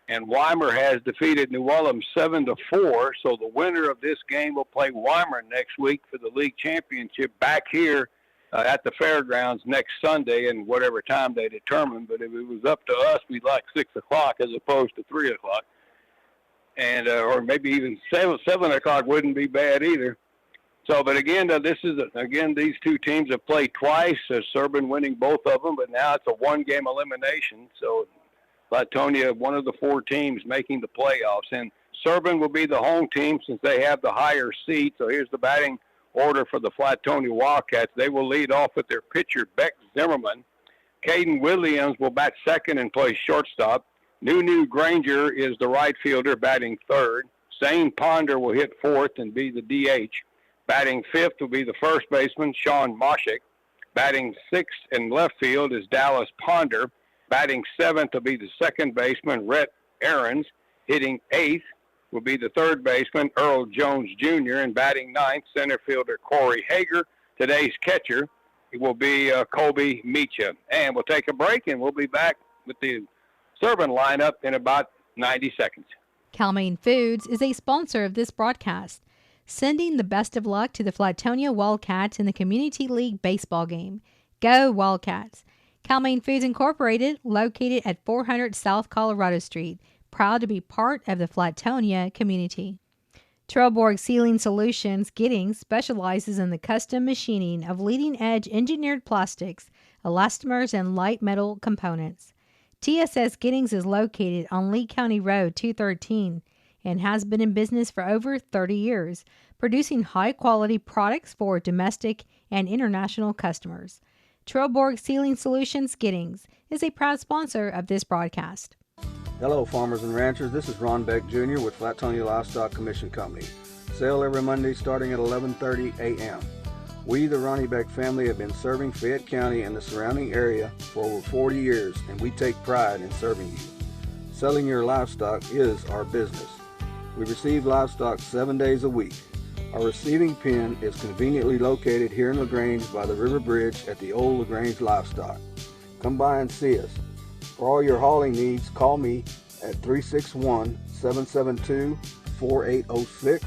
And Weimar has defeated New Ulm 7-4. So the winner of this game will play Weimar next week for the league championship back here at the fairgrounds next Sunday, and whatever time they determine. But if it was up to us, we'd like 6 o'clock as opposed to 3 o'clock. And or maybe even 7 o'clock wouldn't be bad either. So, but again, these two teams have played twice. Serbin winning both of them, but now it's a one-game elimination. So Flatonia, one of the 4 teams making the playoffs. And Serbin will be the home team since they have the higher seed. So here's the batting order for the Flatonia Wildcats. They will lead off with their pitcher, Beck Zimmerman. Caden Williams will bat second and play shortstop. Nunu Granger is the right fielder, batting third. Zane Ponder will hit fourth and be the DH. Batting fifth will be the first baseman, Sean Moshik. Batting sixth in left field is Dallas Ponder. Batting seventh will be the second baseman, Rhett Aarons. Hitting eighth will be the third baseman, Earl Jones Jr. And batting ninth, center fielder Corey Hager. Today's catcher will be Colby Meacha. And we'll take a break, and we'll be back with the Serbin lineup in about 90 seconds. Cal-Maine Foods is a sponsor of this broadcast, sending the best of luck to the Flatonia Wildcats in the Community League baseball game. Go Wildcats! Cal-Maine Foods Incorporated, located at 400 South Colorado Street, proud to be part of the Flatonia community. Trelleborg Sealing Solutions Giddings specializes in the custom machining of leading-edge engineered plastics, elastomers, and light metal components. TSS Giddings is located on Lee County Road 213 and has been in business for over 30 years, producing high-quality products for domestic and international customers. Trelleborg Sealing Solutions Giddings is a proud sponsor of this broadcast. Hello, farmers and ranchers. This is Ron Beck Jr. with Flatonia Livestock Commission Company. Sale every Monday starting at 11:30 a.m. We, the Ronnie Beck family, have been serving Fayette County and the surrounding area for over 40 years, and we take pride in serving you. Selling your livestock is our business. We receive livestock 7 days a week. Our receiving pen is conveniently located here in LaGrange by the River Bridge at the old LaGrange Livestock. Come by and see us. For all your hauling needs, call me at 361-772-4806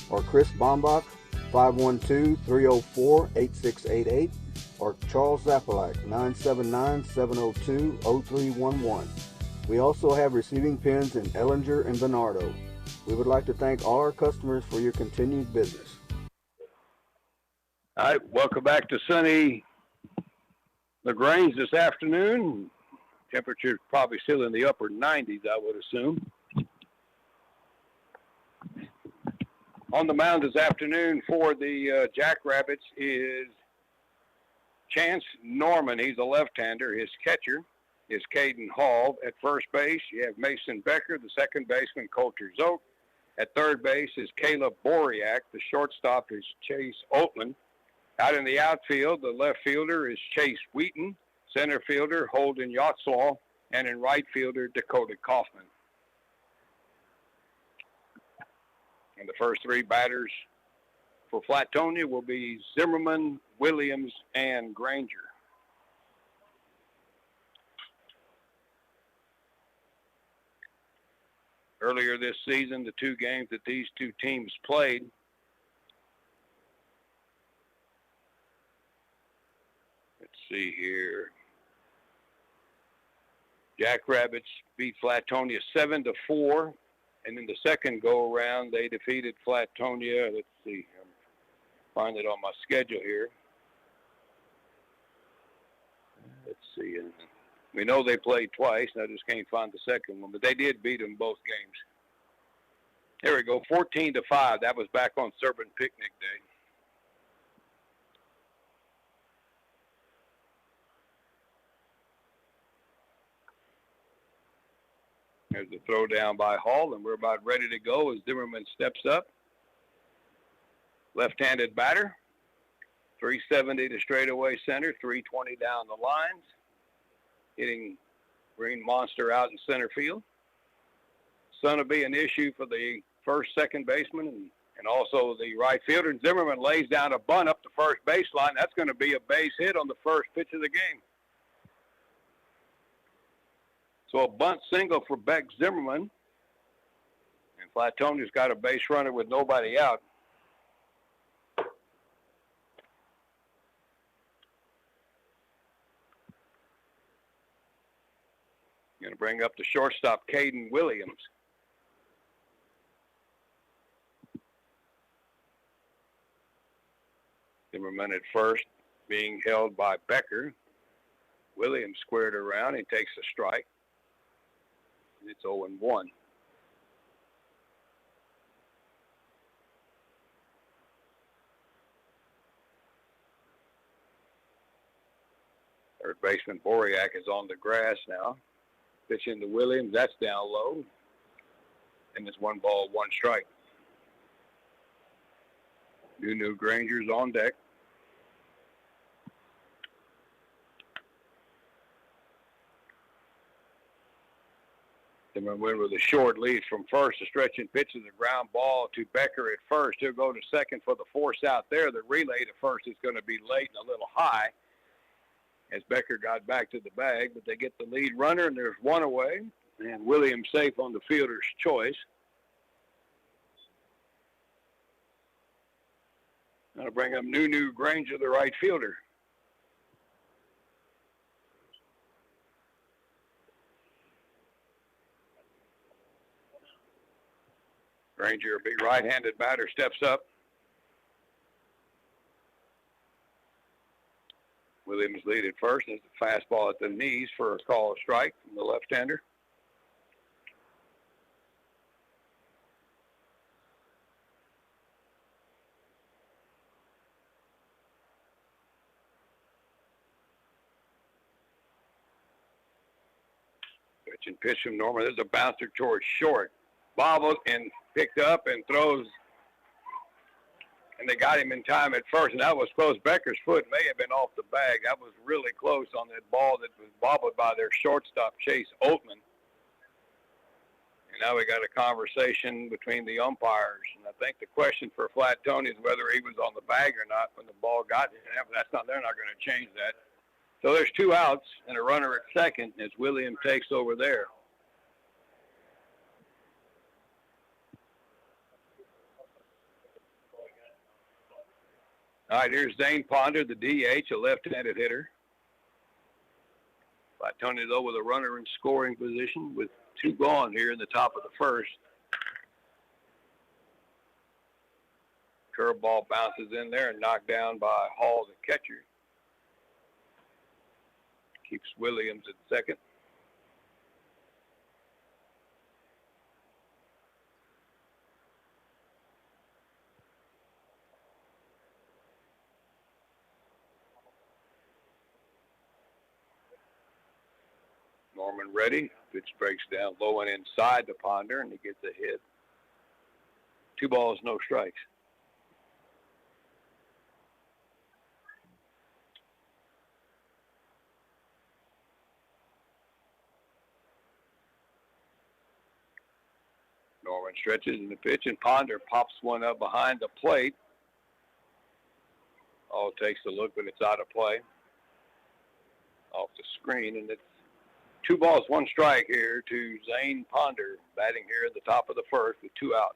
or Chris Bombach, 512-304-8688, or Charles Zapalak, 979-702-0311. We also have receiving pens in Ellinger and Bernardo. We would like to thank all our customers for your continued business. All right, welcome back to sunny LaGrange this afternoon. Temperature probably still in the upper 90s, I would assume. On the mound this afternoon for the Jackrabbits is Chance Norman. He's a left-hander. His catcher is Caden Hall. At first base, you have Mason Becker, the second baseman, Coulter Zote. At third base is Caleb Boriak. The shortstop is Chase Oatman. Out in the outfield, the left fielder is Chase Wheaton, center fielder Holden Yotslaw, and in right fielder Dakota Kaufman. And the first three batters for Flatonia will be Zimmerman, Williams, and Granger. Earlier this season, the two games that these two teams played, let's see here. Jackrabbits beat Flatonia 7-4. And in the second go-around, they defeated Flatonia. Let's see. Find it on my schedule here. Let's see. We know they played twice, and I just can't find the second one. But they did beat them both games. There we go, 14-5. That was back on Serbin Picnic Day. There's the throw down by Hall, and we're about ready to go as Zimmerman steps up. Left-handed batter, 370 to straightaway center, 320 down the lines. Hitting Green Monster out in center field. Sun will be an issue for the first, second baseman, and also the right fielder. And Zimmerman lays down a bunt up the first baseline. That's going to be a base hit on the first pitch of the game. So a bunt single for Beck Zimmerman. And Flatonia's got a base runner with nobody out. Going to bring up the shortstop, Caden Williams. Zimmerman at first, being held by Becker. Williams squared around. He takes a strike. It's 0-1. Third baseman Boriak is on the grass now. Pitching to Williams. That's down low. And it's 1 ball, 1 strike. New Granger's on deck. Zimmerman went with a short lead from first. A stretching pitch is a ground ball to Becker at first. He'll go to second for the force out there. The relay to first is going to be late and a little high as Becker got back to the bag, but they get the lead runner, and there's 1 away, and Williams safe on the fielder's choice. Going to bring up New Granger, the right fielder. Granger, a big right-handed batter, steps up. Williams lead at first. There's a fastball at the knees for a call strike from the left-hander. Pitch and pitch from Norman. There's a bouncer towards short. Bobbled and picked up and throws. And they got him in time at first, and that was close. Becker's foot may have been off the bag. That was really close on that ball that was bobbled by their shortstop, Chase Oatman. And now we got a conversation between the umpires. And I think the question for Flatonia is whether he was on the bag or not when the ball got him. They're not going to change that. So there's 2 outs and a runner at second as Williams takes over there. All right, here's Zane Ponder, the DH, a left-handed hitter. Flatonia, though, with a runner in scoring position with 2 gone here in the top of the first. Curveball bounces in there and knocked down by Hall, the catcher. Keeps Williams at second. Norman ready. Pitch breaks down low and inside the Ponder, and he gets a hit. 2 balls, no strikes. Norman stretches in the pitch, and Ponder pops one up behind the plate. Oh, takes a look, but it's out of play. Off the screen, and it's 2 balls, 1 strike here to Zane Ponder, batting here at the top of the first with 2 outs.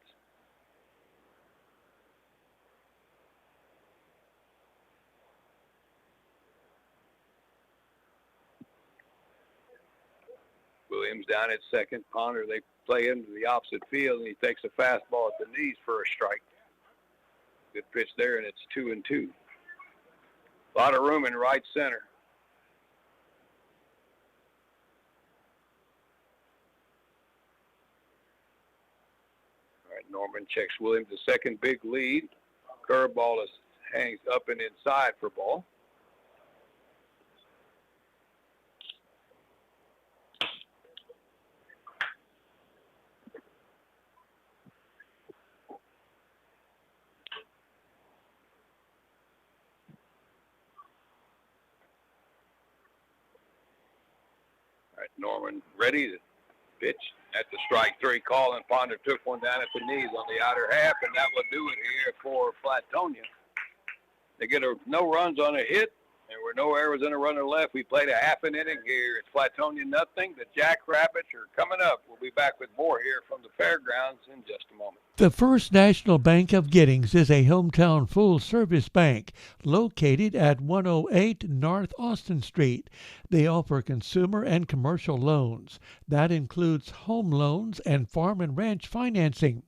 Williams down at second. Ponder, they play into the opposite field, and he takes a fastball at the knees for a strike. Good pitch there, and it's 2-2. A lot of room in right center. Norman checks Williams the second, big lead. Curveball hangs up and inside for ball. All right, Norman ready to pitch. At the strike 3 call, and Ponder took one down at the knees on the outer half, and that will do it here for Flatonia. They get no runs on a hit, There were no errors in a runner left. We played a half an inning here. It's Flatonia nothing. The Jackrabbits are coming up. We'll be back with more here from the fairgrounds in just a moment. The First National Bank of Giddings is a hometown full-service bank located at 108 North Austin Street. They offer consumer and commercial loans. That includes home loans and farm and ranch financing.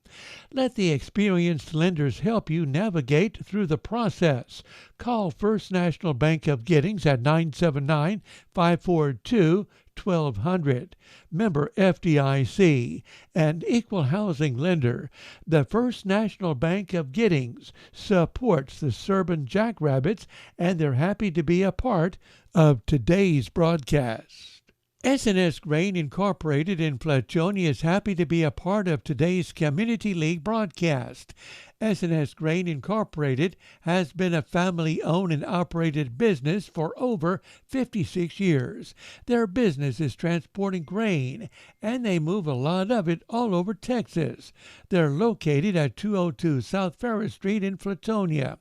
Let the experienced lenders help you navigate through the process. Call First National Bank of Giddings at 979-542-1200. Member FDIC, and equal housing lender. The First National Bank of Giddings supports the Serbin Jackrabbits, and they're happy to be a part of today's broadcast. S&S Grain Incorporated in Flatonia is happy to be a part of today's Community League broadcast. S&S Grain Incorporated has been a family-owned and operated business for over 56 years. Their business is transporting grain, and they move a lot of it all over Texas. They're located at 202 South Ferris Street in Flatonia.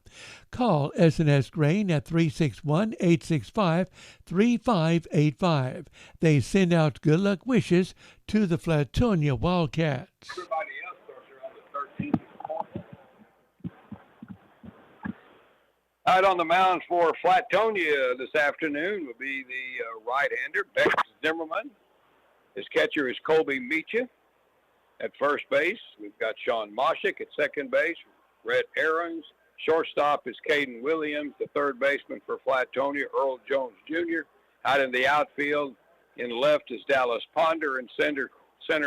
Call S&S Grain at 361-865-3585. They send out good luck wishes to the Flatonia Wildcats. Everybody else starts around the 13th. Out on the mound for Flatonia this afternoon will be the right-hander, Bex Zimmerman. His catcher is Colby Meacha. At first base, we've got Sean Moshik. At second base, Red Aarons. Shortstop is Caden Williams. The third baseman for Flatonia, Earl Jones Jr. Out in the outfield, in left is Dallas Ponder, and center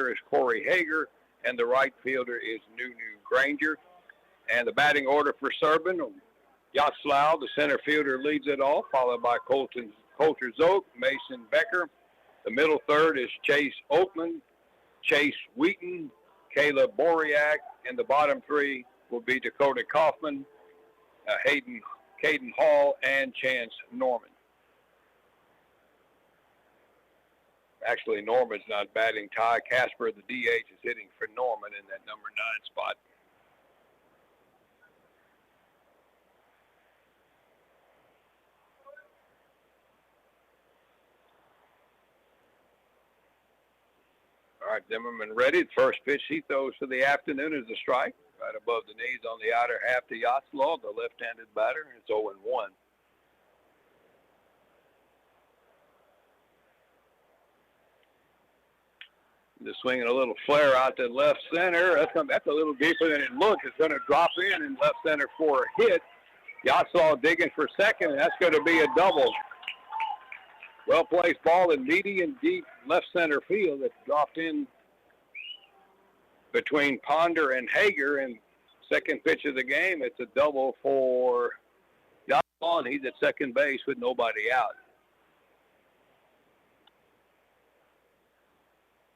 is Corey Hager, and the right fielder is Nunu Granger. And the batting order for Serbin, Yatslau, the center fielder, leads it off, followed by Coulter Zoke, Mason Becker. The middle third is Chase Oatman, Chase Wheaton, Caleb Boriak, and the bottom three will be Dakota Kaufman, Caden Hall, and Chance Norman. Actually, Norman's not batting. Ty Casper, the DH, is hitting for Norman in that number 9 spot. All right, Zimmerman ready. First pitch he throws for the afternoon is a strike. Right above the knees on the outer half to Yatslau, the left-handed batter, and it's 0-1. Just swinging a little flare out to left center. That's a little deeper than it looked. It's going to drop in left center for a hit. Yatslau digging for second, and that's going to be a double. Well-placed ball in medium deep left center field that dropped in between Ponder and Hager, and second pitch of the game, it's a double for Yatslau, and he's at second base with nobody out.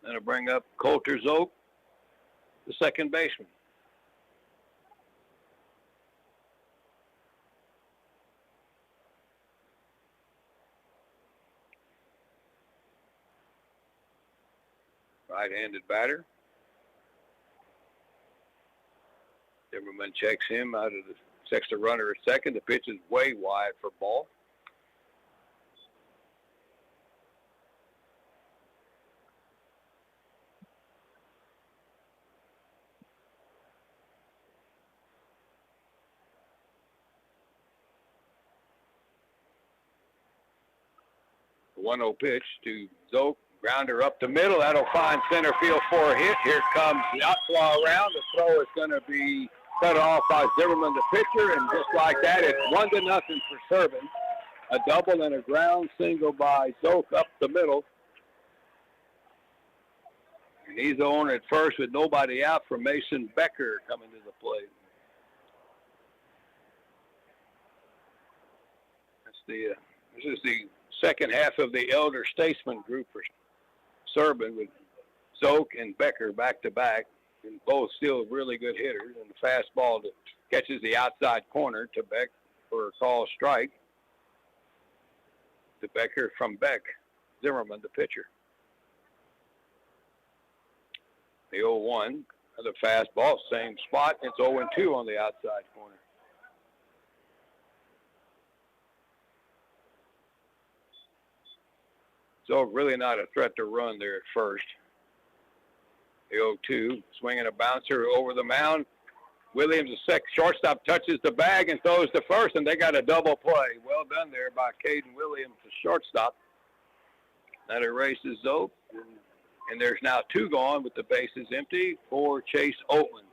Going to bring up Coulter Zoke, the second baseman. Right-handed batter. Zimmerman checks him out of checks the runner at second. The pitch is way wide for ball. The 1-0 pitch to Zoke. Grounder up the middle. That'll find center field for a hit. Here comes Yatslau around. The throw is going to be cut off by Zimmerman, the pitcher, and just like that, it's 1-0 for Serbin. A double and a ground single by Zoke up the middle. And he's on at first with nobody out for Mason Becker coming to the plate. This is the second half of the elder statesman group for Serbin with Zoke and Becker back-to-back, and both still really good hitters. And the fastball that catches the outside corner to Beck for a call strike. To Becker from Beck. Zimmerman, the pitcher. The 0-1, another fastball, same spot. It's 0-2 on the outside corner. So really not a threat to run there at first. The 0-2, swinging a bouncer over the mound. Williams, the shortstop, touches the bag and throws to first, and they got a double play. Well done there by Caden Williams, the shortstop. That erases Zope, and there's now 2 gone with the bases empty for Chase Oatman.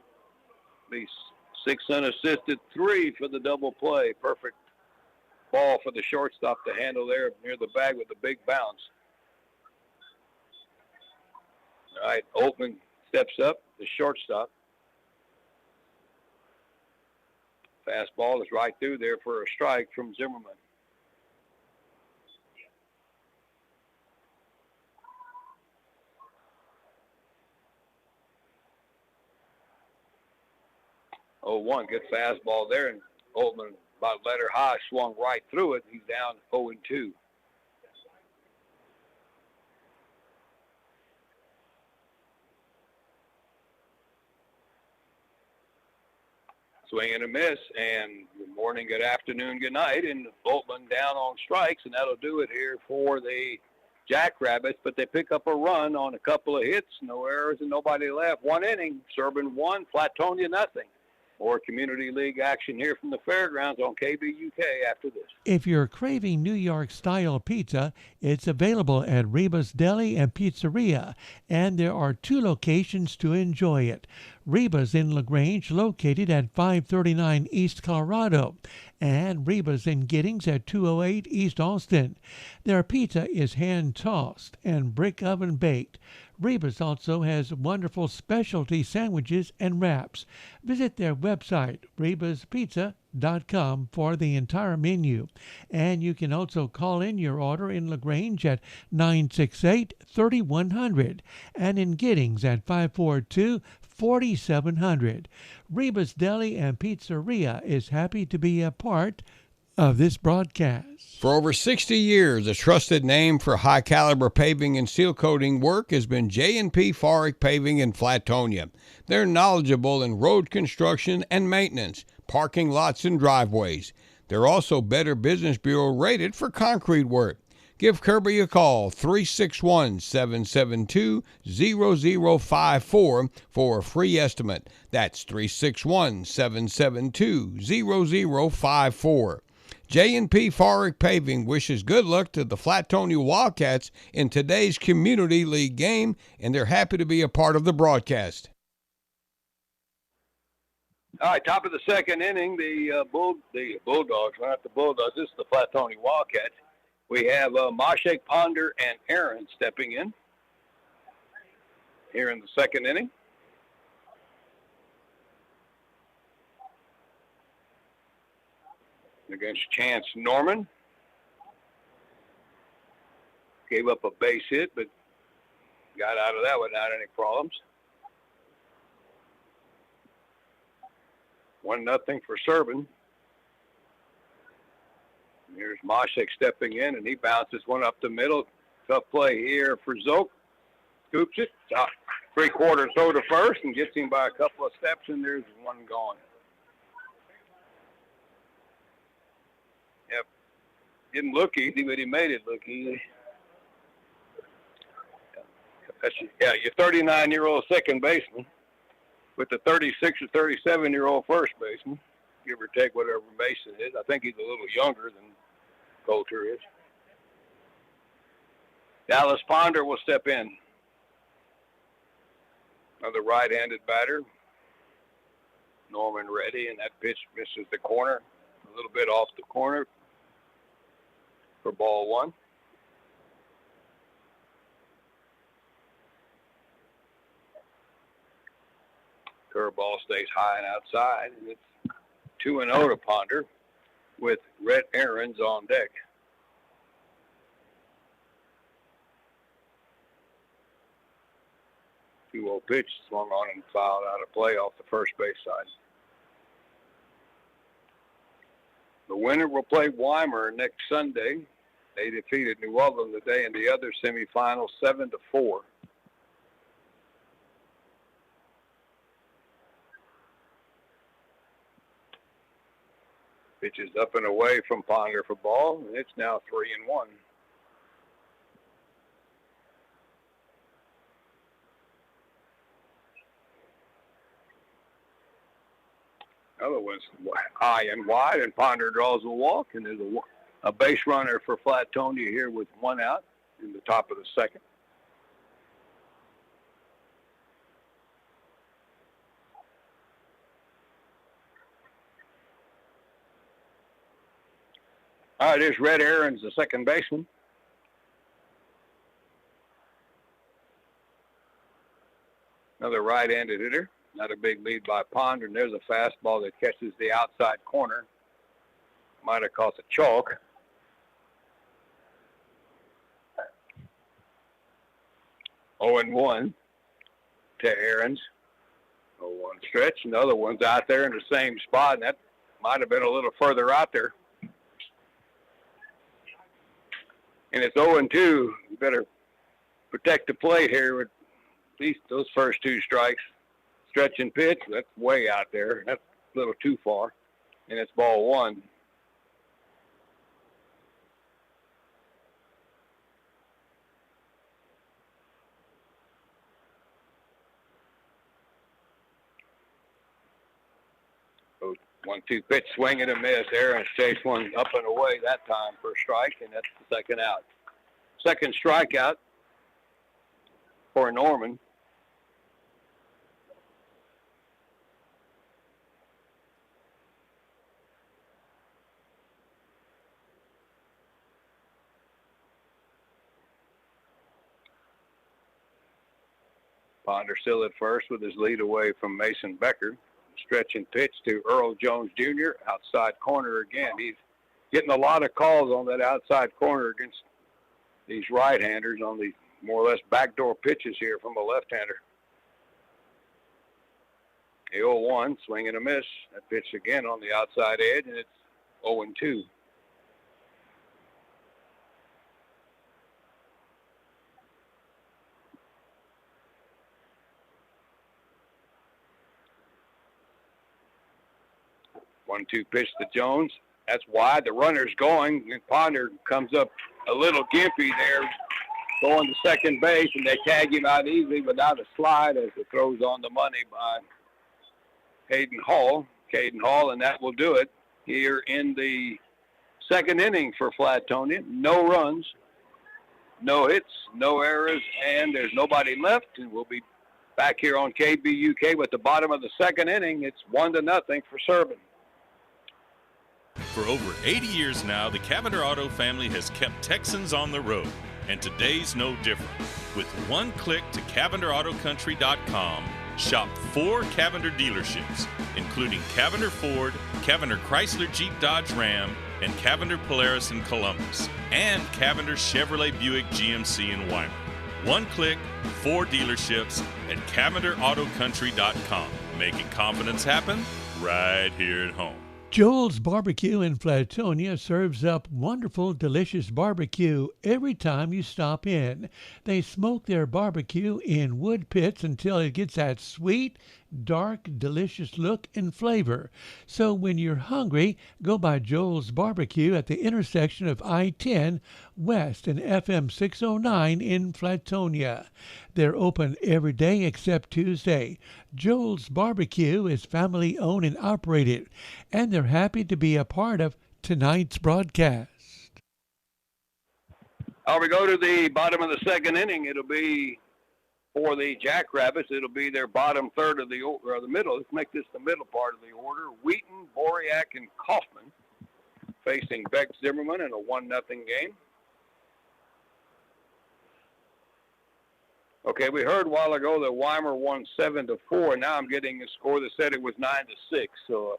The 6 unassisted, 3 for the double play. Perfect ball for the shortstop to handle there near the bag with a big bounce. All right, Oatman steps up, the shortstop. Fastball is right through there for a strike from Zimmerman. Oh, 1 good fastball there, and Oatman about letter high swung right through it. He's down 0-2. Swing and a miss, and good morning, good afternoon, good night, and Oatman down on strikes, and that'll do it here for the Jackrabbits, but they pick up a run on a couple of hits, no errors, and nobody left. 1 inning, Serbin 1, Flatonia nothing. More Community League action here from the fairgrounds on KBUK after this. If you're craving New York-style pizza, it's available at Reba's Deli and Pizzeria, and there are 2 locations to enjoy it. Reba's in LaGrange, located at 539 East Colorado, and Reba's in Giddings at 208 East Austin. Their pizza is hand-tossed and brick oven baked. Reba's also has wonderful specialty sandwiches and wraps. Visit their website, rebaspizza.com, for the entire menu. And you can also call in your order in LaGrange at 968-3100 and in Giddings at 542-4700. Reba's Deli and Pizzeria is happy to be a part of this broadcast. For over 60 years, a trusted name for high-caliber paving and seal coating work has been J&P Farick Paving in Flatonia. They're knowledgeable in road construction and maintenance, parking lots and driveways. They're also Better Business Bureau rated for concrete work. Give Kirby a call, 361-772-0054 for a free estimate. That's 361-772-0054. J&P Farick Paving wishes good luck to the Flatonia Wildcats in today's Community League game, and they're happy to be a part of the broadcast. All right, top of the second inning, the Bulldogs, not the Bulldogs, this is the Flatonia Wildcats. We have Mashek Ponder and Aaron stepping in here in the second inning. Against Chance Norman. Gave up a base hit, but got out of that without any problems. 1-0 for Serbin. Here's Mashek stepping in, and he bounces one up the middle. Tough play here for Zoke. Scoops it. Three-quarter throw to first and gets him by a couple of steps, and there's 1 gone. Yep. Didn't look easy, but he made it look easy. Yeah, your 39-year-old second baseman with the 36 or 37-year-old first baseman, give or take whatever base it is. I think he's a little younger than Coulter is. Dallas Ponder will step in. Another right-handed batter. Norman ready, and that pitch misses the corner. A little bit off the corner for ball 1. Curveball stays high and outside, and it's 2-0 to Ponder with Rhett Aarons on deck. Two-0 pitch swung on and fouled out of play off the first base side. The winner will play Weimar next Sunday. They defeated New Ulm today in the other semifinal 7-4. Pitch is up and away from Ponder for ball, and it's now 3-1. Other one's high and wide, and Ponder draws a walk, and there's a base runner for Flatonia here with one out in the top of the second. All right, there's Red Aarons, the second baseman. Another right-handed hitter. Not a big lead by Ponder, and there's a fastball that catches the outside corner. Might have cost a chalk. Oh and 1 to Aarons. 0-1 stretch. Another one's out there in the same spot, and that might have been a little further out there. And it's 0-2. You better protect the plate here with at least those first two strikes. Stretch and pitch, that's way out there. That's a little too far. And it's ball one. So 1-2 pitch, swing and a miss. Aaron's chased one up and away that time for a strike, and that's the second out. Second strikeout for Norman. Ponder still at first with his lead away from Mason Becker. Stretch and pitch to Earl Jones Jr. Outside corner again. He's getting a lot of calls on that outside corner against these right-handers on the more or less backdoor pitches here from a left-hander. The 0-1, swing and a miss. That pitch again on the outside edge, and it's 0-2. One-two pitch to Jones. That's wide. The runner's going, and Ponder comes up a little gimpy there, going to second base, and they tag him out easily without a slide as it throws on the money by Caden Hall, and that will do it here in the second inning for Flatonia. No runs, no hits, no errors, and there's nobody left, and we'll be back here on KBUK with the bottom of the second inning. It's 1-0 for Serbin. For over 80 years now, the Cavender Auto family has kept Texans on the road, and today's no different. With one click to CavenderAutoCountry.com, shop 4 Cavender dealerships, including Cavender Ford, Cavender Chrysler Jeep Dodge Ram, and Cavender Polaris in Columbus, and Cavender Chevrolet Buick GMC in Weimar. One click, 4 dealerships at CavenderAutoCountry.com, making confidence happen right here at home. Joel's Barbecue in Flatonia serves up wonderful, delicious barbecue every time you stop in. They smoke their barbecue in wood pits until it gets that sweet, dark, delicious look and flavor. So when you're hungry, go by Joel's Barbecue at the intersection of I-10 West and FM 609 in Flatonia. They're open every day except Tuesday. Joel's Barbecue is family owned and operated, and they're happy to be a part of tonight's broadcast. We go to the bottom of the second inning. It'll be for the Jackrabbits. It'll be their bottom third of the middle. Let's make this the middle part of the order. Wheaton, Boriak, and Kaufman facing Beck Zimmerman in a 1-0 game. Okay, we heard a while ago that Weimar won 7-4. Now I'm getting a score that said it was 9-6. So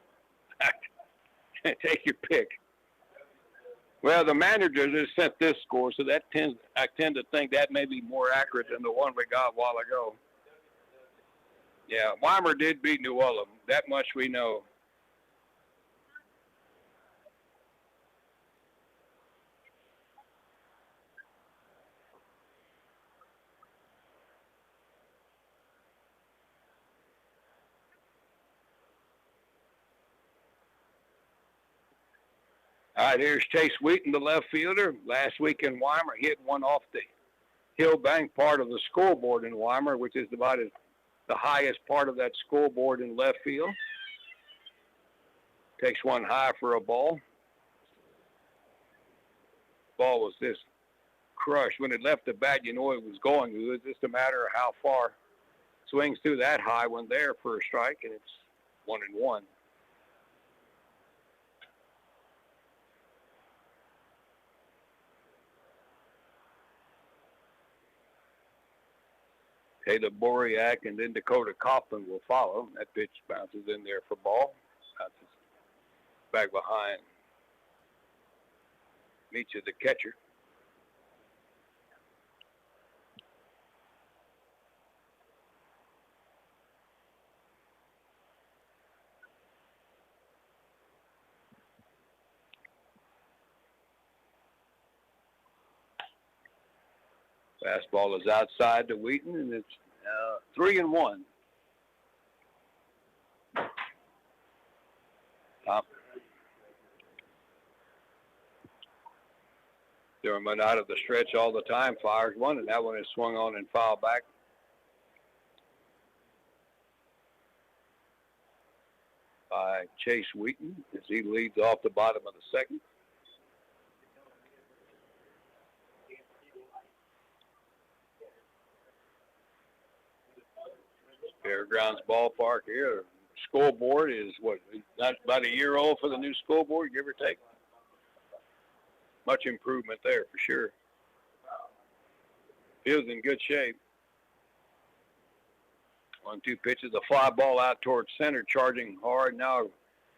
take your pick. Well, the manager just sent this score, so I tend to think that may be more accurate than the one we got a while ago. Yeah, Weimar did beat New Ulm. That much we know. All right, here's Chase Wheaton, the left fielder. Last week in Weimar, hit one off the hill bank part of the scoreboard in Weimar, which is about the highest part of that scoreboard in left field. Takes one high for a ball. Ball was just crushed. When it left the bat, you know it was going. It was just a matter of how far. Swings through that high one there for a strike, and it's 1-1. Caleb Boriak and then Dakota Kaufman will follow. That pitch bounces in there for ball. Bounces back behind. Meets the catcher. Fastball is outside to Wheaton, and it's 3-1. Zimmerman out of the stretch all the time, fires one, and that one is swung on and fouled back. By Chase Wheaton as he leads off the bottom of the second. Fairgrounds ballpark here. Scoreboard is not about a year old for the new scoreboard, give or take. Much improvement there for sure. Field's in good shape. 1-2 pitches, a fly ball out towards center, charging hard, now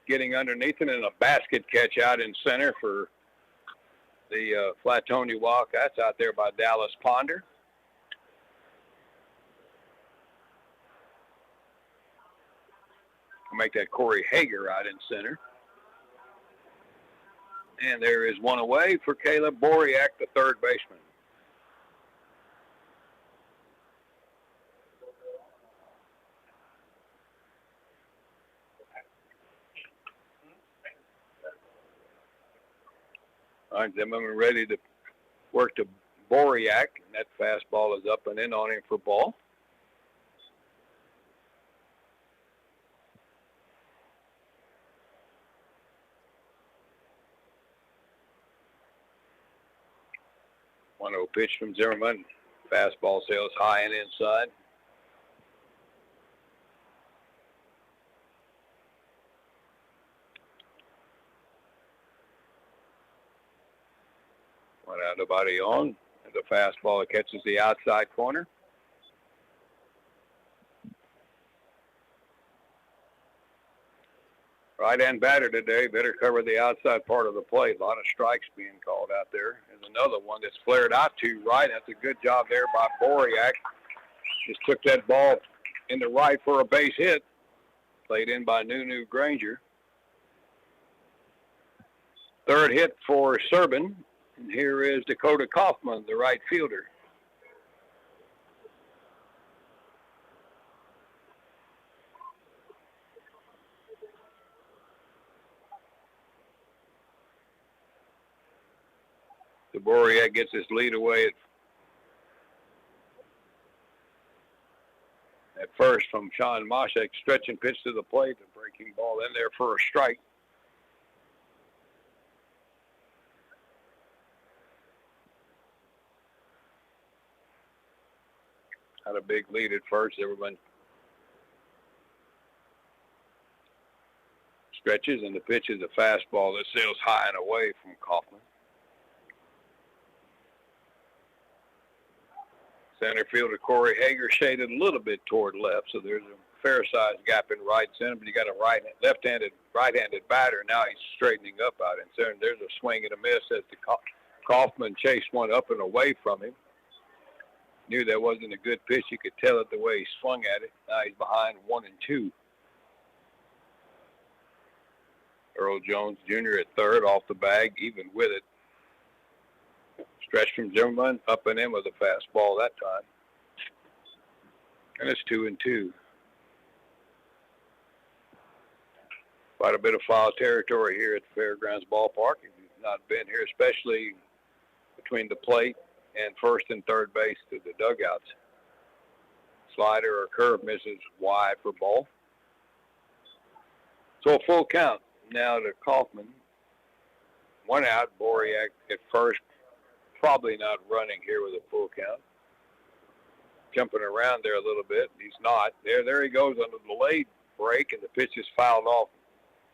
getting underneath it, and a basket catch out in center for the Flatonia Wildcats out there by Dallas Ponder. Make that Corey Hager out in center. And there is one away for Caleb Boriak, the third baseman. All right, Zimmerman ready to work to Boriak, and that fastball is up and in on him for ball. One-0 pitch from Zimmerman. Fastball sails high and inside. One out of body on. And the fastball catches the outside corner. Right-hand batter today, better cover the outside part of the plate. A lot of strikes being called out there. There's another one that's flared out to right. That's a good job there by Boriak. Just took that ball in the right for a base hit. Played in by Nunu Granger. Third hit for Serbin. And here is Dakota Kaufman, the right fielder. Boriak gets his lead away at first from Sean Moshek. Stretching pitch to the plate. The breaking ball in there for a strike. Had a big lead at first. Everyone stretches, and the pitch is a fastball that sails high and away from Kaufman. Center fielder Corey Hager shaded a little bit toward left, so there's a fair-sized gap in right center, but you got a right-handed batter. Now he's straightening up out in center. There's a swing and a miss as Kaufman chased one up and away from him. Knew that wasn't a good pitch. You could tell it the way he swung at it. Now he's behind 1-2. Earl Jones Jr. at third, off the bag, even with it. Stretch from Zimmerman, up and in with a fastball that time. And it's 2-2. Quite a bit of foul territory here at the Fairgrounds Ballpark. If you've not been here, especially between the plate and first and third base to the dugouts. Slider or curve misses wide for ball. So a full count. now to Kaufman. 1 out. Boriak at first. Probably not running here with a full count. Jumping around there a little bit. He's not. There he goes on the delayed break, and the pitch is fouled off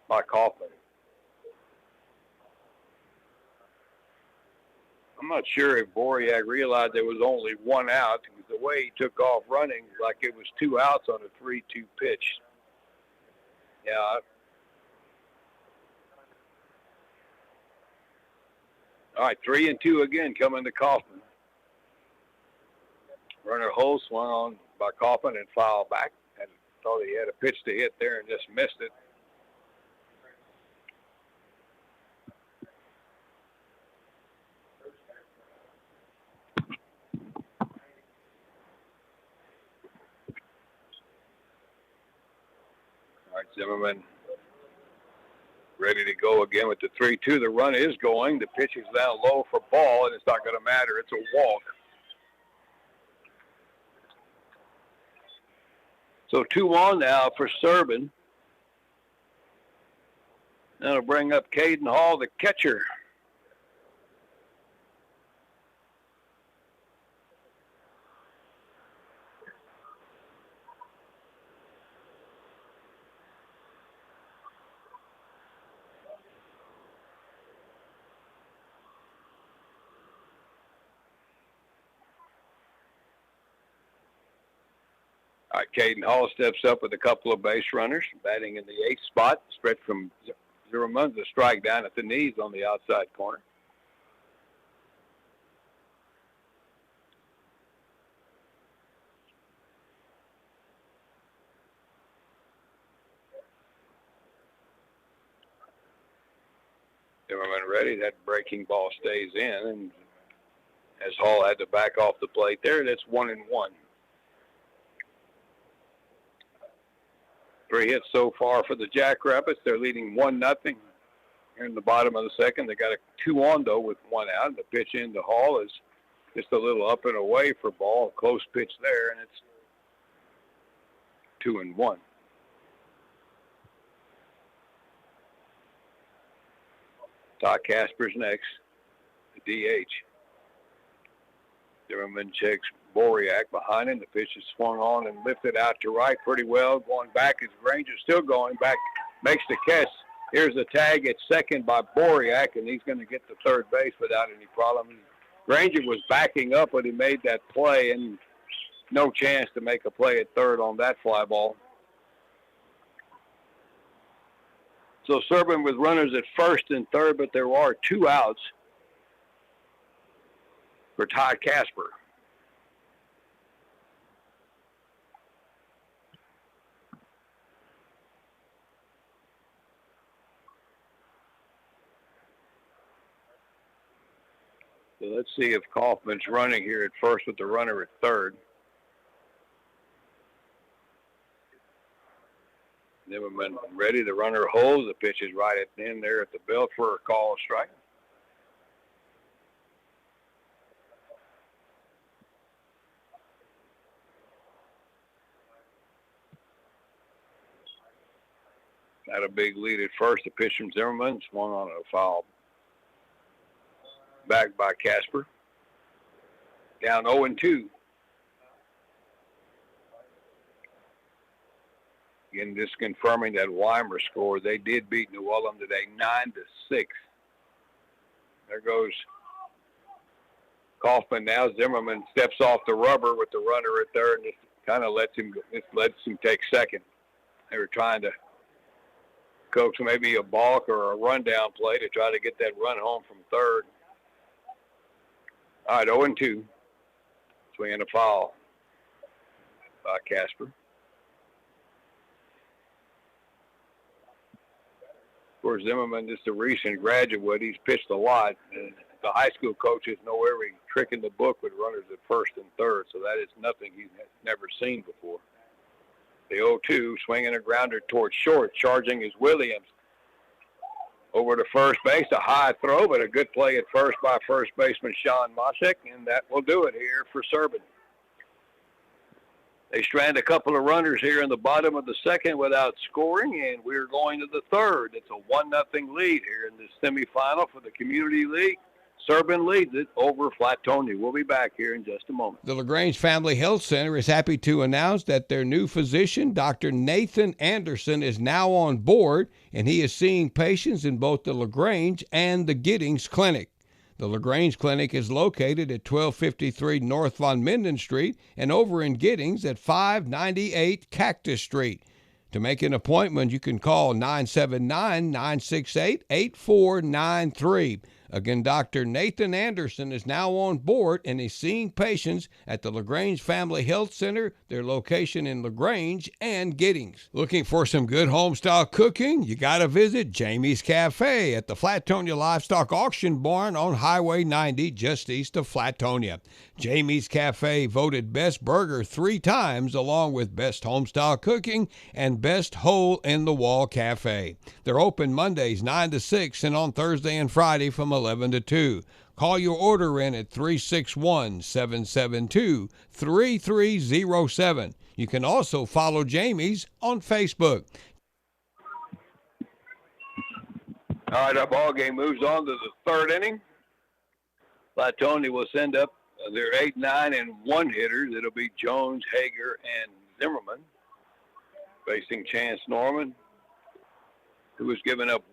by Kaufman. I'm not sure if Boriak realized there was only 1 out, because the way he took off running, like it was 2 outs on a 3-2 pitch. Yeah. All right, 3-2 again coming to Kaufman. Runner Hull swung on by Kaufman and fouled back. And thought he had a pitch to hit there and just missed it. All right, Zimmerman ready to go again with the 3-2. The run is going. The pitch is down low for ball, and it's not going to matter. It's a walk. So 2 on now for Serbin. That'll bring up Caden Hall, the catcher. All right, Caden Hall steps up with a couple of base runners, batting in the 8th spot, spread from Zimmerman, the strike down at the knees on the outside corner. Zimmerman ready, that breaking ball stays in, and as Hall had to back off the plate there, that's 1-1. 3 hits so far for the Jackrabbits. They're leading 1-0 here in the bottom of the second. They got a 2 on, though, with 1 out. And the pitch into Hall is just a little up and away for ball. Close pitch there, and it's 2-1. Todd Casper's next, the DH. Zimmerman checks Boriak behind him. The pitch is swung on and lifted out to right pretty well. Going back is Granger, still going back, makes the catch. Here's the tag at second by Boriak, and he's going to get to third base without any problem. Granger was backing up when he made that play, and no chance to make a play at third on that fly ball. So Serbin with runners at first and third, but there are 2 outs for Todd Casper. So let's see if Kaufman's running here at first with the runner at third. Zimmerman ready. The runner holds. The pitch is right at the end there at the belt for a call strike. Had a big lead at first. The pitch from Zimmerman swung on a foul. Back by Casper. Down 0-2. Again, just confirming that Weimar score. They did beat New Ulm today 9-6. There goes Kaufman now. Zimmerman steps off the rubber with the runner at third and just kind of lets him take second. They were trying to coax maybe a balk or a rundown play to try to get that run home from third. All right, 0-2. Swinging a foul by Casper. Of course, Zimmerman, just a recent graduate. He's pitched a lot. And the high school coaches know every trick in the book with runners at first and third, so that is nothing he's never seen before. The 0-2, swinging a grounder towards short. Charging is Williams. Over to first base, a high throw, but a good play at first by first baseman Sean Moshek, and that will do it here for Serbin. They strand a couple of runners here in the bottom of the second without scoring, and we're going to the third. It's a 1-0 lead here in this semifinal for the Community League. Serbin leads it over Flatonia. We'll be back here in just a moment. The LaGrange Family Health Center is happy to announce that their new physician, Dr. Nathan Anderson, is now on board, and he is seeing patients in both the LaGrange and the Giddings Clinic. The LaGrange Clinic is located at 1253 North Von Minden Street and over in Giddings at 598 Cactus Street. To make an appointment, you can call 979-968-8493. Again, Dr. Nathan Anderson is now on board and is seeing patients at the LaGrange Family Health Center, their location in LaGrange and Giddings. Looking for some good home-style cooking? You got to visit Jamie's Cafe at the Flatonia Livestock Auction Barn on Highway 90 just east of Flatonia. Jamie's Cafe voted Best Burger 3 times, along with Best Homestyle Cooking and Best Hole-in-the-Wall Cafe. They're open Mondays 9 to 6 and on Thursday and Friday from 11 to 2. Call your order in at 361-772-3307. You can also follow Jamie's on Facebook. All right, our ball game moves on to the third inning. Flatonia will send up their 8, 9, and 1 hitters. It'll be Jones, Hager, and Zimmerman facing Chance Norman, who has given up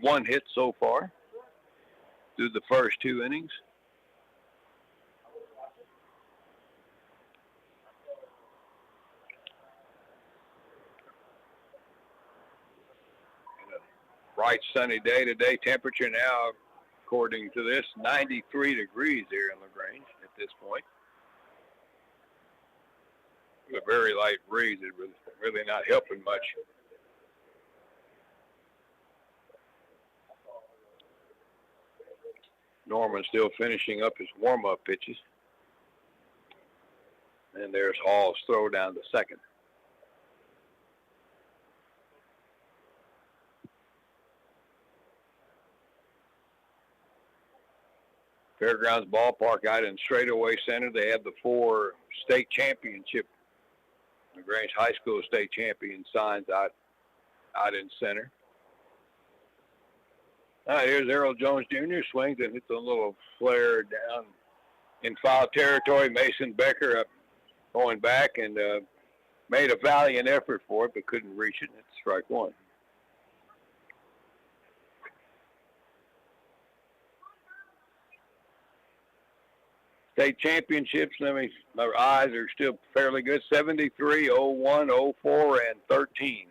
1 hit so far through the first 2 innings. Bright sunny day today. Temperature now, according to this, 93 degrees here in LaGrange at this point. A very light breeze. It really not helping much. Norman still finishing up his warm-up pitches. And there's Hall's throw down to second. Fairgrounds Ballpark out in straightaway center. They have the 4 state championship, LaGrange High School state champion signs out in center. All right, here's Errol Jones Jr. swings and hits a little flare down in foul territory. Mason Becker up going back and made a valiant effort for it, but couldn't reach it. It's strike 1. State championships, my eyes are still fairly good. 73, 01, 04, and 13.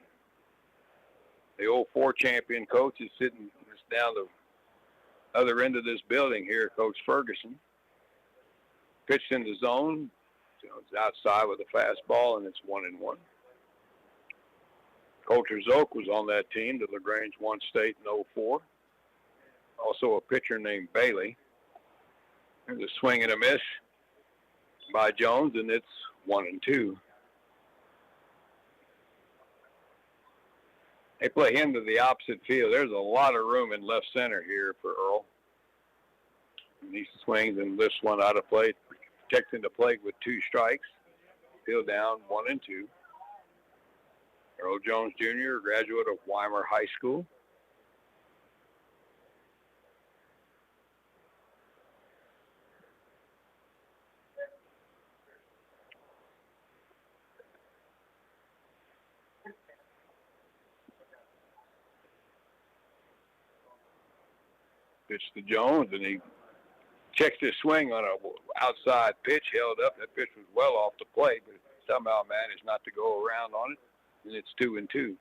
The 04 champion coach is sitting down the other end of this building here, Coach Ferguson. Pitched in the zone. It's outside with a fastball, and it's 1-1. Coulter Zoke was on that team. The LaGrange won state in 04. Also a pitcher named Bailey. There's a swing and a miss by Jones, and it's 1-2. They play him to the opposite field. There's a lot of room in left center here for Earl. And he swings and lifts one out of play, protecting the plate with 2 strikes. Field down 1-2. Earl Jones Jr., a graduate of Weimar High School. Pitch to Jones, and he checks his swing on a outside pitch, held up. That pitch was well off the plate, but somehow managed not to go around on it, and it's 2-2.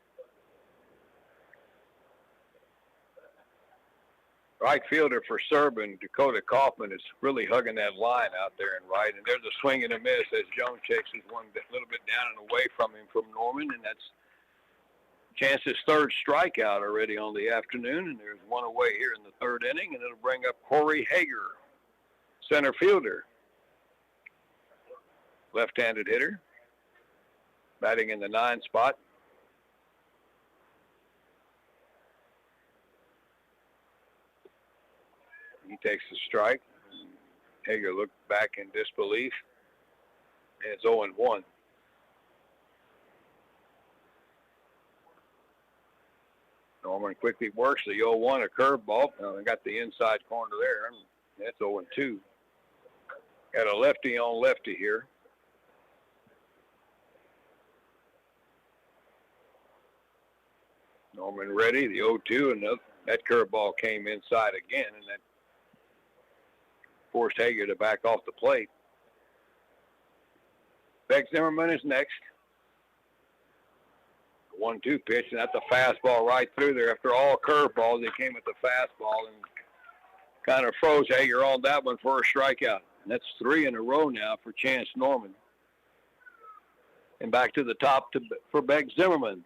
Right fielder for Serbin, Dakota Kaufman, is really hugging that line out there in right, and there's a swing and a miss as Jones checks his one a little bit down and away from him from Norman, and that's Chance's 3rd strikeout already on the afternoon, and there's one away here in the 3rd inning, and it'll bring up Corey Hager, center fielder. Left-handed hitter, batting in the 9 spot. He takes the strike. Hager looked back in disbelief, and it's 0-1. Norman quickly works the 0-1, a curveball. I got the inside corner there. That's 0-2. Got a lefty on lefty here. Norman ready, the 0-2, and that curveball came inside again, and that forced Hager to back off the plate. Beck Zimmerman is next. 1-2 pitch, and that's a fastball right through there. After all curveballs, they came with the fastball and kind of froze Hager on that one for a strikeout. And that's 3 in a row now for Chance Norman. And back to the top for Beck Zimmerman,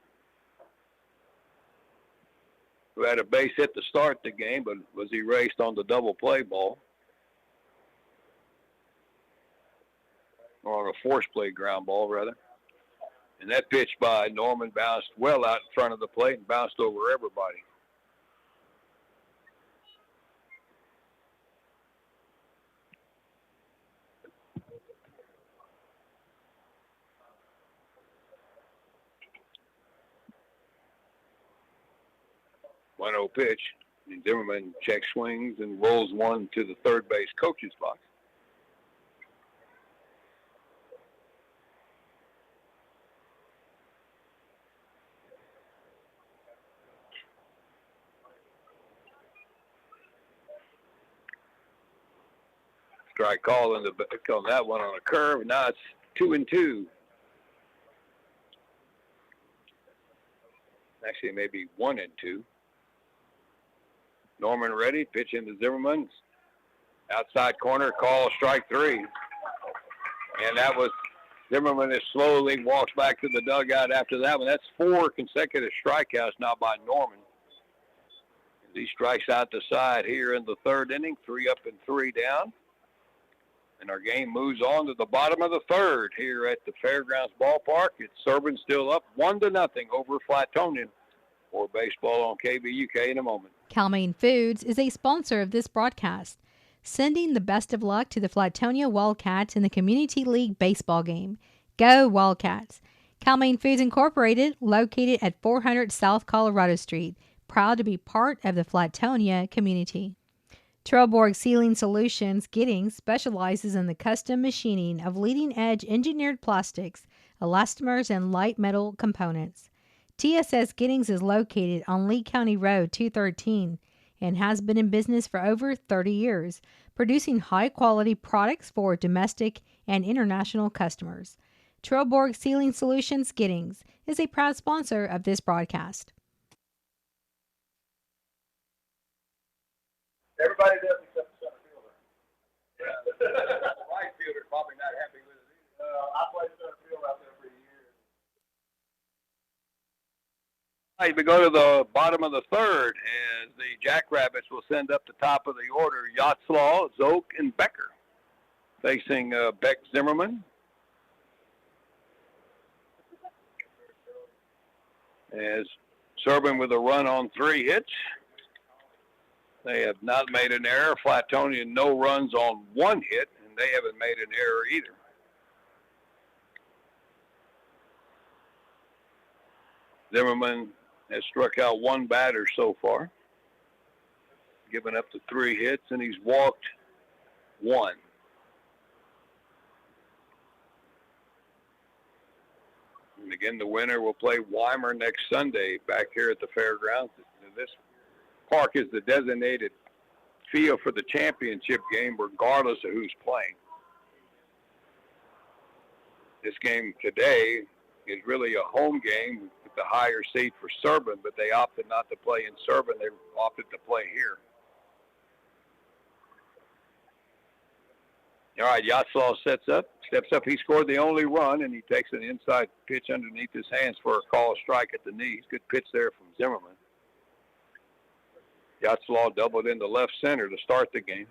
who had a base hit to start the game, but was erased on the double play ball. Or on a force play ground ball, rather. And that pitch by Norman bounced well out in front of the plate and bounced over everybody. One 0 pitch. And Zimmerman check swings and rolls one to the third base coach's box. Strike call on that one on a curve. Now it's 2-2. Actually, maybe 1-2. Norman ready, pitch into Zimmerman. Outside corner, call strike 3. And that was Zimmerman is slowly walks back to the dugout after that one. That's 4 consecutive strikeouts now by Norman. He strikes out the side here in the third inning, 3 up and 3 down. And our game moves on to the bottom of the third here at the Fairgrounds Ballpark. It's Serbin still up 1-0 over Flatonia. More baseball on KVUK in a moment. Cal-Maine Foods is a sponsor of this broadcast, sending the best of luck to the Flatonia Wildcats in the Community League baseball game. Go Wildcats! Cal-Maine Foods Incorporated, located at 400 South Colorado Street, proud to be part of the Flatonia community. Trelleborg Sealing Solutions Giddings specializes in the custom machining of leading-edge engineered plastics, elastomers, and light metal components. TSS Giddings is located on Lee County Road 213 and has been in business for over 30 years, producing high-quality products for domestic and international customers. Trelleborg Sealing Solutions Giddings is a proud sponsor of this broadcast. Everybody does except the center fielder. Yeah. Right fielder probably not happy with it either. I played center field out there for years. All right, we go to the bottom of the third as the Jackrabbits will send up the top of the order Yatzlaw, Zoke, and Becker. Facing Beck Zimmerman. As Serbin with a run on 3 hits. They have not made an error. Flatonia no runs on 1 hit, and they haven't made an error either. Zimmerman has struck out 1 batter so far, given up to 3 hits, and he's walked 1. And again, the winner will play Weimar next Sunday back here at the fairgrounds. This park is the designated field for the championship game regardless of who's playing. This game today is really a home game with the higher seed for Serbin, but they opted not to play in Serbin. They opted to play here. All right, Yatzlaw steps up. He scored the only run, and he takes an inside pitch underneath his hands for a call strike at the knees. Good pitch there from Zimmerman. Yatzlaw doubled into left center to start the game.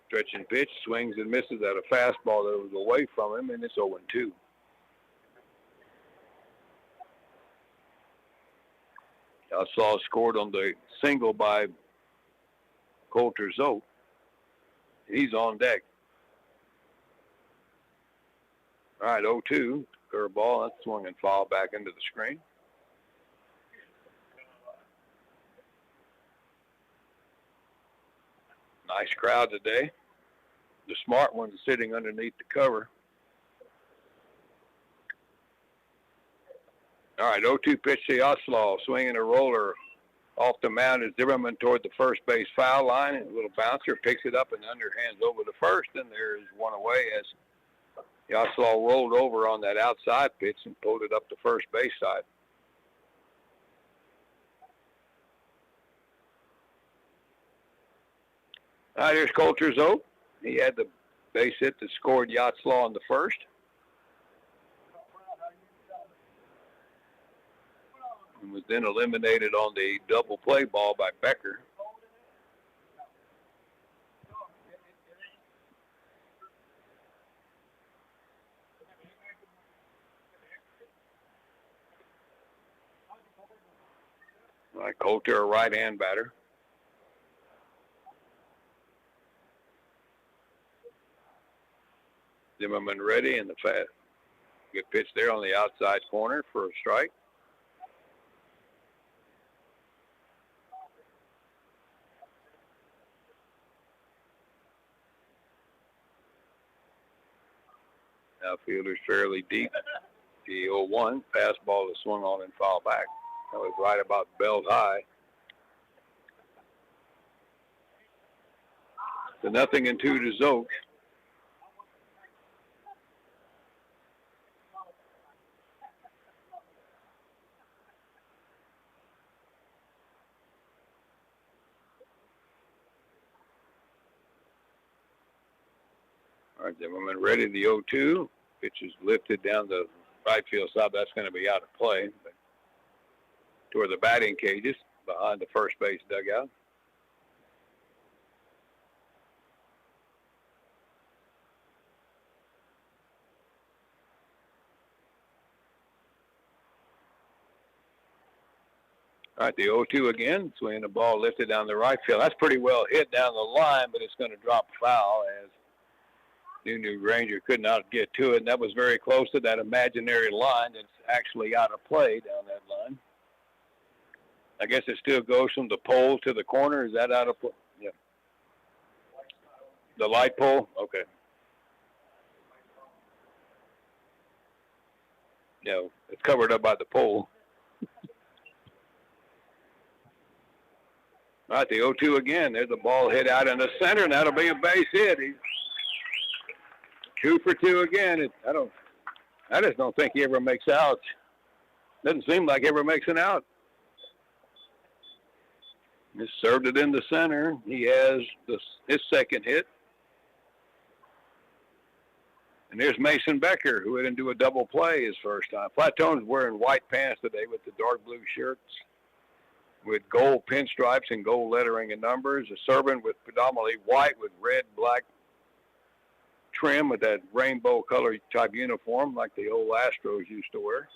Stretch and pitch, swings and misses at a fastball that was away from him, and it's 0-2. Yatzlaw scored on the single by Coulter Zoe. He's on deck. All right, 0-2. Curveball, that's swung and foul back into the screen. Nice crowd today. The smart ones sitting underneath the cover. All right, 0-2 pitch to Yaslaw, swinging a roller off the mound is Zimmerman toward the first base foul line. And a little bouncer picks it up and underhands over the first, and there is one away as Yaslaw rolled over on that outside pitch and pulled it up the first base side. All right, here's Coulter's Oak. He had the base hit that scored Yaslaw in the first. And was then eliminated on the double play ball by Becker. All right, Coulter, a right-hand batter. Zimmerman ready, and the fast. Good pitch there on the outside corner for a strike. Outfielder's fairly deep. The 0-1 fastball is swung on and foul back. That was right about belt high. So 0-2 to Zoke. All right, Zimmerman ready. The 0-2. Pitch is lifted down the right field side. That's going to be out of play. But toward the batting cages behind the first base dugout. All right, the 0-2 again. Swinging the ball lifted down the right field. That's pretty well hit down the line, but it's going to drop foul as New Granger could not get to it. And that was very close to that imaginary line that's actually out of play down that line. I guess it still goes from the pole to the corner. Is that out of play? Yeah. The light pole? Okay. Yeah, it's covered up by the pole. All right, the 0-2 again. There's the ball hit out in the center, and that'll be a base hit. He's 2 for 2 again. I just don't think he ever makes outs. Doesn't seem like he ever makes an out. Just served it in the center. He has his second hit. And there's Mason Becker, who didn't do a double play his first time. Flatone's wearing white pants today with the dark blue shirts with gold pinstripes and gold lettering and numbers. A Serbin with predominantly white with red, black trim with that rainbow color type uniform like the old Astros used to wear.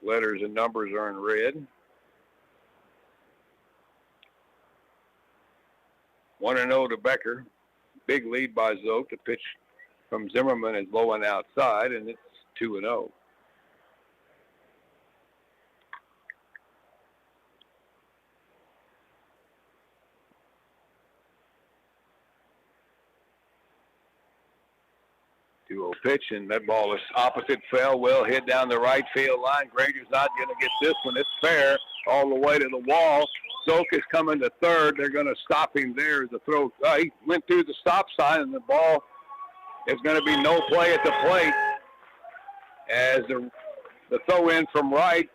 Letters and numbers are in red. 1-0 to Becker. Big lead by Zoke. The pitch from Zimmerman is low and outside, and it's 2-0. Pitch, and that ball is opposite fell, well hit down the right field line. Granger's not going to get this one. It's fair all the way to the wall. Zoke is coming to third. They're going to stop him there as the throw. He went through the stop sign, and the ball is going to be no play at the plate as the throw in from right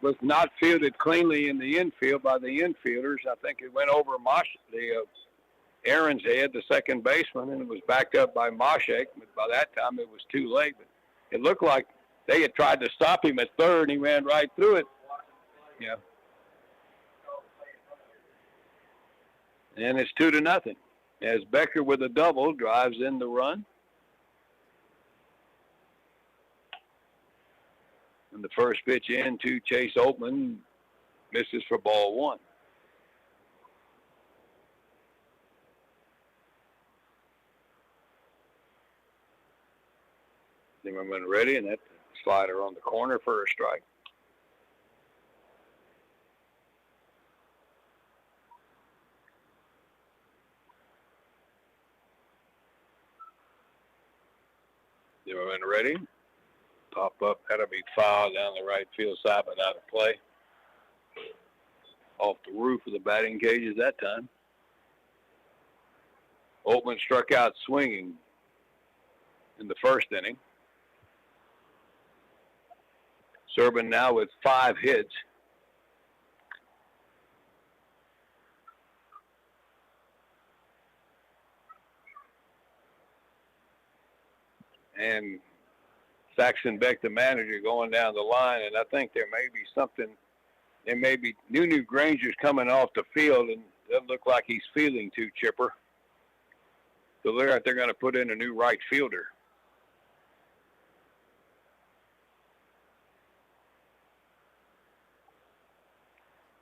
was not fielded cleanly in the infield by the infielders. I think it went over Aaron's head, the second baseman, and it was backed up by Moshek. But by that time, it was too late. But it looked like they had tried to stop him at third, and he ran right through it. Yeah. And it's 2-0 as Becker with a double drives in the run. And the first pitch in to Chase Oatman misses for ball one. Zimmerman ready, and that slider on the corner for a strike. Zimmerman ready. Pop up, that'll be fouled down the right field side, but out of play. Off the roof of the batting cages that time. Altman struck out swinging in the first inning. Serbin now with 5 hits. And Saxon Beck, the manager, going down the line, and I think there may be something. There may be New Granger's coming off the field, and it doesn't look like he's feeling too chipper. So they're going to put in a new right fielder.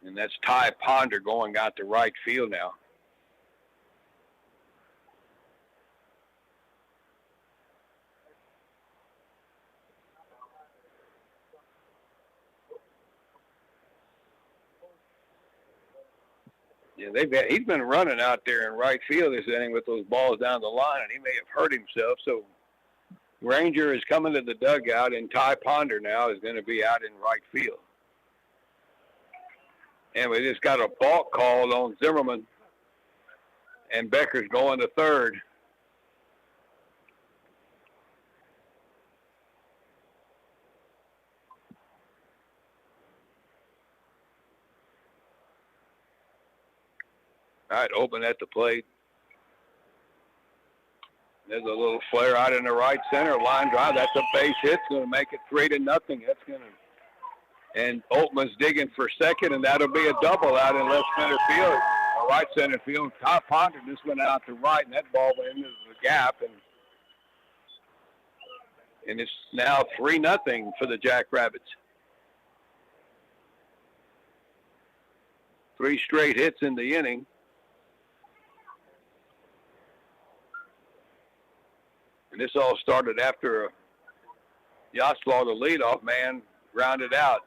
And that's Ty Ponder going out to right field now. Yeah, he's been running out there in right field this inning with those balls down the line, and he may have hurt himself. So Granger is coming to the dugout, and Ty Ponder now is going to be out in right field. And we just got a balk called on Zimmerman, and Becker's going to third. All right, open at the plate. There's a little flare out in the right center, line drive. That's a base hit. It's going to make it 3-0. That's going to, and Altman's digging for second, and that'll be a double out in left center field, or right center field. Ty Ponder just went out to right, and that ball went into the gap, and it's now 3-0 for the Jackrabbits. 3 straight hits in the inning. And this all started after Yasslaw, the leadoff man, grounded out.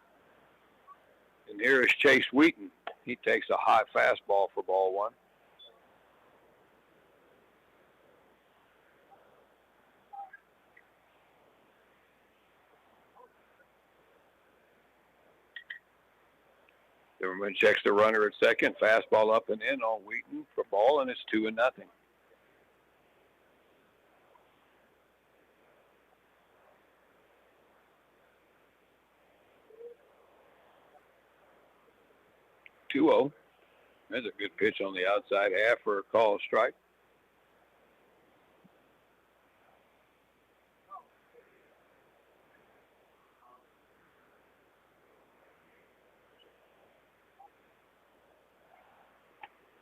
And here is Chase Wheaton. He takes a high fastball for ball 1. Zimmerman checks the runner at second. Fastball up and in on Wheaton for ball, and it's 2-0. 2-0. There's a good pitch on the outside half for a call strike.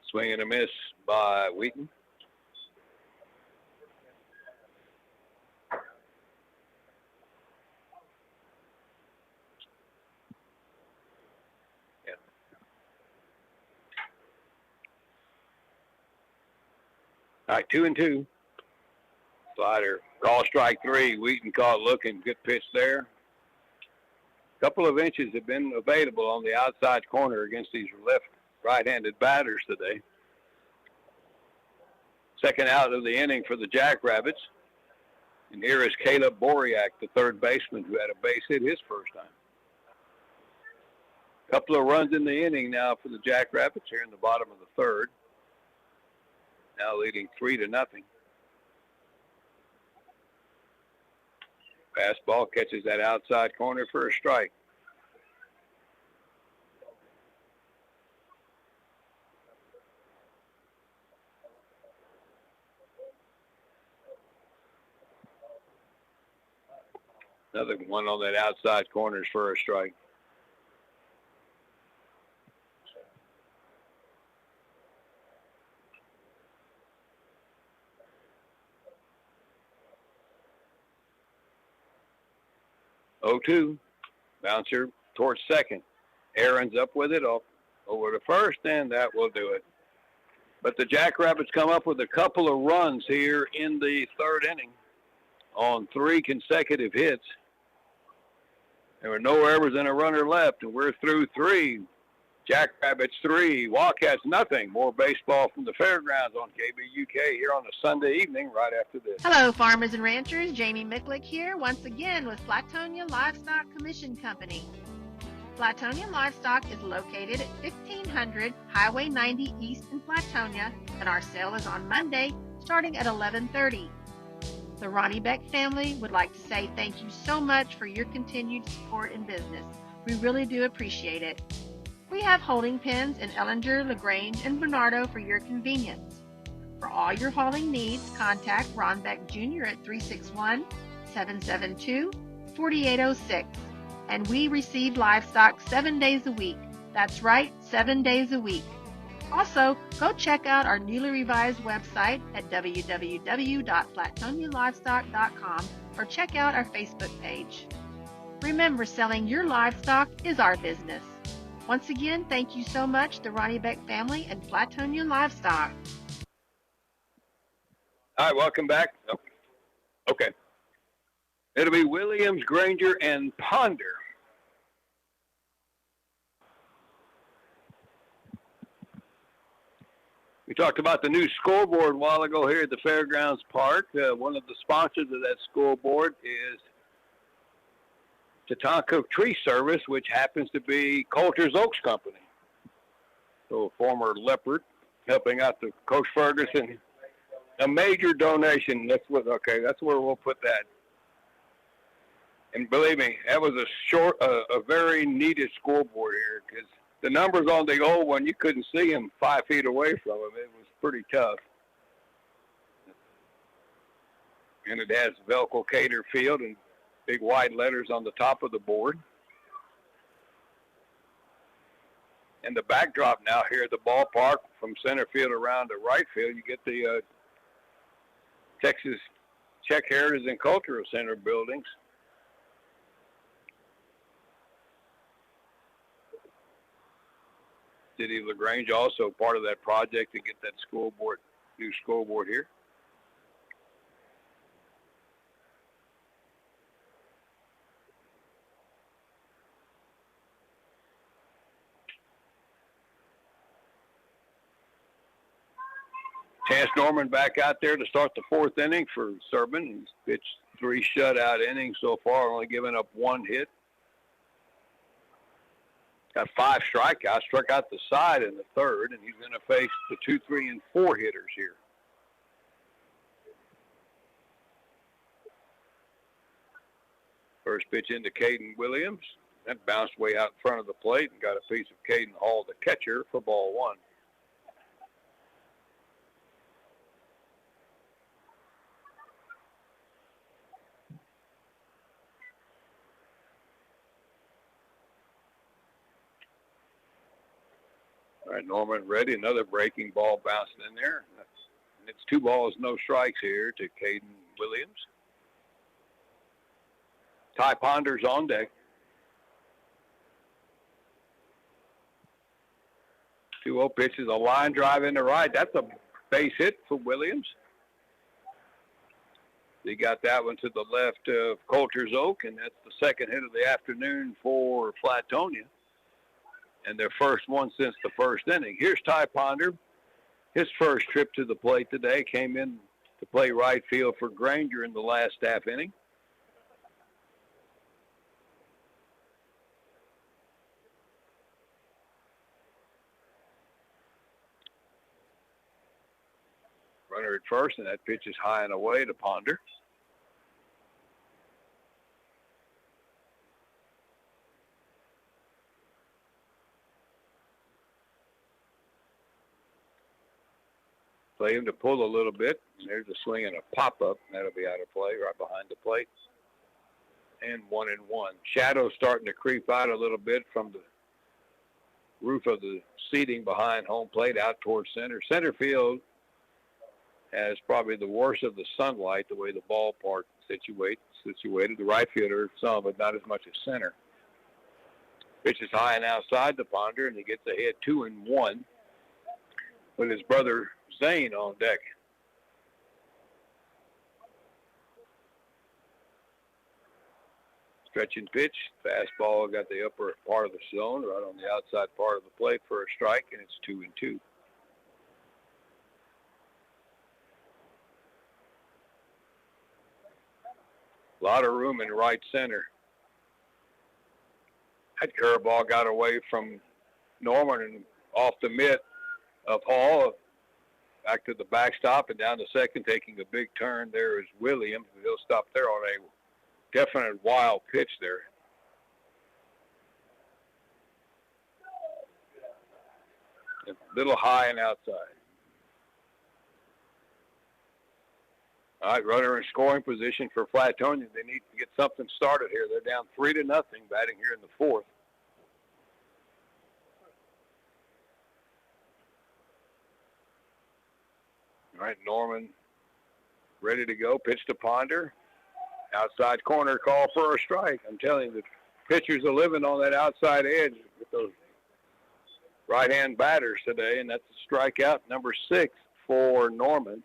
Swing and a miss by Wheaton. All right, 2-2. Slider, call strike 3. Wheaton caught looking. Good pitch there. A couple of inches have been available on the outside corner against these right-handed batters today. Second out of the inning for the Jackrabbits. And here is Caleb Boriak, the third baseman, who had a base hit his first time. A couple of runs in the inning now for the Jackrabbits here in the bottom of the third. Now leading 3-0. Fastball catches that outside corner for a strike. Another one on that outside corner is for a strike. Oh, 2. Bouncer towards second. Aaron's up with it over to first, and that will do it. But the Jackrabbits come up with a couple of runs here in the third inning on 3 consecutive hits. There were no errors and a runner left, and we're through 3. Jackrabbits 3, Wildcats nothing. More baseball from the fairgrounds on KVUK here on a Sunday evening right after this. Hello, farmers and ranchers. Jamie Micklick here once again with Flatonia Livestock Commission Company. Flatonia Livestock is located at 1500 Highway 90 East in Flatonia, and our sale is on Monday starting at 11:30. The Ronnie Beck family would like to say thank you so much for your continued support in business. We really do appreciate it. We have holding pens in Ellinger, LaGrange, and Bernardo for your convenience. For all your hauling needs, contact Ron Beck Jr. at 361-772-4806. And we receive livestock 7 days a week. That's right, 7 days a week. Also, go check out our newly revised website at www.flatonialivestock.com or check out our Facebook page. Remember, selling your livestock is our business. Once again, thank you so much, the Ronnie Beck family and Flatonia Livestock. All right, welcome back. Okay. It'll be Williams, Granger, and Ponder. We talked about the new scoreboard a while ago here at the Fairgrounds Park. One of the sponsors of that scoreboard is Tatanka Tree Service, which happens to be Coulter's Oaks Company. So a former Leopard helping out the Coach Ferguson. A major donation. That's where we'll put that. And believe me, that was a very needed scoreboard here because the numbers on the old one, you couldn't see them 5 feet away from them. It was pretty tough. And it has Velcro Cater Field and big wide letters on the top of the board. And the backdrop now here at the ballpark from center field around to right field, you get the Texas Czech Heritage and Cultural Center buildings. City of LaGrange also part of that project to get that new scoreboard here. Chance Norman back out there to start the 4th inning for Serbin. He's pitched 3 shutout innings so far, only giving up 1 hit. Got 5 strikeouts, struck out the side in the 3rd, and he's going to face the 2, 3, and 4 hitters here. First pitch into Caden Williams. That bounced way out in front of the plate and got a piece of Caden Hall, the catcher, for ball 1. All right, Norman ready. Another breaking ball bouncing in there. And it's 2 balls, no strikes here to Caden Williams. Ty Ponder's on deck. 2-0 pitches, a line drive into right. That's a base hit for Williams. He got that one to the left of Coulter's Oak, and that's the 2nd hit of the afternoon for Flatonia. And their first one since the 1st inning. Here's Ty Ponder. His first trip to the plate today came in to play right field for Granger in the last half inning. Runner at first, and that pitch is high and away to Ponder. Play him to pull a little bit. And there's a swing and a pop-up. That'll be out of play right behind the plate. And 1-1. Shadow starting to creep out a little bit from the roof of the seating behind home plate out towards center. Center field has probably the worst of the sunlight, the way the ballpark situated. The right fielder, some, but not as much as center. Pitch is high and outside the Ponder, and he gets ahead 2-1 with his brother Zane on deck. Stretching pitch. Fastball got the upper part of the zone, right on the outside part of the plate for a strike, and it's 2-2. A lot of room in right center. That curveball got away from Norman and off the mitt of Hall. Back to the backstop and down to second, taking a big turn. There is Williams. He'll stop there on a definite wild pitch there. A little high and outside. All right, runner in scoring position for Flatonia. They need to get something started here. They're down 3-0, batting here in the fourth. All right, Norman ready to go. Pitch to Ponder. Outside corner, call for a strike. I'm telling you, the pitchers are living on that outside edge with those right-hand batters today, and that's a strikeout number 6 for Norman.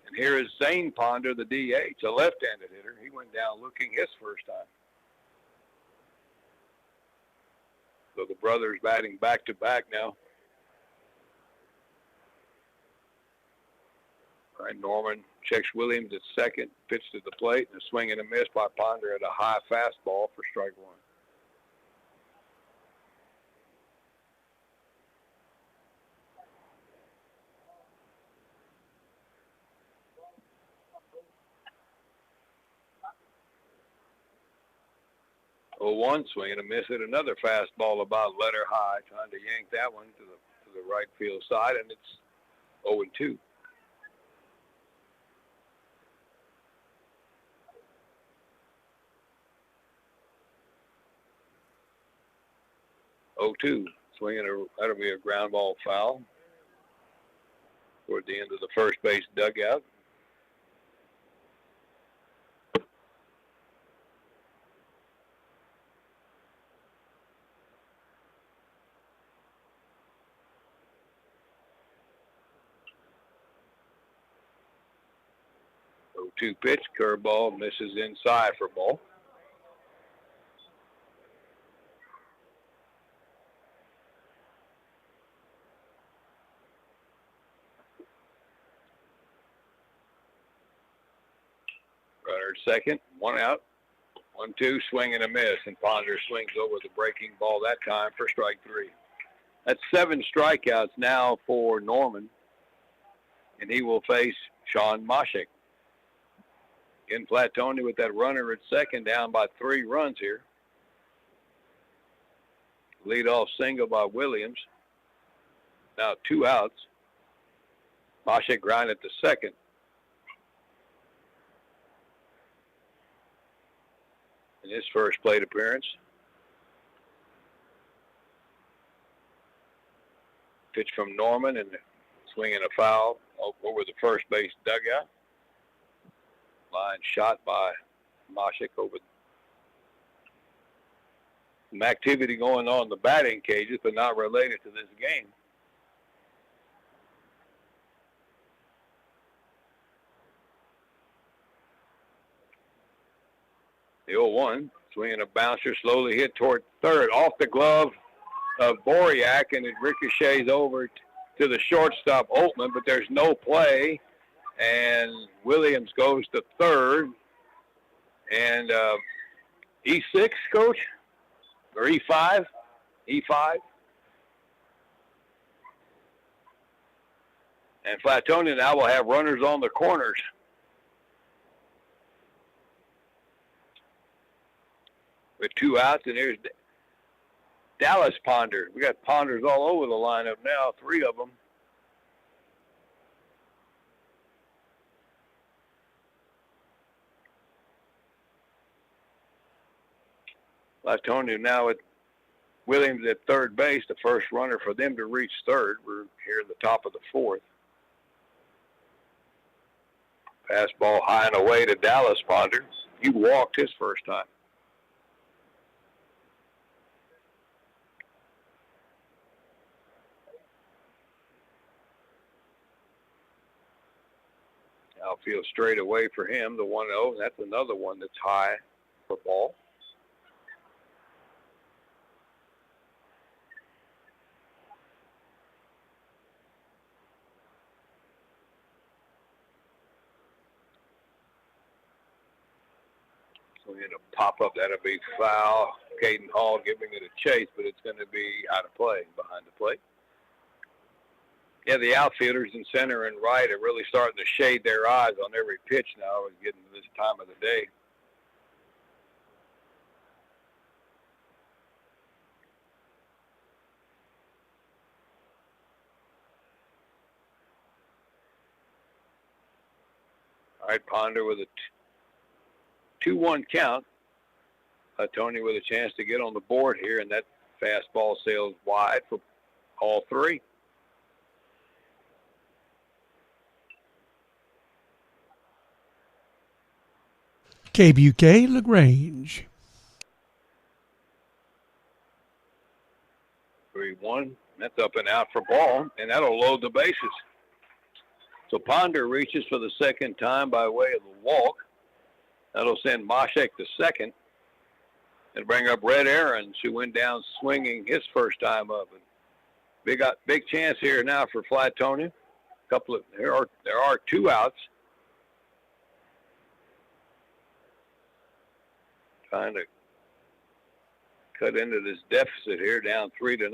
And here is Zane Ponder, the DH, a left-handed hitter. He went down looking his first time. So the brothers batting back-to-back now. All right, Norman checks Williams at second, pitch to the plate, and a swing and a miss by Ponder at a high fastball for strike one. Oh, one swing and a miss at another fastball about letter high, trying to yank that one to the right field side, and it's 0-2. Swinging that'll be a ground ball foul toward the end of the first base dugout. Two pitch, curveball, misses inside for ball. Runner second, one out. 1-2, swing and a miss, and Ponder swings over the breaking ball that time for strike 3. That's 7 strikeouts now for Norman, and he will face Sean Moshik. In Flatonia with that runner at second, down by 3 runs here. Leadoff single by Williams. Now 2 outs. Moshik grounded to second. In his first plate appearance. Pitch from Norman and swinging a foul over the first base dugout. Line shot by Moshik over. Some activity going on in the batting cages, but not related to this game. The 0-1, swinging a bouncer, slowly hit toward third, off the glove of Boriak, and it ricochets over to the shortstop, Altman, but there's no play. And Williams goes to third. And E6, Coach? Or E5? E5. And Flatonia now will have runners on the corners. With 2 outs, and here's Dallas Ponder. We got Ponders all over the lineup now, 3 of them. Flatonia now with Williams at third base, the first runner for them to reach third. We're here at the top of the 4th. Fastball high and away to Dallas Ponder. He walked his first time. Outfield straight away for him, the 1-0. That's another one that's high for ball. So we're going to pop up. That'll be foul. Caden Hall giving it a chase, but it's going to be out of play, behind the plate. Yeah, the outfielders in center and right are really starting to shade their eyes on every pitch now. We're getting to this time of the day. All right, Ponder with a 2-1 count. Tony with a chance to get on the board here, and that fastball sails wide for all three. KVLG LaGrange. 3-1. That's up and out for ball, and that'll load the bases. So Ponder reaches for the second time by way of the walk. That'll send Moshek to second and bring up Red Aarons, who went down swinging his first time up. And big chance here now for Flatonia. There are 2 outs. Trying to cut into this deficit here, down 3-0.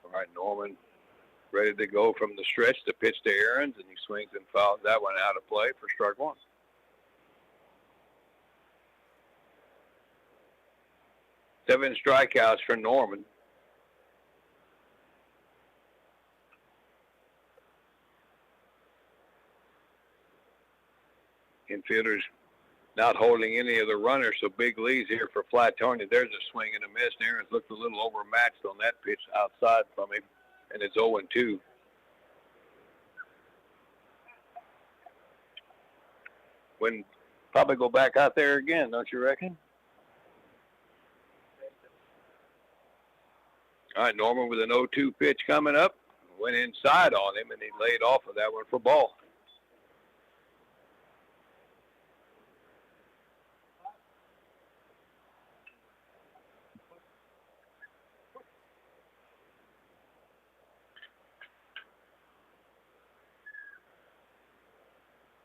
All right, Norman ready to go from the stretch to pitch to Aarons, and he swings and fouls that one out of play for strike 1. Seven strikeouts for Norman. Infielders not holding any of the runners, so big leads here for Flatonia. There's a swing and a miss. Aarons looked a little overmatched on that pitch outside from him, and it's 0-2. Wouldn't probably go back out there again, don't you reckon? All right, Norman with an 0-2 pitch coming up. Went inside on him, and he laid off of that one for ball.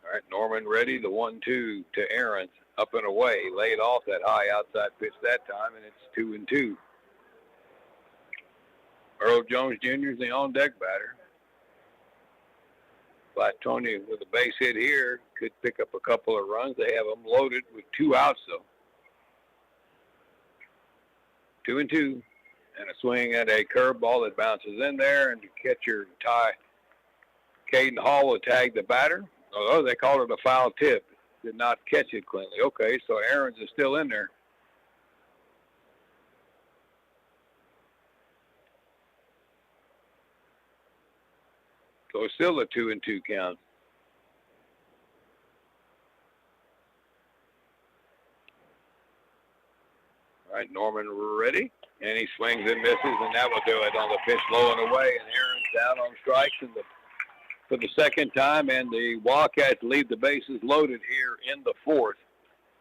All right, Norman ready. The 1-2 to Aarons. Up and away. He laid off that high outside pitch that time, and it's 2-2. Earl Jones Jr. is the on-deck batter. Flatonia with a base hit here could pick up a couple of runs. They have them loaded with 2 outs, though. 2-2. And a swing at a curveball that bounces in there, and the catcher, Caden Hall, will tag the batter. Oh, they called it a foul tip. Did not catch it cleanly. Okay, so Aarons is still in there. So it's still a 2-2 count. All right, Norman ready. And he swings and misses, and that will do it on the pitch low and away. And Aaron's down on strikes for the second time, and the Wildcats leave the bases loaded here in the 4th.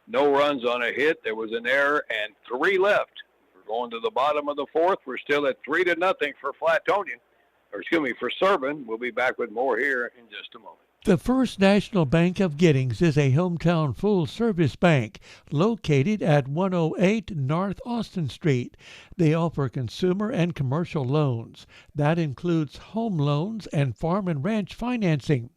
No runs on a hit. There was an error, and 3 left. We're going to the bottom of the 4th. We're still at 3-0 for Flatonia. For Serbin. We'll be back with more here in just a moment. The First National Bank of Giddings is a hometown full-service bank located at 108 North Austin Street. They offer consumer and commercial loans. That includes home loans and farm and ranch financing.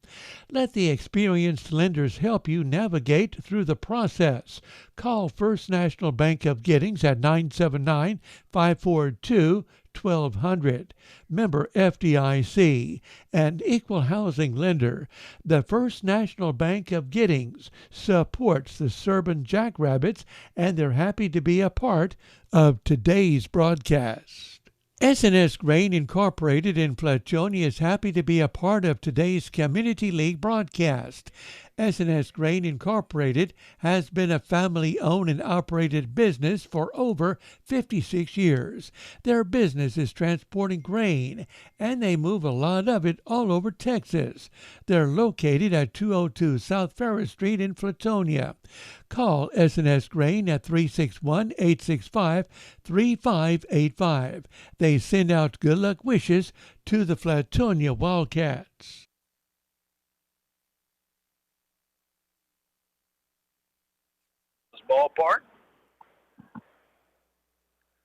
Let the experienced lenders help you navigate through the process. Call First National Bank of Giddings at 979-542-1200. Member FDIC, and equal housing lender. The First National Bank of Giddings supports the Serbin Jackrabbits, and they're happy to be a part of today's broadcast. S&S Grain Incorporated in Flatonia is happy to be a part of today's Community League broadcast. S&S Grain Incorporated has been a family-owned and operated business for over 56 years. Their business is transporting grain, and they move a lot of it all over Texas. They're located at 202 South Ferris Street in Flatonia. Call S&S Grain at 361-865-3585. They send out good luck wishes to the Flatonia Wildcats. Ballpark.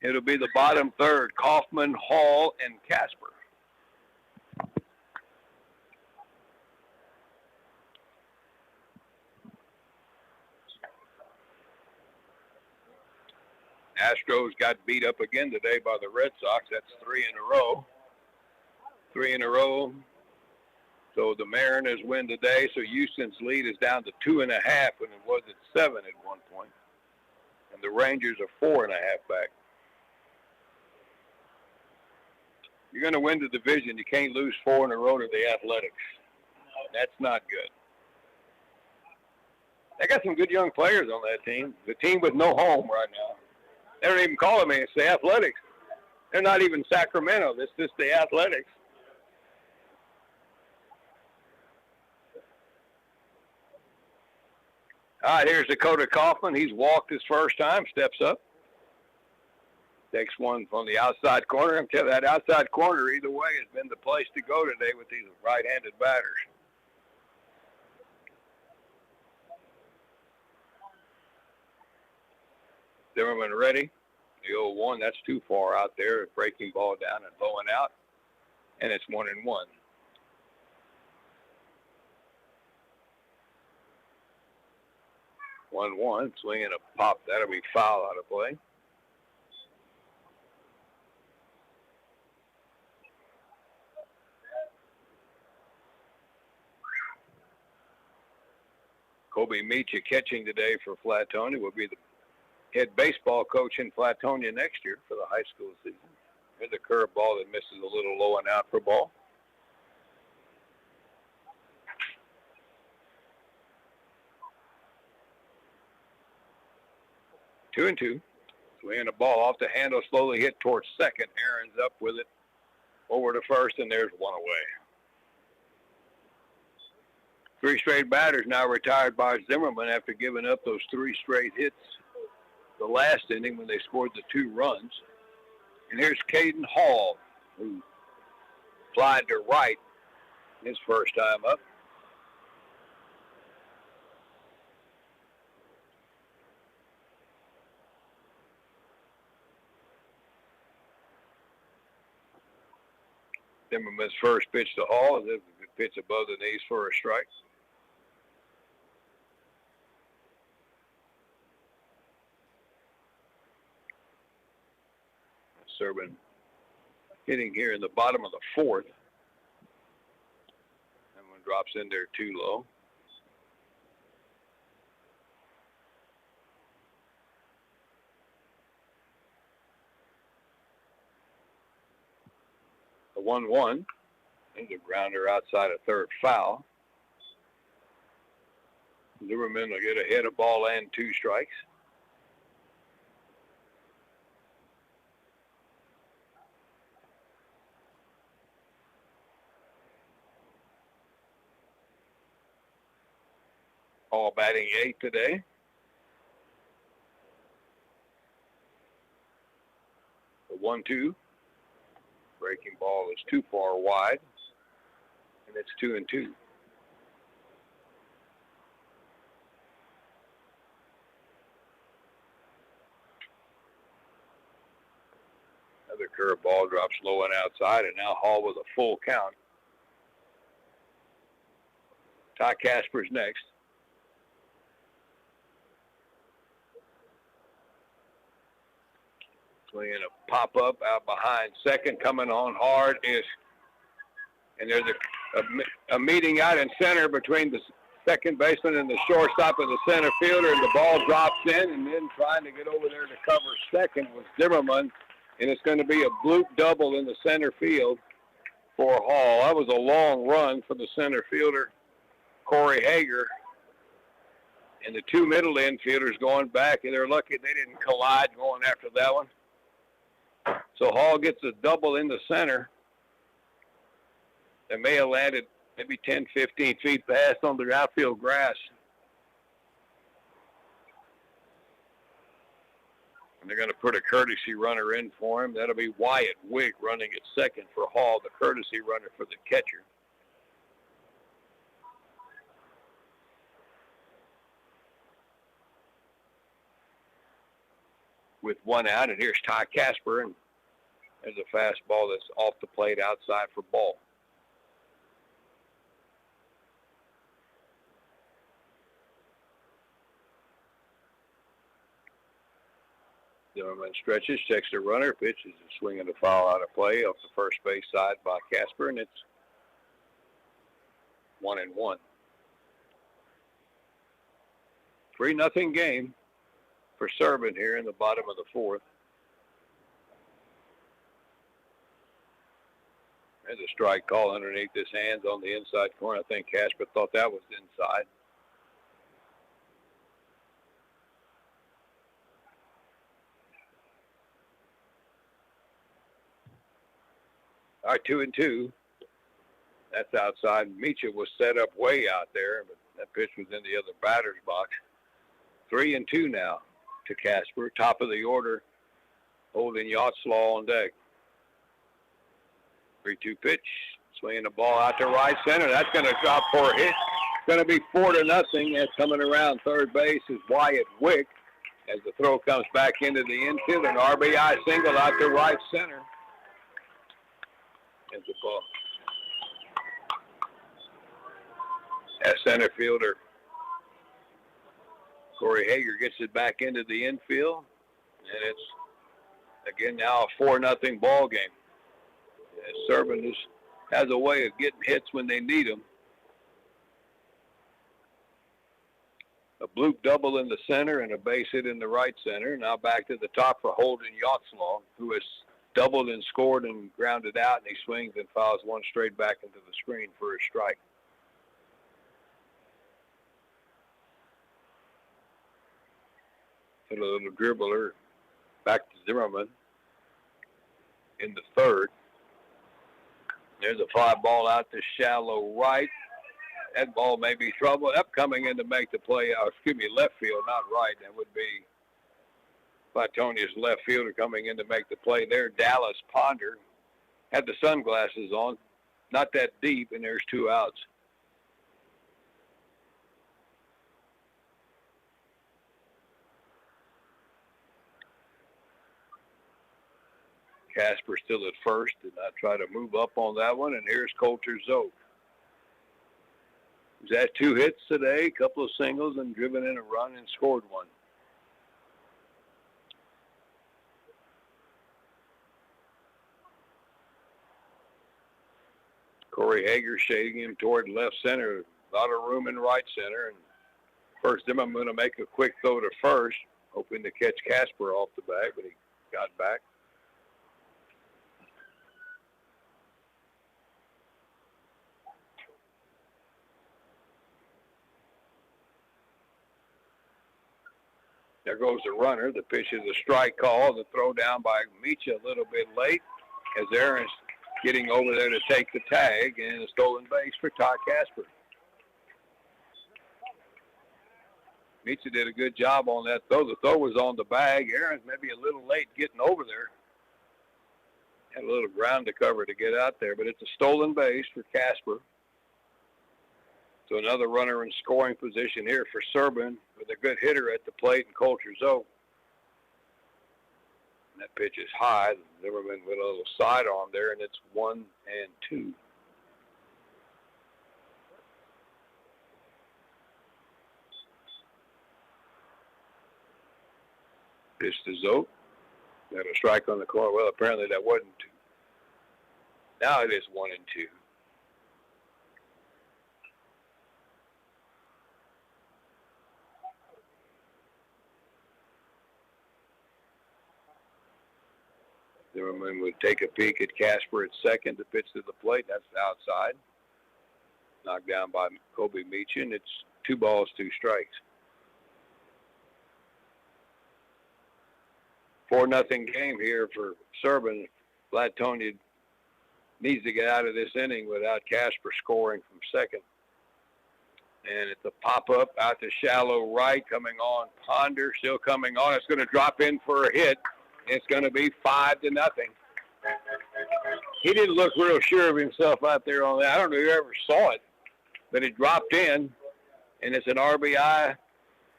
It'll be the bottom third, Kaufman, Hall, and Casper. Astros got beat up again today by the Red Sox. That's 3 in a row. 3 in a row. So the Mariners win today, so Houston's lead is down to 2.5 when it was at 7 at one point. And the Rangers are 4.5 back. You're going to win the division. You can't lose 4 in a row to the Athletics. That's not good. They got some good young players on that team. The team with no home right now. They don't even call me. It's the Athletics. They're not even Sacramento. It's just the Athletics. All right, here's Dakota Kaufman. He's walked his first time, steps up. Takes one from the outside corner. I'm telling you, that outside corner, either way, has been the place to go today with these right-handed batters. Zimmerman ready. The 0-1, that's too far out there. Breaking ball down and blowing out. And it's 1-1. 1-1, swinging a pop. That'll be foul out of play. Kobe Meacha catching today for Flatonia. Will be the head baseball coach in Flatonia next year for the high school season. Here's a curveball that misses a little low and out for ball. Two and two. Swinging a ball off the handle, slowly hit towards second. Aaron's up with it over to first, and there's one away. 3 straight batters now retired by Zimmerman after giving up those 3 straight hits the last inning when they scored the 2 runs. And here's Caden Hall, who flied to right his first time up. Zimmerman's first pitch to Hall is a pitch above the knees for a strike. Serbin hitting here in the bottom of the 4th. That one drops in there too low. The 1-1. There's a grounder outside of third foul. Zimmerman will get a hit, a ball, and 2 strikes. Hall batting 8th today. The 1-2. Breaking ball is too far wide, and it's 2-2. Another curveball drops low and outside, and now Hall with a full count. Ty Casper's next. Swinging a pop-up out behind second, coming on hard is, and there's a meeting out in center between the second baseman and the shortstop and the center fielder, and the ball drops in, and then trying to get over there to cover second was Zimmerman, and it's going to be a bloop double in the center field for Hall. That was a long run for the center fielder, Corey Hager, And the two middle infielders going back, and they're lucky they didn't collide going after that one. So Hall gets a double in the center. They may have landed maybe 10, 15 feet past on the outfield grass. And they're going to put a courtesy runner in for him. That'll be Wyatt Wick running at second for Hall, the courtesy runner for the catcher. With one out, and here's Ty Casper, and there's a fastball that's off the plate outside for ball. Zimmerman stretches, checks the runner, pitches a swing and a foul out of play off the first base side by Casper, and it's 1-1. 3-0 game for Serbin here in the bottom of the fourth. There's a strike call underneath his hands on the inside corner. I think Casper thought that was inside. All right, 2-2. That's outside. Mecha was set up way out there, but that pitch was in the other batter's box. 3-2 now to Casper. Top of the order, holding Yachtslaw on deck. 3-2 pitch. Swinging the ball out to right center. That's going to drop for a hit. It's going to be 4-0. That's coming around third base is Wyatt Wick as the throw comes back into the infield. An RBI single out to right center. As the ball. As center fielder Corey Hager gets it back into the infield, and it's again now a 4-0 ball game. Serbin has a way of getting hits when they need them. A bloop double in the center and a base hit in the right center. Now back to the top for Holden Yachtslaw, who has doubled and scored and grounded out, and he swings and fouls one straight back into the screen for a strike. A little dribbler back to Zimmerman in the third. There's a fly ball out to shallow right. That ball may be trouble. Up coming in to make the play. Left field, not right. That would be Flatonia's left fielder coming in to make the play there. Dallas Ponder had the sunglasses on. Not that deep, and there's 2 outs. Casper still at first, and I try to move up on that one, and here's Coulter Zoke. He's had 2 hits today, a couple of singles, and driven in a run and scored one. Corey Hager shading him toward left center. A lot of room in right center, and first Zimmerman going to make a quick throw to first, hoping to catch Casper off the bag, but he got back. There goes the runner. The pitch is a strike call. The throw down by Mecha a little bit late as Aaron's getting over there to take the tag, and a stolen base for Todd Casper. Mecha did a good job on that throw. The throw was on the bag. Aaron's maybe a little late getting over there. Had a little ground to cover to get out there, but it's a stolen base for Casper. So another runner in scoring position here for Serbin with a good hitter at the plate and Coulter Zoke. And that pitch is high. Zimmerman with a little sidearm there, and it's 1-2. Pitch to Zoke. Got a strike on the corner. Well, apparently that wasn't 2. Now it is 1-2. Zimmerman would take a peek at Casper at second. The pitch to the plate. That's outside. Knocked down by Kobe Meechin. It's 2 balls, 2 strikes. 4-0 game here for Serbin. Flatonia needs to get out of this inning without Casper scoring from second. And it's a pop-up out to shallow right, coming on. Ponder still coming on. It's going to drop in for a hit. It's going to be 5-0. He didn't look real sure of himself out there on that. I don't know who ever saw it, but it dropped in, and it's an RBI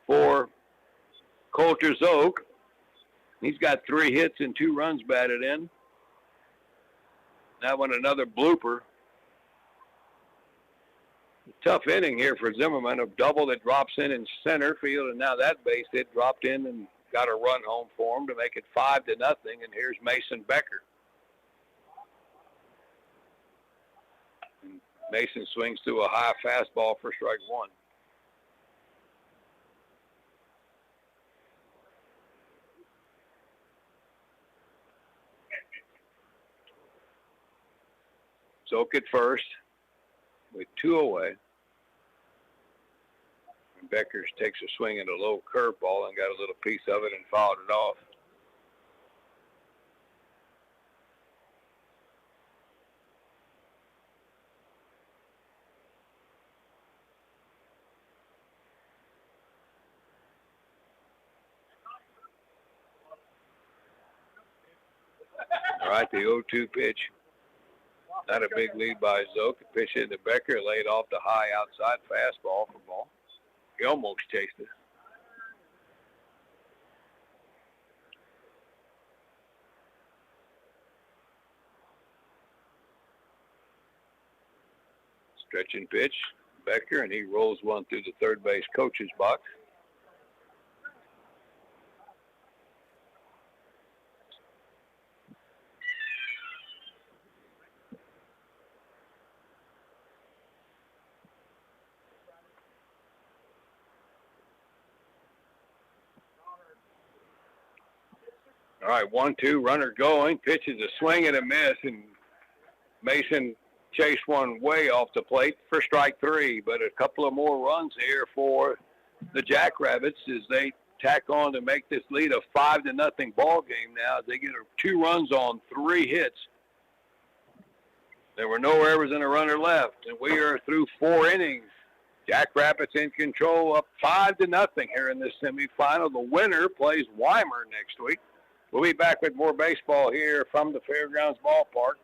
for Coulter Zoke. He's got 3 hits and 2 runs batted in. That one another blooper. Tough inning here for Zimmerman. A double that drops in center field, and now that base hit dropped in and got a run home for him to make it 5-0. And here's Mason Becker. And Mason swings through a high fastball for strike 1. Zoke at first with 2 away. And Beckers takes a swing at a low curveball and got a little piece of it and fouled it off. All right, the 0-2 pitch. Not a big lead by Zoke. The pitch into Becker, laid off the high outside fastball for ball. He almost chased it. Stretching pitch, Becker, and he rolls one through the third base coach's box. All right, 1-2, runner going. Pitches a swing and a miss, and Mason chased one way off the plate for strike 3. But a couple of more runs here for the Jackrabbits as they tack on to make this lead a 5-0 ball game now. They get 2 runs on 3 hits. There were no errors and a runner left, and we are through 4 innings. Jackrabbits in control, up 5-0 here in this semifinal. The winner plays Weimar next week. We'll be back with more baseball here from the Fairgrounds Ballpark.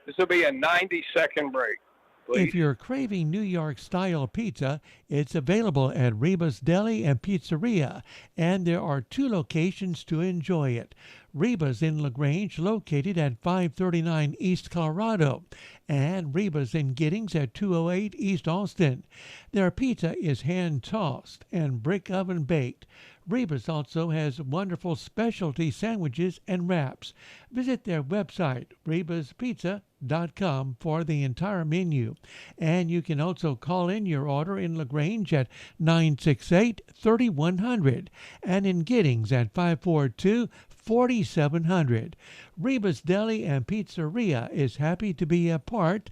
This will be a 90-second break. Please. If you're craving New York-style pizza, it's available at Reba's Deli and Pizzeria, and there are 2 locations to enjoy it. Reba's in LaGrange, located at 539 East Colorado, and Reba's in Giddings at 208 East Austin. Their pizza is hand-tossed and brick oven baked. Reba's also has wonderful specialty sandwiches and wraps. Visit their website, rebaspizza.com, for the entire menu. And you can also call in your order in LaGrange at 968-3100 and in Giddings at 542-4700. Reba's Deli and Pizzeria is happy to be a part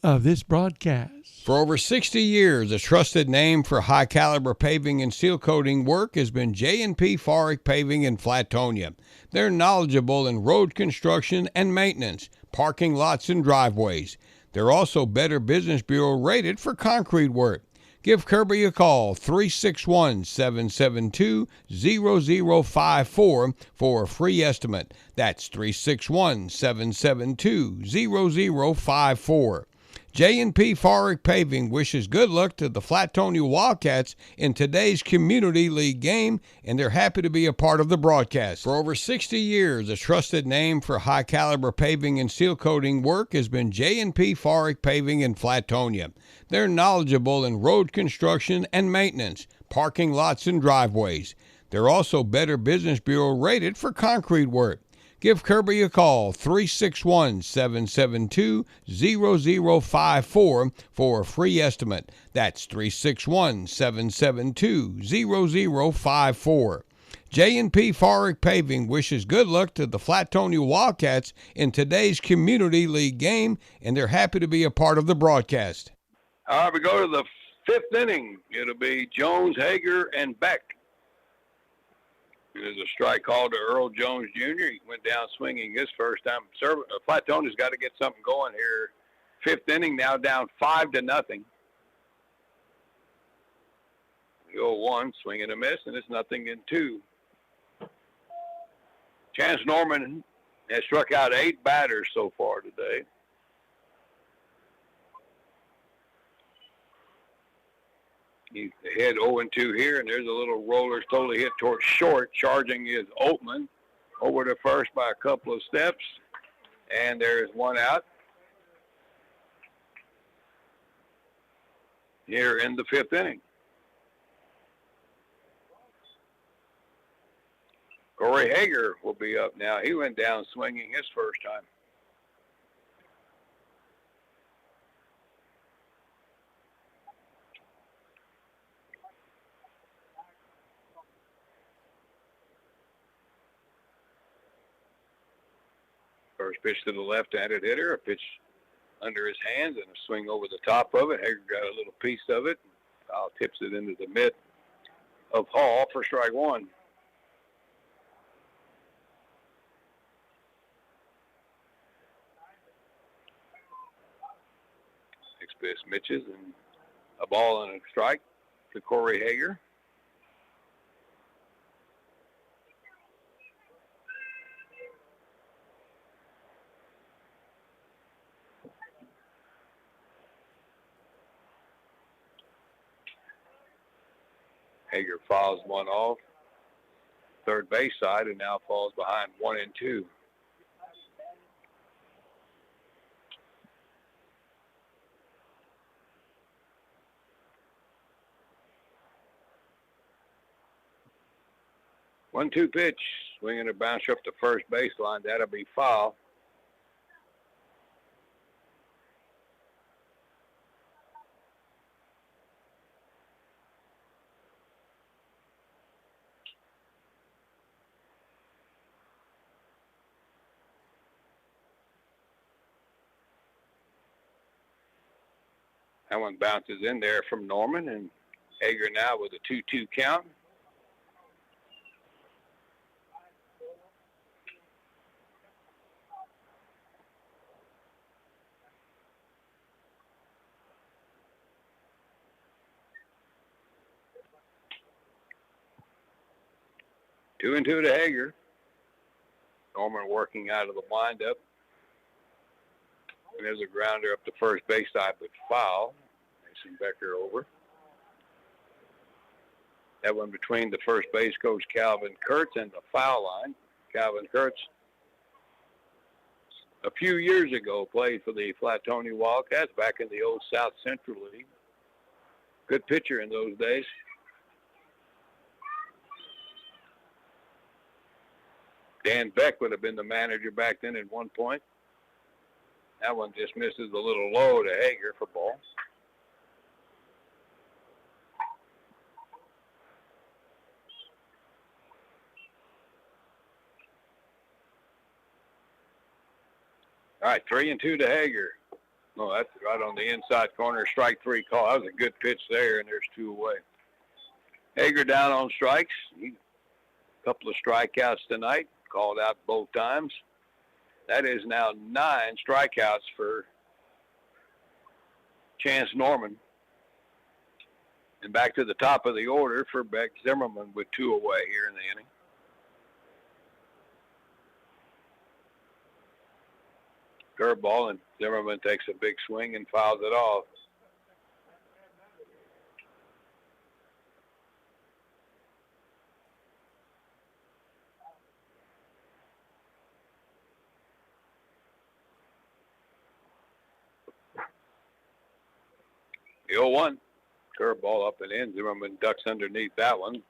of this broadcast. For over 60 years, a trusted name for high-caliber paving and seal coating work has been J&P Farick Paving in Flatonia. They're knowledgeable in road construction and maintenance, parking lots and driveways. They're also Better Business Bureau rated for concrete work. Give Kirby a call, 361-772-0054 for a free estimate. That's 361-772-0054. J&P Farick Paving wishes good luck to the Flatonia Wildcats in today's Community League game, and they're happy to be a part of the broadcast. For over 60 years, a trusted name for high-caliber paving and seal coating work has been J&P Farick Paving in Flatonia. They're knowledgeable in road construction and maintenance, parking lots and driveways. They're also Better Business Bureau rated for concrete work. Give Kirby a call, 361-772-0054 for a free estimate. That's 361-772-0054. J&P Farick Paving wishes good luck to the Flatonia Wildcats in today's Community League game, and they're happy to be a part of the broadcast. All right, we go to the 5th inning. It'll be Jones, Hager, and Beck. And there's a strike called to Earl Jones Jr. He went down swinging his first time. Flatonia's got to get something going here. Fifth inning now, down 5-0. The 0-1, swing and a miss, and it's 0-2. Chance Norman has struck out 8 batters so far today. He's ahead 0-2 here, and there's a little roller totally hit towards short. Charging is Oatman over to first by a couple of steps, and there's one out here in the 5th inning. Corey Hager will be up now. He went down swinging his first time. First pitch to the left-handed hitter, a pitch under his hands and a swing over the top of it. Hager got a little piece of it. Foul tips it into the mitt of Hall for strike 1. Next pitch Mitches, and a ball and a strike to Corey Hager. Hager fouls one off, third base side, and now falls behind 1-2. One-two pitch, swinging a bounce up to first baseline. That'll be foul. That one bounces in there from Norman, and Hager now with a 2-2 count. Two and two to Hager. Norman working out of the windup. And there's a grounder up the first base side, but foul. Mason Becker over. That one between the first base coach Calvin Kurtz and the foul line. Calvin Kurtz, a few years ago, played for the Flatonia Wildcats back in the old South Central League. Good pitcher in those days. Dan Beck would have been the manager back then at one point. That one just misses a little low to Hager for ball. All right, 3-2 to Hager. No, that's right on the inside corner. Strike 3 call. That was a good pitch there, and there's 2 away. Hager down on strikes. A couple of strikeouts tonight. Called out both times. That is now 9 strikeouts for Chance Norman. And back to the top of the order for Beck Zimmerman with 2 away here in the inning. Curveball, and Zimmerman takes a big swing and fouls it off. The 0-1, curveball up and in. Zimmerman ducks underneath that one.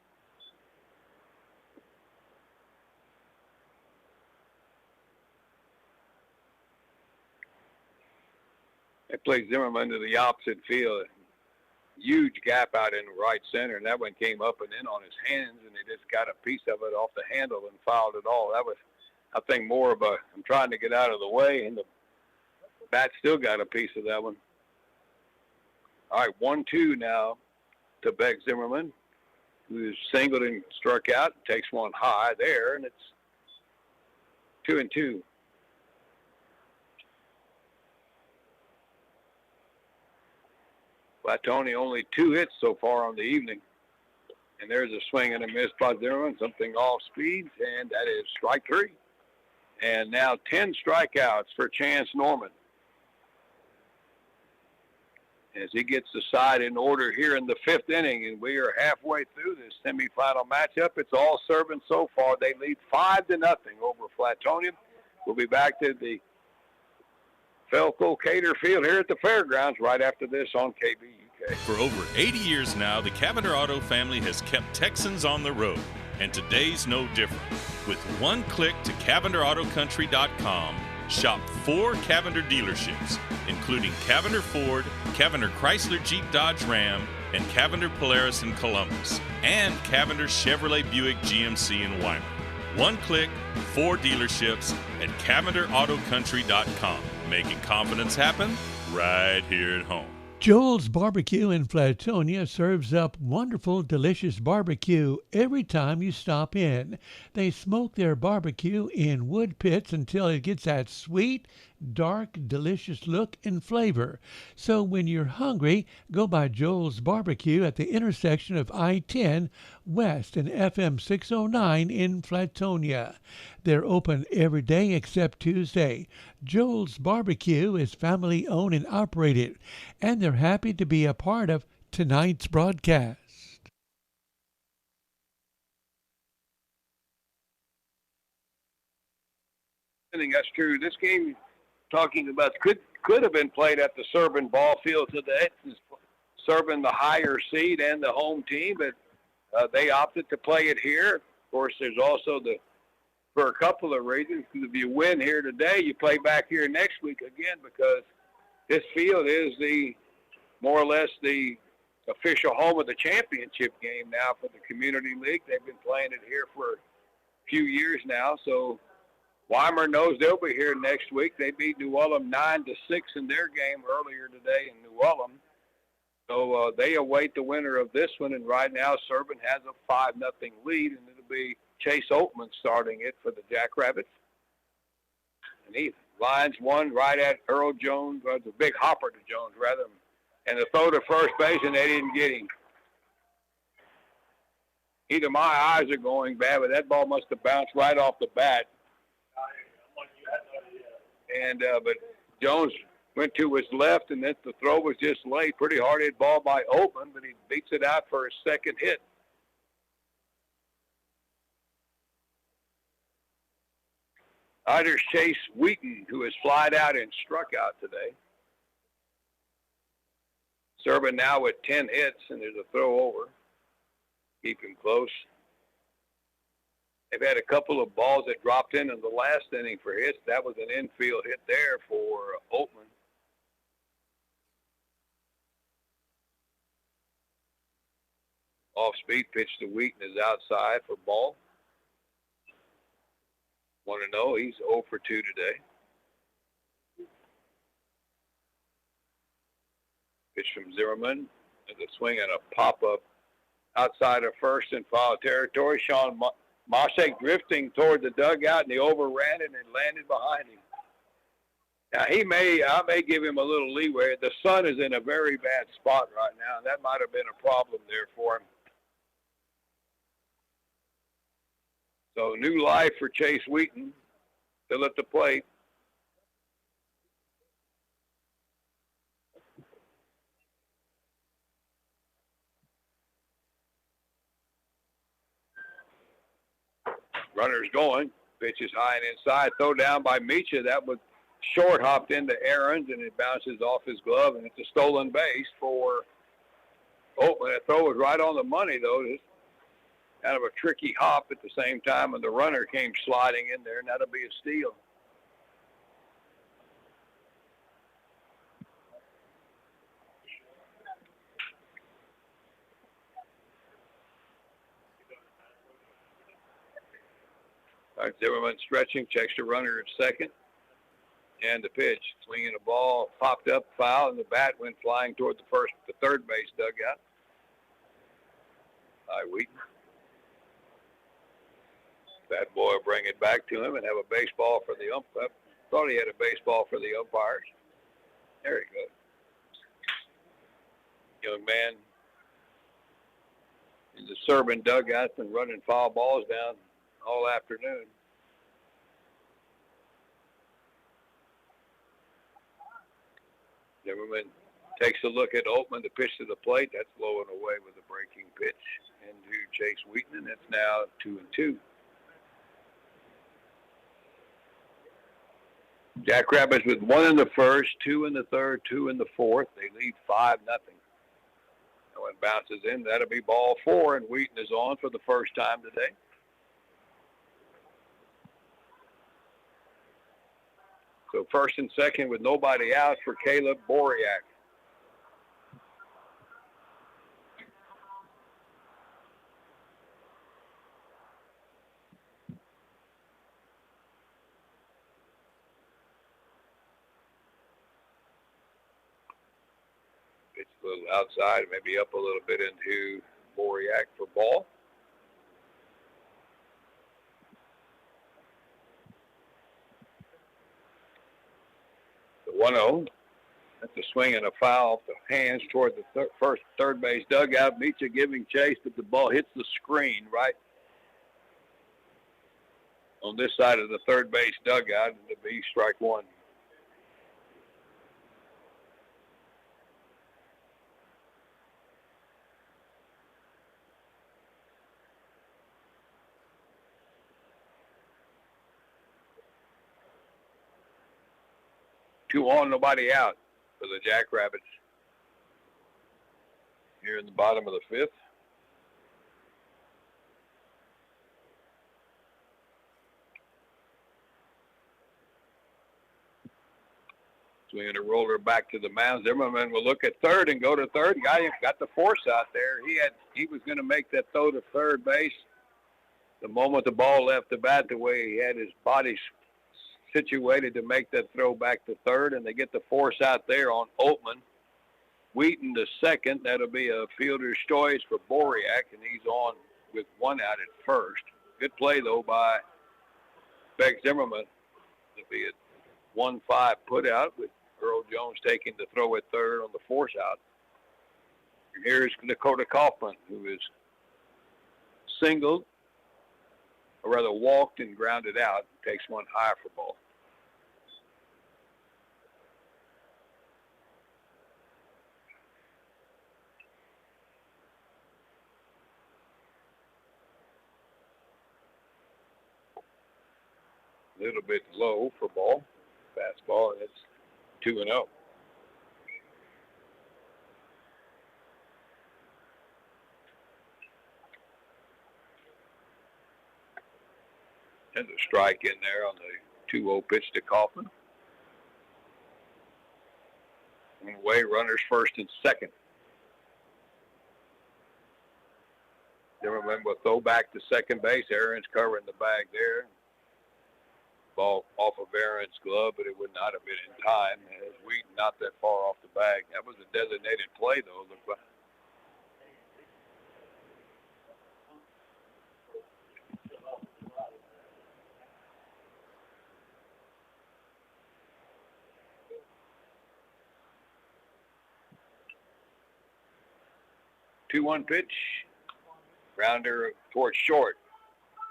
They played Zimmerman to the opposite field. Huge gap out in right center, and that one came up and in on his hands, and he just got a piece of it off the handle and fouled it all. That was, I think, more of a, I'm trying to get out of the way, and the bat still got a piece of that one. All right, 1-2 now to Beck Zimmerman. who's singled and struck out, takes one high there, and it's 2-2. Flatonia only 2 hits so far on the evening. And there's a swing and a miss by Zimmerman, something off speed, and that is strike 3. And now 10 strikeouts for Chance Norman. As he gets the side in order here in the 5th inning, and we are halfway through this semifinal matchup. It's all Serbin so far. They lead 5-0 over Flatonia. We'll be back to the Felco Cater Field here at the fairgrounds right after this on KBUK. For over 80 years now, the Cavender Auto family has kept Texans on the road, and today's no different. With one click to CavenderAutoCountry.com, shop 4 Cavender dealerships, including Cavender Ford, Cavender Chrysler Jeep Dodge Ram, and Cavender Polaris in Columbus, and Cavender Chevrolet Buick GMC in Weimar. One click, 4 dealerships at CavenderAutoCountry.com, making confidence happen right here at home. Joel's Barbecue in Flatonia serves up wonderful, delicious barbecue every time you stop in. They smoke their barbecue in wood pits until it gets that sweet, dark, delicious look and flavor. So when you're hungry, go by Joel's Barbecue at the intersection of I-10 West and FM 609 in Flatonia. They're open every day except Tuesday. Joel's Barbecue is family owned and operated, and they're happy to be a part of tonight's broadcast. I think that's true. This game, talking about, could have been played at the Serbin ball field today. Serbin the higher seed and the home team, but they opted to play it here. Of course, there's also for a couple of reasons. If you win here today, you play back here next week again, because this field is more or less the official home of the championship game now for the Community League. They've been playing it here for a few years now, so Weimar knows they'll be here next week. They beat New Ulm 9-6 in their game earlier today in New Ulm. So they await the winner of this one, and right now Serbin has a 5-0 lead, and it'll be Chase Oatman starting it for the Jackrabbits. And he lines one right at Earl Jones, or the big hopper to Jones, rather, and the throw to first base, and they didn't get him. Either my eyes are going bad, but that ball must have bounced right off the bat. And but Jones went to his left, and then the throw was just late. Pretty hard hit ball by Oatman, but he beats it out for his second hit. Iders Chase Wheaton, who has flied out and struck out today. Serbin now with 10 hits, and there's a throw over. Keep him close. They've had a couple of balls that dropped in the last inning for hits. That was an infield hit there for Oatman. Off-speed pitch to Wheaton is outside for ball. 1-0. He's 0 for 2 today. Pitch from Zimmerman. There's a swing and a pop-up outside of first and foul territory. Sean Moshek drifting toward the dugout, and he overran it and landed behind him. Now, I may give him a little leeway. The sun is in a very bad spot right now, and that might have been a problem there for him. So, new life for Chase Wheaton, still at the plate. Runner's going. Pitch is high and inside. Throw down by Micha. That was short, hopped into Aaron's, and it bounces off his glove, and it's a stolen base for Oatman. That throw was right on the money, though. It's kind of a tricky hop at the same time, and the runner came sliding in there, and that'll be a steal. All right, Zimmerman stretching, checks the runner at second. And the pitch, swinging a ball, popped up, foul, and the bat went flying toward the third base dugout. by Wheaton. That boy will bring it back to him and have a baseball for the umpire. Thought he had a baseball for the umpires. There he goes. Young man in the Serbin dugout been running foul balls down all afternoon. Zimmerman takes a look at Altman, the pitch to the plate. That's low and away with a breaking pitch into Chase Wheaton, and it's now 2-2. Jackrabbits with 1 in the first, 2 in the third, 2 in the fourth. They lead 5-0. That one bounces in. That'll be ball 4, and Wheaton is on for the first time today. So first and second with nobody out for Caleb Boriak. It's a little outside, maybe up a little bit into Boriak for ball. The 1-0. That's a swing and a foul off the hands toward the third base dugout. Meacha giving chase, but the ball hits the screen right on this side of the third base dugout, and it'll be strike 1. Two on, nobody out for the Jackrabbits here in the bottom of the 5th. Swinging a roller back to the mound. Zimmerman will look at third and go to third. Got the force out there. He was going to make that throw to third base. The moment the ball left the bat, the way he had his body situated to make that throw back to third, and they get the force out there on Altman. Wheaton to second. That'll be a fielder's choice for Boriak, and he's on with 1 out at first. Good play, though, by Beck Zimmerman. It'll be a 1-5 put out with Earl Jones taking the throw at third on the force out. And here's Dakota Kaufman, who is singled, or rather walked and grounded out. Takes one high for ball. A little bit low for ball. Fastball, and it's 2-0. And a strike in there on the 2-0 pitch to Kaufman. One away, runners first and second. Zimmerman will throw back to second base. Aaron's covering the bag there. Ball off of Aaron's glove, but it would not have been in time. As Wheaton not that far off the bag. That was a designated play, though. Look like. Two-one pitch. Grounder towards short.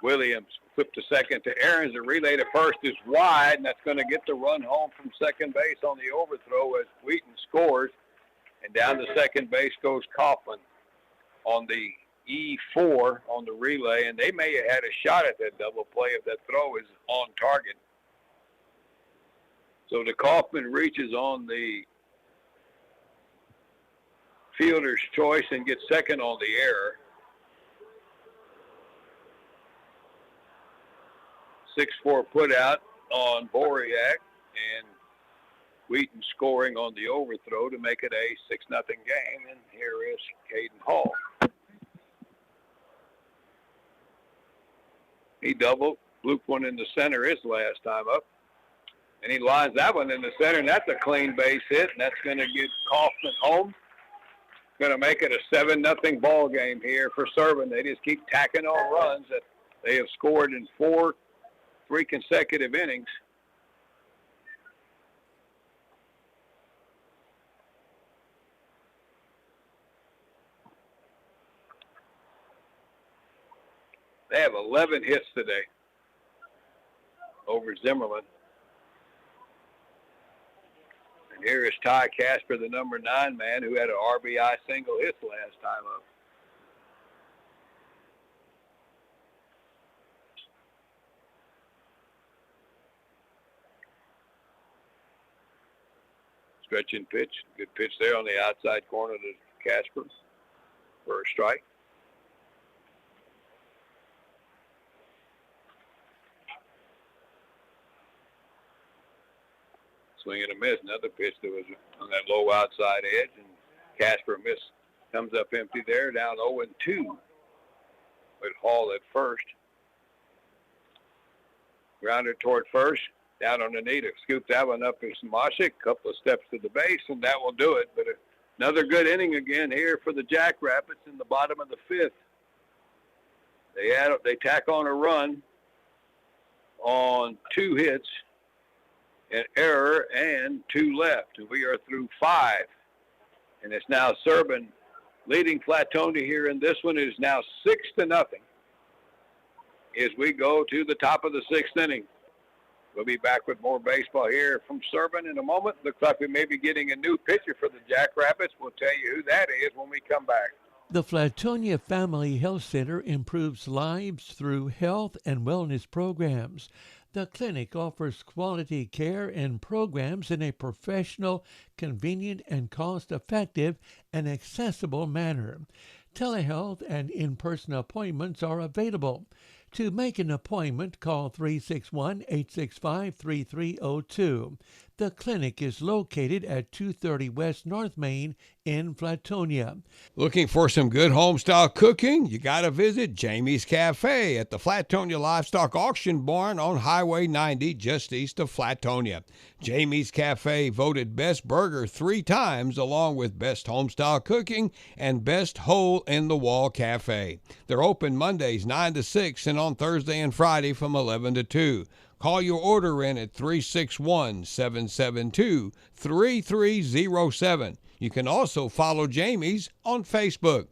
Williams flipped to second to Aaron's. The relay to first is wide, and that's going to get the run home from second base on the overthrow as Wheaton scores. And down to second base goes Kaufman on the E4 on the relay, and they may have had a shot at that double play if that throw is on target. So the Kaufman reaches on the fielder's choice and gets second on the error. 6-4 put out on Boriak, and Wheaton scoring on the overthrow to make it a 6-0 game. And here is Caden Hall. He doubled, looped one in the center his last time up. And he lines that one in the center, and that's a clean base hit, and that's going to get Kaufman home. going to make it a 7-0 ball game here for Serbin. They just keep tacking on runs that they have scored in three consecutive innings. They have 11 hits today over Zimmerman. And here is Ty Casper, the number 9 man, who had an RBI single hit last time up. Stretch and pitch. Good pitch there on the outside corner to Casper for a strike. Swing and a miss. Another pitch that was on that low outside edge, and Casper comes up empty there, down 0-2 with Hall at first. Grounded toward first, down on the knee to scoop that one up to Samashik. Couple of steps to the base, and that will do it. But another good inning again here for the Jackrabbits in the bottom of the 5th. They tack on a run on 2 hits, an error, and 2 left. And we are through 5. And it's now Serbin leading Flatonia here in this one. It is now 6-0 as we go to the top of the 6th inning. We'll be back with more baseball here from Serbin in a moment. Looks like we may be getting a new pitcher for the Jackrabbits. We'll tell you who that is when we come back. The Flatonia Family Health Center improves lives through health and wellness programs. The clinic offers quality care and programs in a professional, convenient, and cost-effective and accessible manner. Telehealth and in-person appointments are available. To make an appointment, call 361-865-3302. The clinic is located at 230 West North Main in Flatonia. Looking for some good home-style cooking? You got to visit Jamie's Cafe at the Flatonia Livestock Auction Barn on Highway 90, just east of Flatonia. Jamie's Cafe voted Best Burger 3 times, along with Best Homestyle Cooking and Best Hole-in-the-Wall Cafe. They're open Mondays 9 to 6 and on Thursday and Friday from 11 to 2. Call your order in at 361-772-3307. You can also follow Jamie's on Facebook.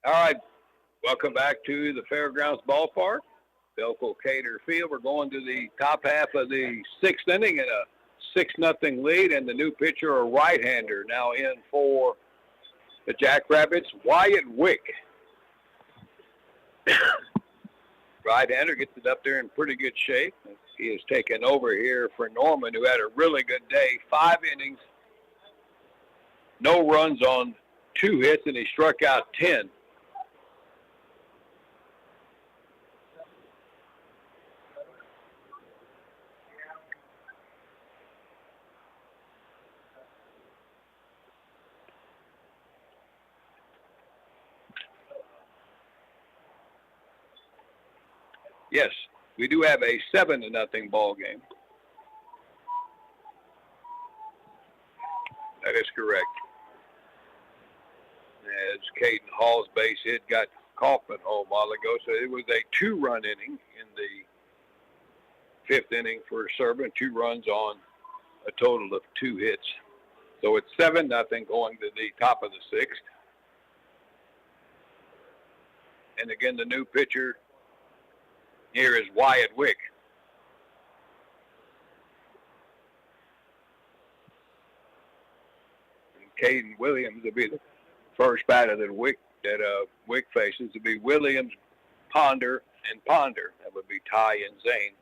All right, welcome back to the Fairgrounds Ballpark, Belco Cater Field. We're going to the top half of the 6th inning in a 6-0 lead, and the new pitcher, a right-hander, now in for the Jackrabbits, Wyatt Wick. Right-hander gets it up there in pretty good shape. He is taken over here for Norman, who had a really good day. 5 innings, no runs on 2 hits, and he struck out 10. Yes, we do have a 7-0 ball game. That is correct. As Caden Hall's base hit got Kaufman home a while ago, so it was a 2-run inning in the 5th inning for Serbin. 2 runs on a total of 2 hits. So it's 7-0 going to the top of the 6th. And again, the new pitcher here is Wyatt Wick. And Caden Williams will be the first batter that Wick faces. It'll be Williams, Ponder, and Ponder. That would be Ty and Zane.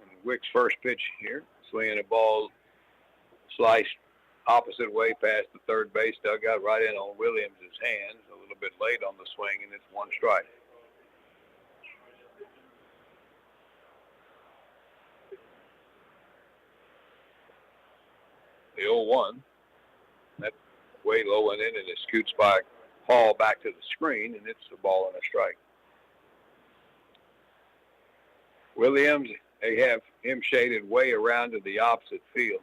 And Wick's first pitch here, swinging a ball sliced opposite way past the third base dugout, right in on Williams' hands. A little bit late on the swing, and it's 1 strike. The 0-1. That way low and in, and it scoots by Hall back to the screen, and it's a ball and a strike. Williams They have him shaded way around to the opposite field.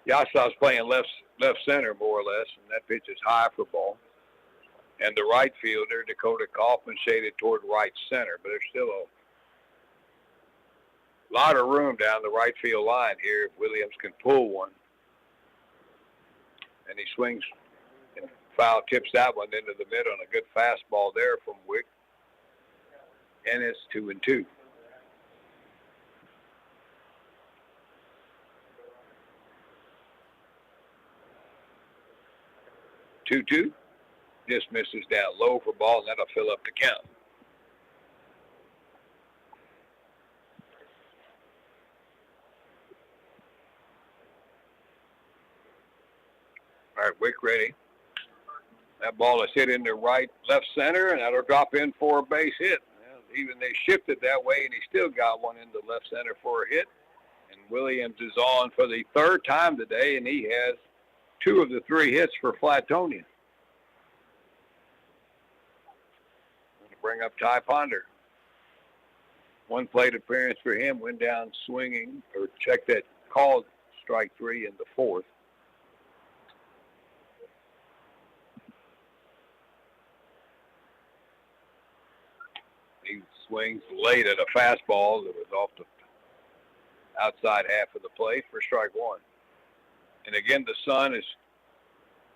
Yasov's playing left center more or less, and that pitch is high for ball. And the right fielder, Dakota Kaufman, shaded toward right center, but there's still a lot of room down the right field line here if Williams can pull one. And he swings and foul tips that one into the middle, and a good fastball there from Wick. And it's 2-2. Two. Just misses down low for ball, and that'll fill up the count. All right, Wick ready. That ball is hit into left center, and that'll drop in for a base hit. Well, even they shifted that way, and he still got one into left center for a hit. And Williams is on for the third time today, and he has 2 of the 3 hits for Flatonia. Bring up Ty Ponder. 1 plate appearance for him, went down swinging, or check that, called strike 3 in the 4th. He swings late at a fastball that was off the outside half of the plate for strike 1. And again, the sun is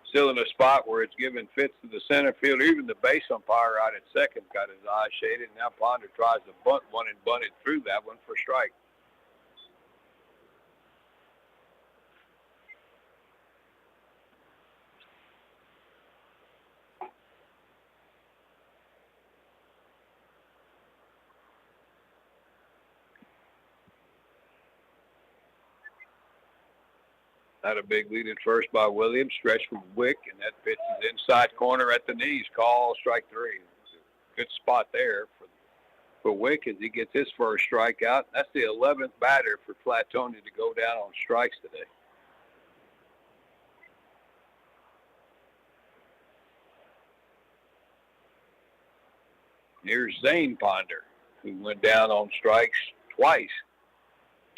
still in a spot where it's giving fits to the center field. Even the base umpire out at second got his eyes shaded. Now Ponder tries to bunt one and bunt it through that one for strike. Not a big lead at first by Williams. Stretch from Wick, and that pitch is inside corner at the knees. Call strike 3. Good spot there for Wick as he gets his first strikeout. That's the 11th batter for Flatonia to go down on strikes today. Here's Zane Ponder, who went down on strikes twice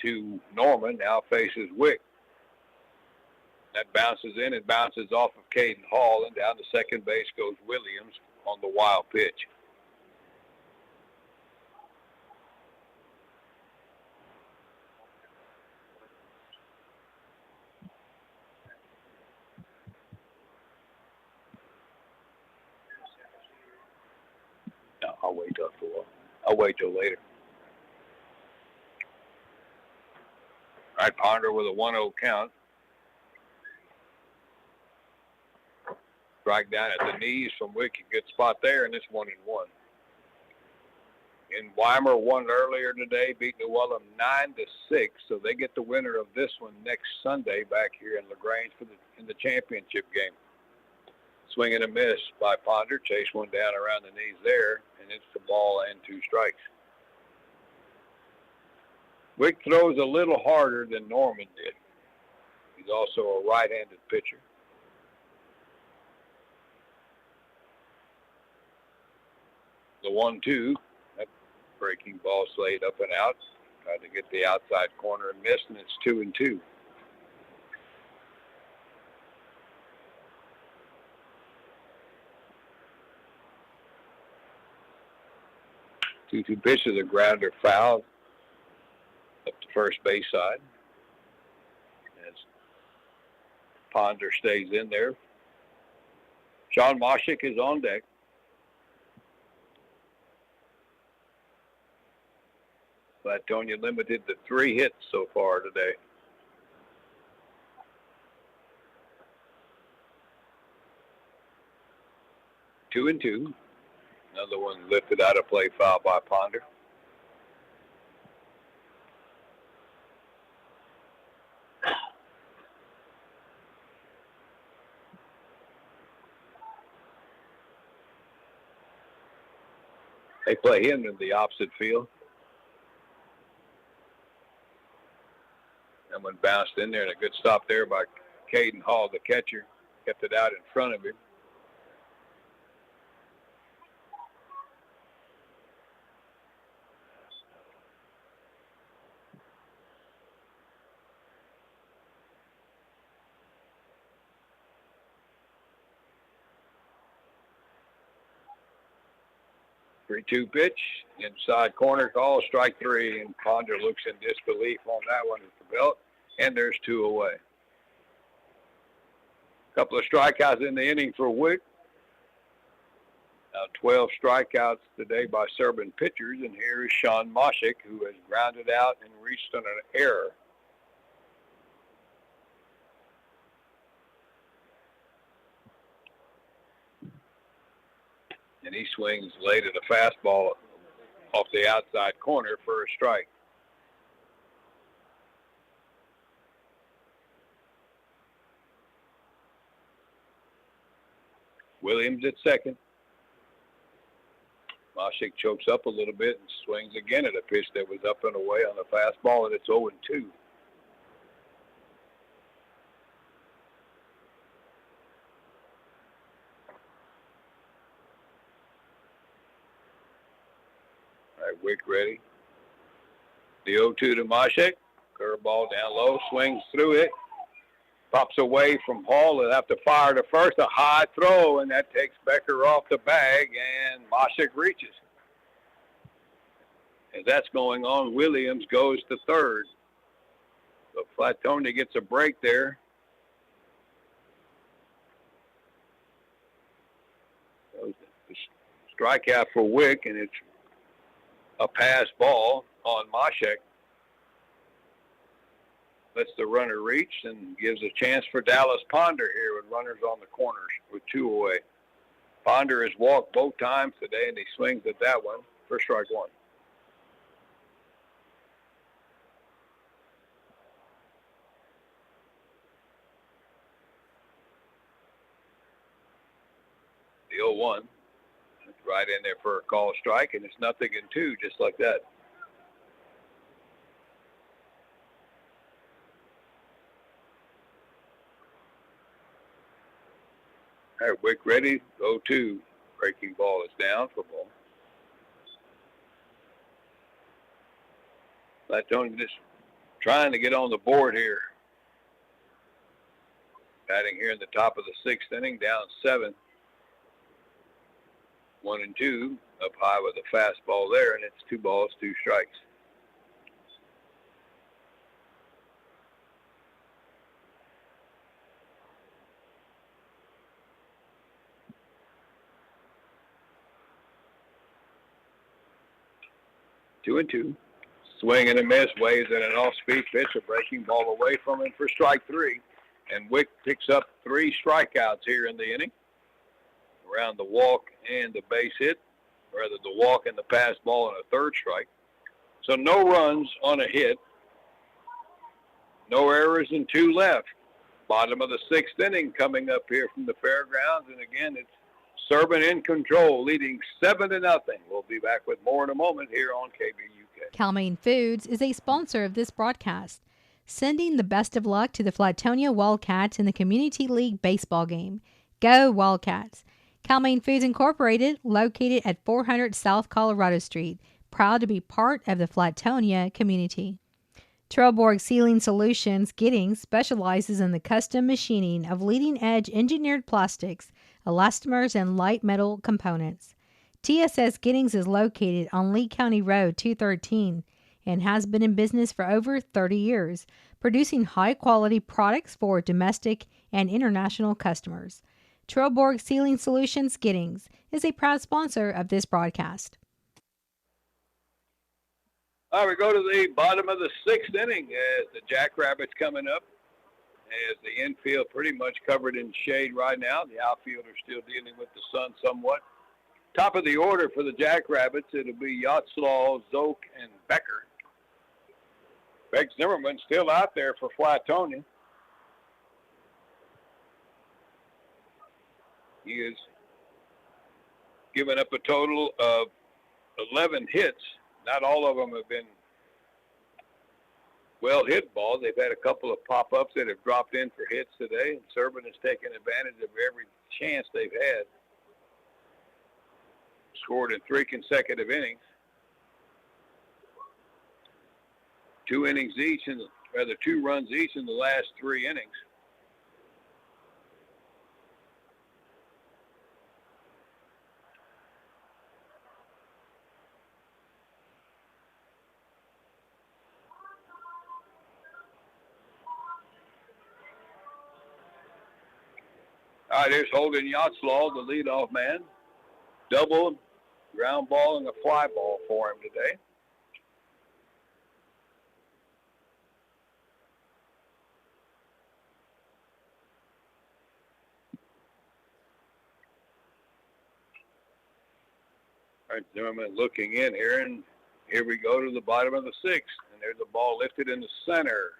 to Norman, now faces Wick. That bounces in and bounces off of Caden Hall, and down to second base goes Williams on the wild pitch. No, I'll wait till later. All right, Ponder with a 1-0 count. Strike down at the knees from Wick. Good spot there, and it's 1-1. And Weimar won earlier today, beat New Ulm 9-6, so they get the winner of this one next Sunday back here in LaGrange in the championship game. Swing and a miss by Ponder. Chase one down around the knees there, and it's the ball and 2 strikes. Wick throws a little harder than Norman did. He's also a right-handed pitcher. The 1-2, that breaking ball slayed up and out. Tried to get the outside corner and missed, and it's 2-2. Two pitches, a grounder foul up the first base side. As Ponder stays in there. Sean Moshik is on deck. Flatonia limited to 3 hits so far today. Two and two. Another one lifted out of play, foul by Ponder. They play him in the opposite field. That one bounced in there, and a good stop there by Caden Hall, the catcher. Kept it out in front of him. 3-2 pitch, inside corner call, strike three, and Ponder looks in disbelief on that one at the belt, and there's 2 away. A couple of strikeouts in the inning for Wick. 12 strikeouts today by Serbin pitchers, and here is Sean Moshik, who has grounded out and reached on an error. And he swings late at a fastball off the outside corner for a strike. Williams at second. Moshik chokes up a little bit and swings again at a pitch that was up and away on the fastball, and it's 0-2. All right, Wick ready. The 0-2 to Moshik. Curveball down low, swings through it. Pops away from Paul. They'll have to fire to first. A high throw, and that takes Becker off the bag, and Moshik reaches. As that's going on, Williams goes to third. So Flatonia gets a break there. Strikeout for Wick, and it's a pass ball on Moshik. Lets the runner reach and gives a chance for Dallas Ponder here with runners on the corners with 2 away. Ponder has walked both times today, and he swings at that one for strike one. The 0-1. It's right in there for a call strike, and it's 0-2, just like that. All right, Wick ready, 0-2. Breaking ball is down for ball. Flatonia just trying to get on the board here. Batting here in the top of the 6th inning, down 7. 1-2, up high with a fastball there, and it's 2 balls, 2 strikes. Two and two. Swing and a miss, waves in an off-speed pitch, a breaking ball away from him for strike 3. And Wick picks up 3 strikeouts here in the inning. Around the walk and the base hit, rather the walk and the pass ball and a 3rd strike. So no runs on a hit, no errors and 2 left. Bottom of the 6th inning coming up here from the fairgrounds, and again it's Serbin in control, leading 7-0. We'll be back with more in a moment here on KVUK. Cal-Maine Foods is a sponsor of this broadcast, sending the best of luck to the Flatonia Wildcats in the Community League baseball game. Go Wildcats! Cal-Maine Foods Incorporated, located at 400 South Colorado Street, proud to be part of the Flatonia community. Trelleborg Sealing Solutions Giddings specializes in the custom machining of leading-edge engineered plastics, elastomers, and light metal components. TSS Giddings is located on Lee County Road 213 and has been in business for over 30 years, producing high-quality products for domestic and international customers. Trelleborg Sealing Solutions Giddings is a proud sponsor of this broadcast. All right, we go to the bottom of the 6th inning as the Jackrabbits coming up. As the infield pretty much covered in shade right now. The outfield are still dealing with the sun somewhat. Top of the order for the Jackrabbits, it'll be Yatzlaw, Zoke, and Becker. Beck Zimmerman still out there for Flatonia. He has given up a total of 11 hits. Not all of them have been well-hit balls. They've had a couple of pop-ups that have dropped in for hits today, and Serbin has taken advantage of every chance they've had. Scored in 3 consecutive innings. 2 innings each, and rather 2 runs each in the last 3 innings. All right, here's Holden Yachtslaw, the leadoff man. Double, ground ball, and a fly ball for him today. All right, Zimmerman looking in here, and here we go to the bottom of the sixth. And there's the ball lifted in the center.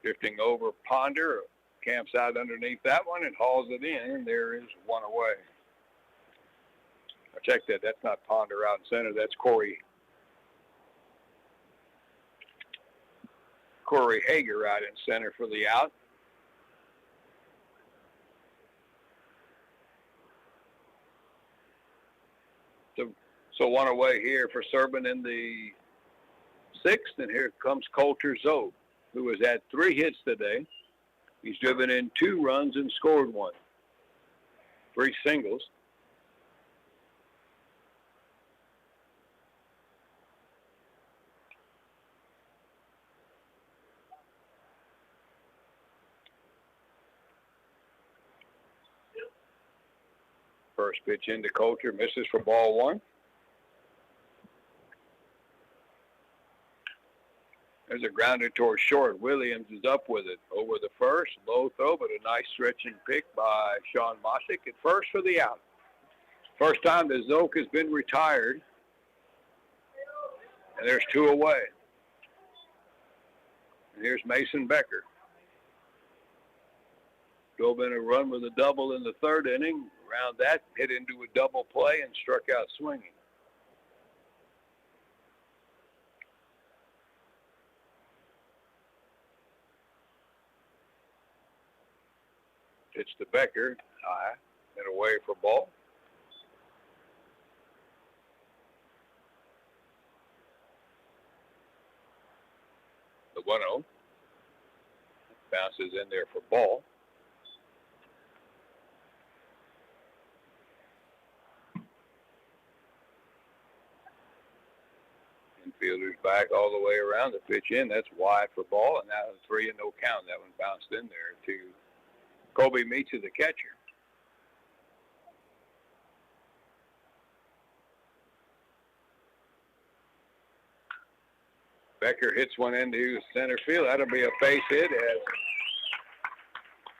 Drifting over Ponder, camps out underneath that one and hauls it in, and there is one away. I checked that. That's not Ponder out in center. That's Corey Hager out in center for the out. So one away here for Serbin in the sixth, and here comes Coulter Zoe, who has had 3 hits today. He's driven in 2 runs and scored 1. 3 singles. First pitch into Coulter, misses for ball 1. There's a grounder towards short. Williams is up with it. Over the first. Low throw, but a nice stretching pick by Sean Mossick at first for the out. First time that Zoke has been retired. And there's 2 away. And here's Mason Becker. Drove in a run with a double in the 3rd inning. Around that, hit into a double play and struck out swinging. Pitch to Becker, high and away for ball. The 1-0 bounces in there for ball. Infielders back all the way around. The pitch in, that's wide for ball, and now 3 and no count. That one bounced in there to Kobe Meacham, the catcher. Becker hits one into center field. That'll be a base hit as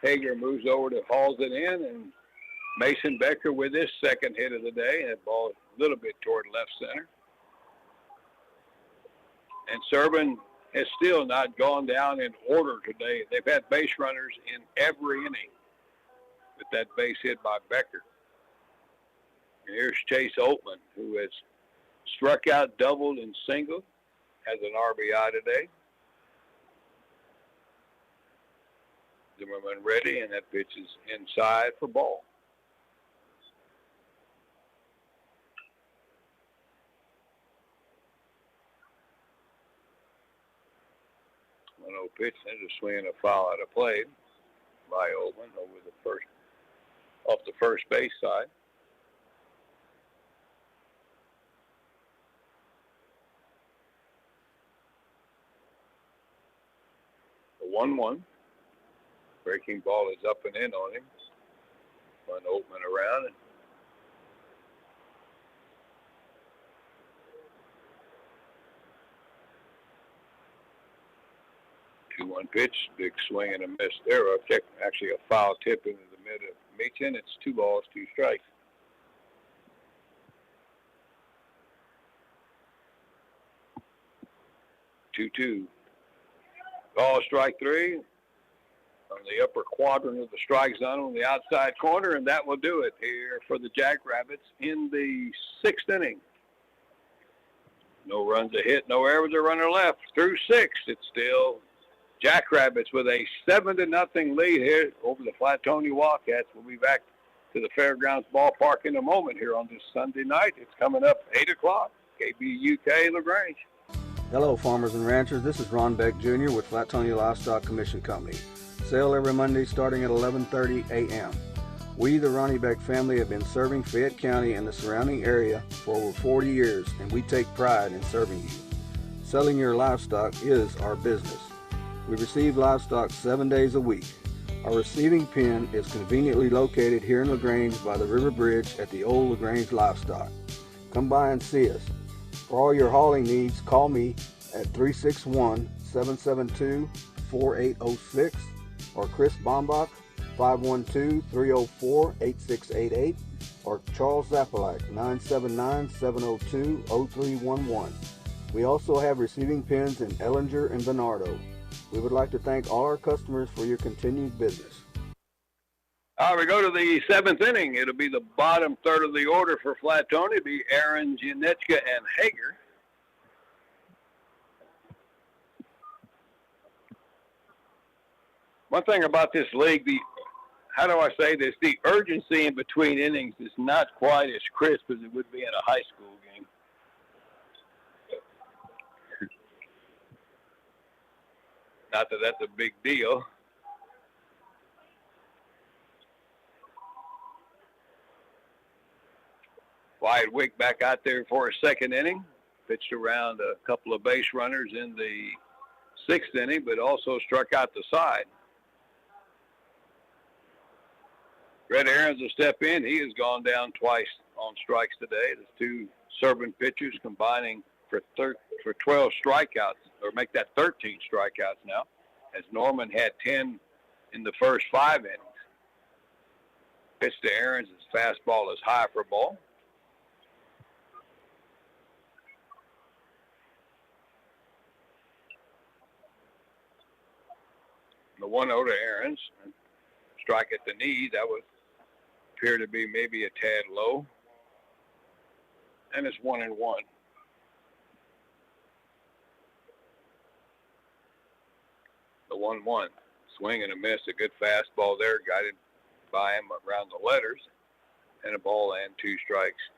Hager moves over to hauls it in, and Mason Becker with his 2nd hit of the day. That ball a little bit toward left center. And Serbin has still not gone down in order today. They've had base runners in every inning with that base hit by Becker. And here's Chase Oatman, who has struck out, doubled, and singled, has an RBI today. Zimmerman ready, and that pitch is inside for ball. Pitch, and just swinging a foul out of play by Oldman over the first, off the first base side. The 1-1. Breaking ball is up and in on him. Run Oldman around. And 2-1 pitch, big swing and a miss there. I've checked actually a foul tip into the mid of Meacham. It's 2 balls, 2 strikes. Two. Ball strike 3 on the upper quadrant of the strike zone on the outside corner, and that will do it here for the Jackrabbits in the 6th inning. No runs a hit, no errors, a runner left. Through 6, it's still Jackrabbits with a 7-0 lead here over the Flatonia Wildcats. We'll be back to the Fairgrounds ballpark in a moment here on this Sunday night. It's coming up 8 o'clock, KVLG-KBUK LaGrange. Hello, farmers and ranchers. This is Ron Beck Jr. with Flatonia Livestock Commission Company. Sale every Monday starting at 11:30 a.m. We, the Ronnie Beck family, have been serving Fayette County and the surrounding area for over 40 years, and we take pride in serving you. Selling your livestock is our business. We receive livestock 7 days a week. Our receiving pen is conveniently located here in LaGrange by the River Bridge at the old LaGrange Livestock. Come by and see us. For all your hauling needs, call me at 361-772-4806 or Chris Bombach, 512-304-8688, or Charles Zapalak, 979-702-0311. We also have receiving pens in Ellinger and Bernardo. We would like to thank all our customers for your continued business. All right, we go to the seventh inning. It'll be the bottom third of the order for Flatonia. It'll be Aaron, Janetska, and Hager. One thing about this league, the urgency in between innings is not quite as crisp as it would be in a high school game. Not that that's a big deal. Wyatt Wick back out there for a second inning. Pitched around a couple of base runners in the sixth inning, but also struck out the side. Red Aaron's will step in. He has gone down twice on strikes today. The two Serbin pitchers combining for 12 strikeouts, or make that 13 strikeouts now, as Norman had 10 in the first 5 innings. Pitch to Aaron's, his fastball is high for ball. The 1-0 to Aaron's. Strike at the knee. That would appear to be maybe a tad low. And it's 1-1. The 1-1. Swing and a miss. A good fastball there. Guided by him around the letters. And a ball and 2 strikes.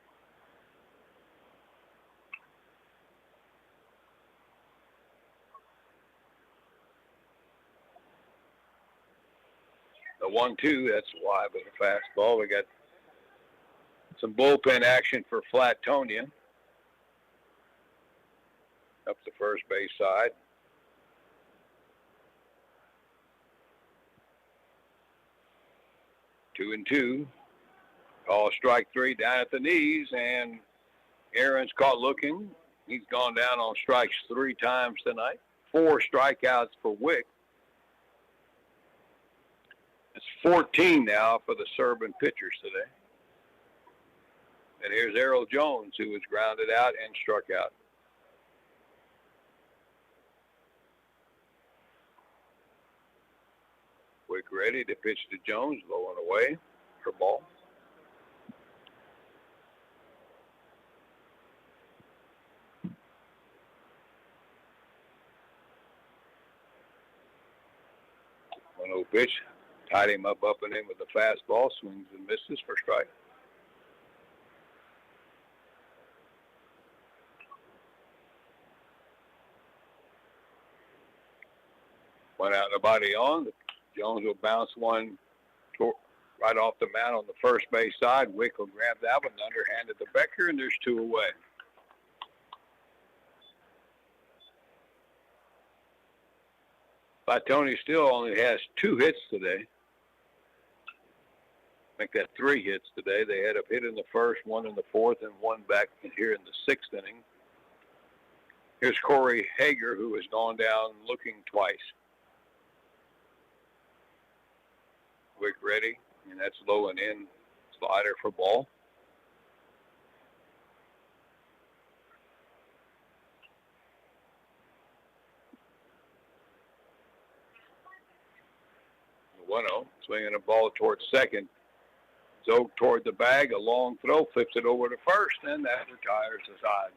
The 1-2, that's wide with a fastball. We got some bullpen action for Flatonia. Up the first base side. Two and two. Call strike 3 down at the knees, and Aaron's caught looking. He's gone down on strikes 3 times tonight. 4 strikeouts for Wick. It's 14 now for the Serbin pitchers today. And here's Errol Jones, who was grounded out and struck out. Wick ready to pitch to Jones, low and away for ball. One-0 pitch. Tied him up and in with the fastball. Swings and misses for strike. Went out and a body on. Jones will bounce one right off the mound on the first base side. Wick will grab that one, underhanded to Becker, and there's 2 away. Flatonia still only has 2 hits today. Make that 3 hits today. They had a hit in the first, 1 in the fourth, and 1 back here in the 6th inning. Here's Corey Hager, who has gone down looking twice. Wick ready, and that's low and in. Slider for ball. The 1-0, swinging a ball towards second. Zoe toward the bag, a long throw, flips it over to first, and that retires the side.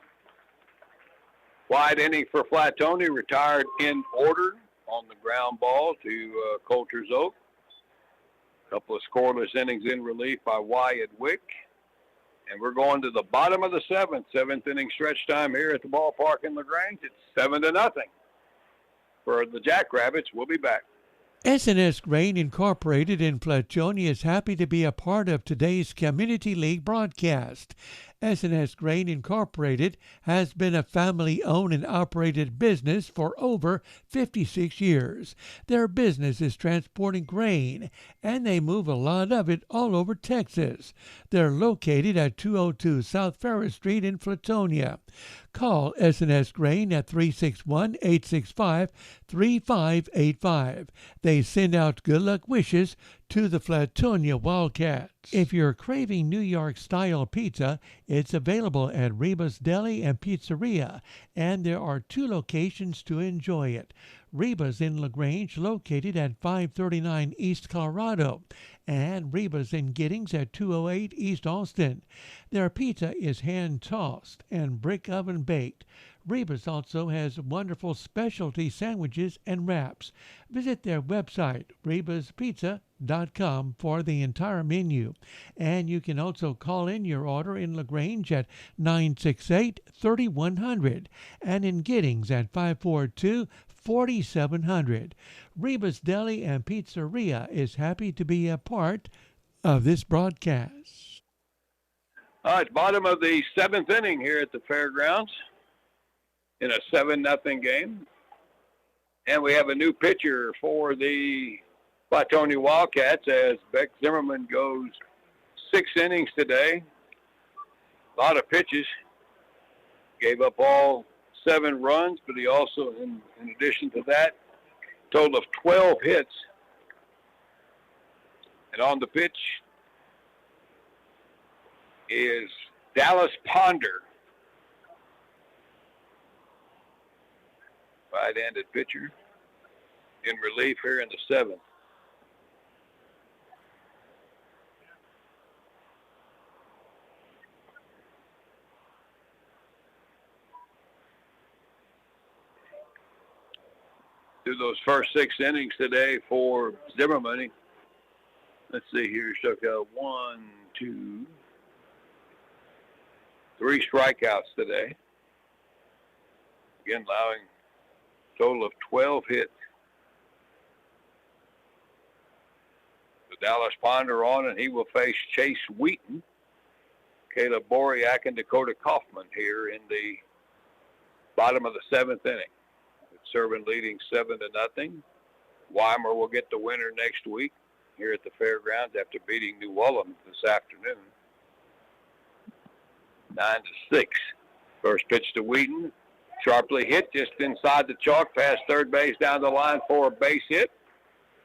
Wide inning for Flatonia, retired in order on the ground ball to Coulter Zoe. A couple of scoreless innings in relief by Wyatt Wick. And we're going to the bottom of the 7th inning stretch time here at the ballpark in LaGrange. It's 7-0 for the Jackrabbits. We'll be back. S&S Grain Incorporated in Flatonia is happy to be a part of today's Community League broadcast. S&S Grain Incorporated has been a family-owned and operated business for over 56 years. Their business is transporting grain, and they move a lot of it all over Texas. They're located at 202 South Ferris Street in Flatonia. Call S&S Grain at 361-865-3585. They send out good luck wishes to the Flatonia Wildcats. If you're craving New York-style pizza, it's available at Reba's Deli and Pizzeria, and there are 2 locations to enjoy it. Reba's in LaGrange, located at 539 East Colorado, and Reba's in Giddings at 208 East Austin. Their pizza is hand-tossed and brick oven baked. Reba's also has wonderful specialty sandwiches and wraps. Visit their website, rebaspizza.com, for the entire menu. And you can also call in your order in LaGrange at 968-3100 and in Giddings at 542-4700. Reba's Deli and Pizzeria is happy to be a part of this broadcast. All right, bottom of the 7th inning here at the fairgrounds in a 7-0 game. And we have a new pitcher for the Flatonia Wildcats as Beck Zimmerman goes 6 innings today. A lot of pitches. Gave up all 7 runs, but he also, in addition to that, total of 12 hits. And on the pitch is Dallas Ponder, right-handed pitcher, in relief here in the 7th. Through those first 6 innings today for Zimmerman, let's see here, struck out 1, 2, 3 strikeouts today. Again, allowing a total of 12 hits. The Dallas Ponder on, and he will face Chase Wheaton, Caleb Boriak, and Dakota Kaufman here in the bottom of the 7th inning. Serbin leading 7-0. Weimar will get the winner next week here at the fairgrounds after beating New Ulm this afternoon. 9-6. First pitch to Wheaton. Sharply hit just inside the chalk, past third base, down the line for a base hit.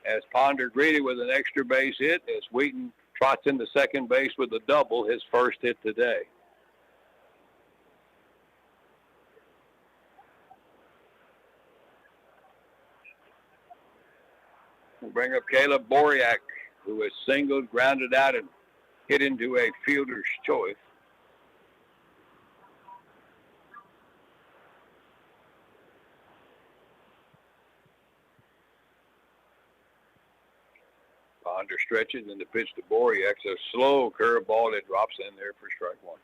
As Ponder greeted with an extra base hit, as Wheaton trots into second base with a double, his first hit today. We'll bring up Caleb Boriak, who has singled, grounded out, and hit into a fielder's choice. Ponder stretches and the pitch to Boriak. A slow curveball that drops in there for strike 1.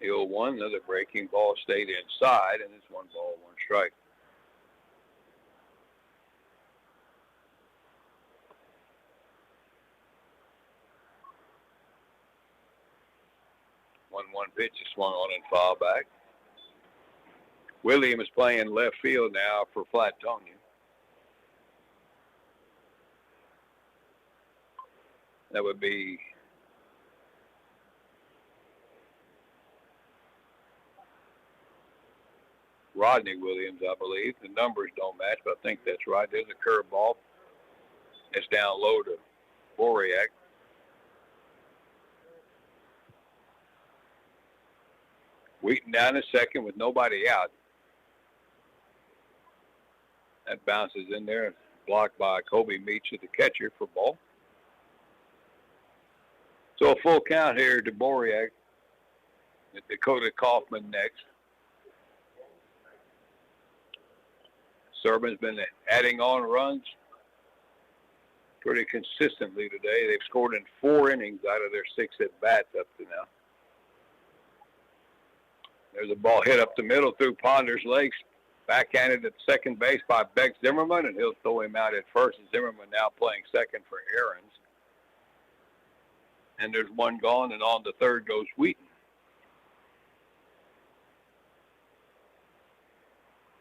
The 0-1, another breaking ball stayed inside, and it's 1 ball, 1 strike. One pitch is swung on and foul back. William is playing left field now for Flatonia. That would be Rodney Williams, I believe. The numbers don't match, but I think that's right. There's a curveball. It's down low to Boriak. Wheaton down to second with nobody out. That bounces in there, blocked by Kobe Meach, the catcher, for ball. So a full count here to Boriak. Dakota Kaufman next. Serbin's been adding on runs pretty consistently today. They've scored in 4 innings out of their 6 at-bats up to now. There's a ball hit up the middle through Ponder's legs, backhanded at second base by Beck Zimmerman, and he'll throw him out at first. And Zimmerman now playing second for Ahrens. And there's one gone, and on to third goes Wheaton.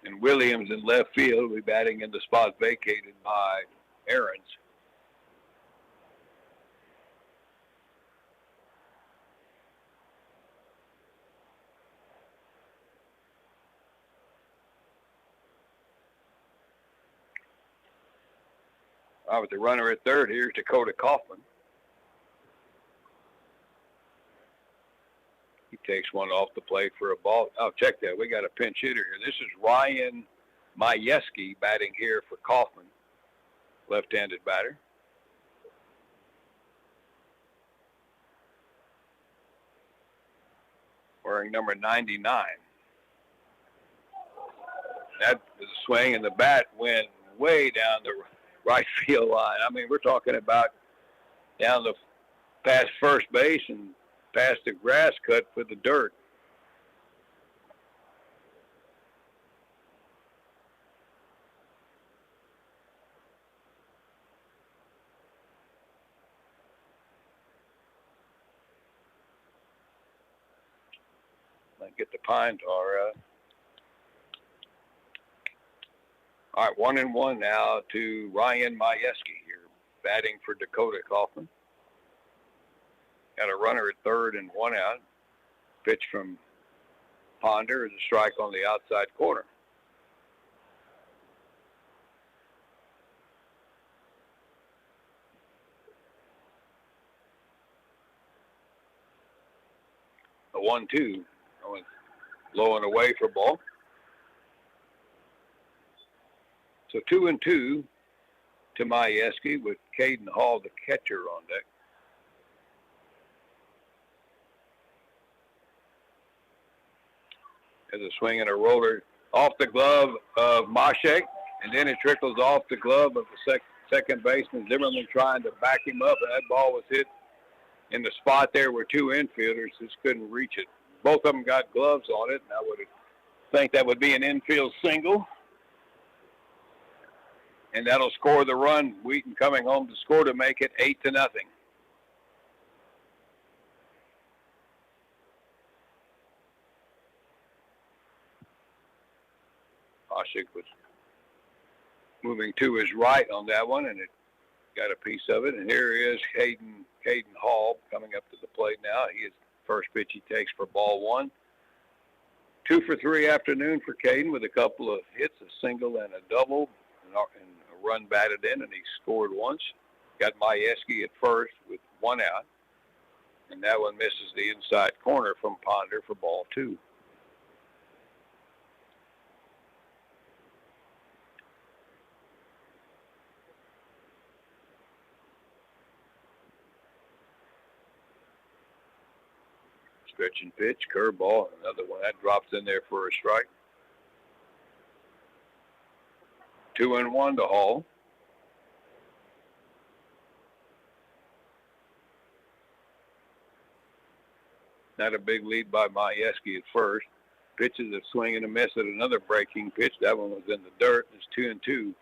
And Williams in left field will be batting in the spot vacated by Ahrens. All right, with the runner at third, here's Dakota Kaufman. He takes one off the plate for a ball. Oh, check that. We got a pinch hitter here. This is Ryan Majewski batting here for Kaufman, left-handed batter. Wearing number 99. That is a swing, and the bat went way down the right field line. I mean, we're talking about down the past first base and past the grass cut for the dirt. Let's get the pine tar out. All right, 1-1 now to Ryan Majewski here, batting for Dakota Kaufman. Got a runner at third and one out. Pitch from Ponder is a strike on the outside corner. The 1-2 going low and away for ball. So 2-2 to Majewski with Caden Hall, the catcher, on deck. There's a swing and a roller off the glove of Mashek, and then it trickles off the glove of the second baseman Zimmerman trying to back him up, and that ball was hit in the spot there where two infielders just couldn't reach it. Both of them got gloves on it, and I would think that would be an infield single. And that'll score the run. Wheaton coming home to score to make it 8-0. Oshik was moving to his right on that one, and it got a piece of it. And here is Caden Hall coming up to the plate now. He is first pitch he takes for ball one. 2 for 3 afternoon for Caden with a couple of hits, a single and a double, and a run batted in, and he scored once. Got Majewski at first with one out, and that one misses the inside corner from Ponder for ball two. Stretch and pitch, curveball, another one that drops in there for a strike. 2-1 to Hall. Not a big lead by Majewski at first. Pitches a swing and a miss at another breaking pitch. That one was in the dirt. It's 2-2.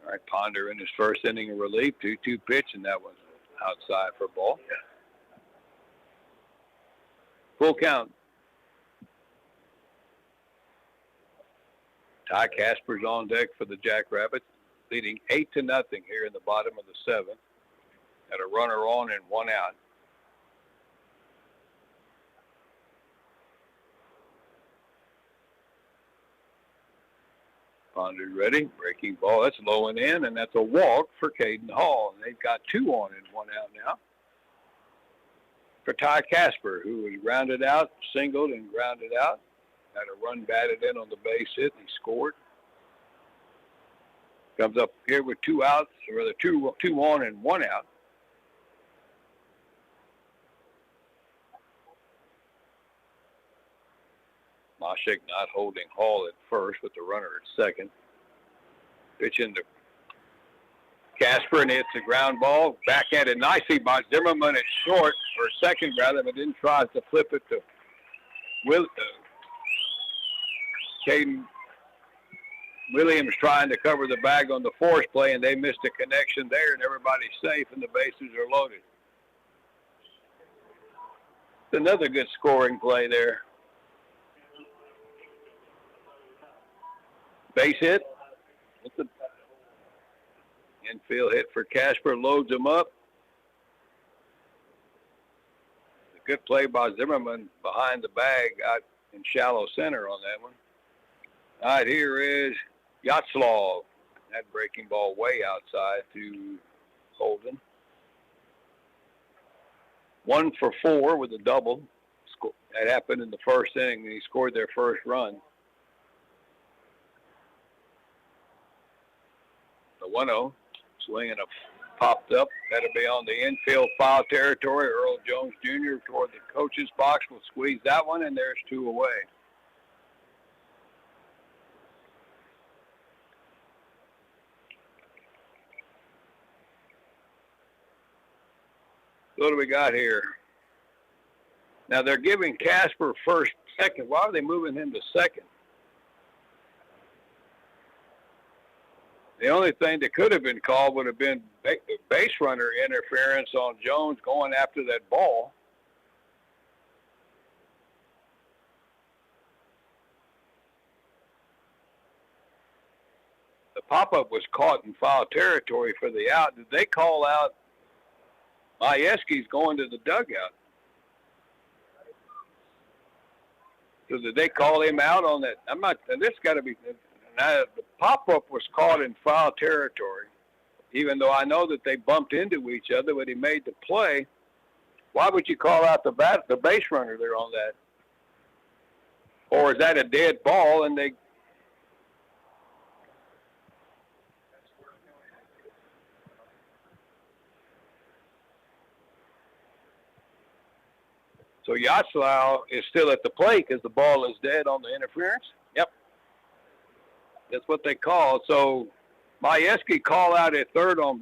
All right, Ponder in his first inning of relief, 2-2 pitch, and that one's outside for ball. Full count. Ty Casper's on deck for the Jackrabbits, leading 8-0 here in the bottom of the seventh. Got a runner on and one out. Ponder ready, breaking ball. That's low and in, and that's a walk for Caden Hall. And they've got 2 on and 1 out now. For Ty Casper, who was grounded out, singled and grounded out. Had a run batted in on the base hit, and he scored. Comes up here with 2 outs, or rather 2 on and 1 out. Mashik not holding Hall at first with the runner at second. Pitching to Casper, and it's a ground ball. Backhanded nicely by Zimmerman at short, or second rather, but then tries to flip it to Caden Williams trying to cover the bag on the force play, and they missed a connection there, and everybody's safe, and the bases are loaded. Another good scoring play there. Base hit. It's an infield hit for Casper, loads him up. A good play by Zimmerman behind the bag out in shallow center on that one. All right, here is Yatzlaw. That breaking ball way outside to Holden. 1 for 4 with a double. That happened in the first inning, and he scored their first run. The 1-0, swinging a popped up. That'll be on the infield foul territory. Earl Jones Jr. toward the coach's box will squeeze that one, and there's 2 away. What do we got here? Now they're giving Casper first, second. Why are they moving him to second? The only thing that could have been called would have been base runner interference on Jones going after that ball. The pop-up was caught in foul territory for the out. Did they call out Majewski's going to the dugout? So did they call him out on that? I'm not, and this got to be, now the pop-up was caught in foul territory, even though I know that they bumped into each other when he made the play. Why would you call out the base runner there on that? Or is that a dead ball and they... So Yatzlaw is still at the plate because the ball is dead on the interference? Yep. That's what they call. So Majewski called out at third on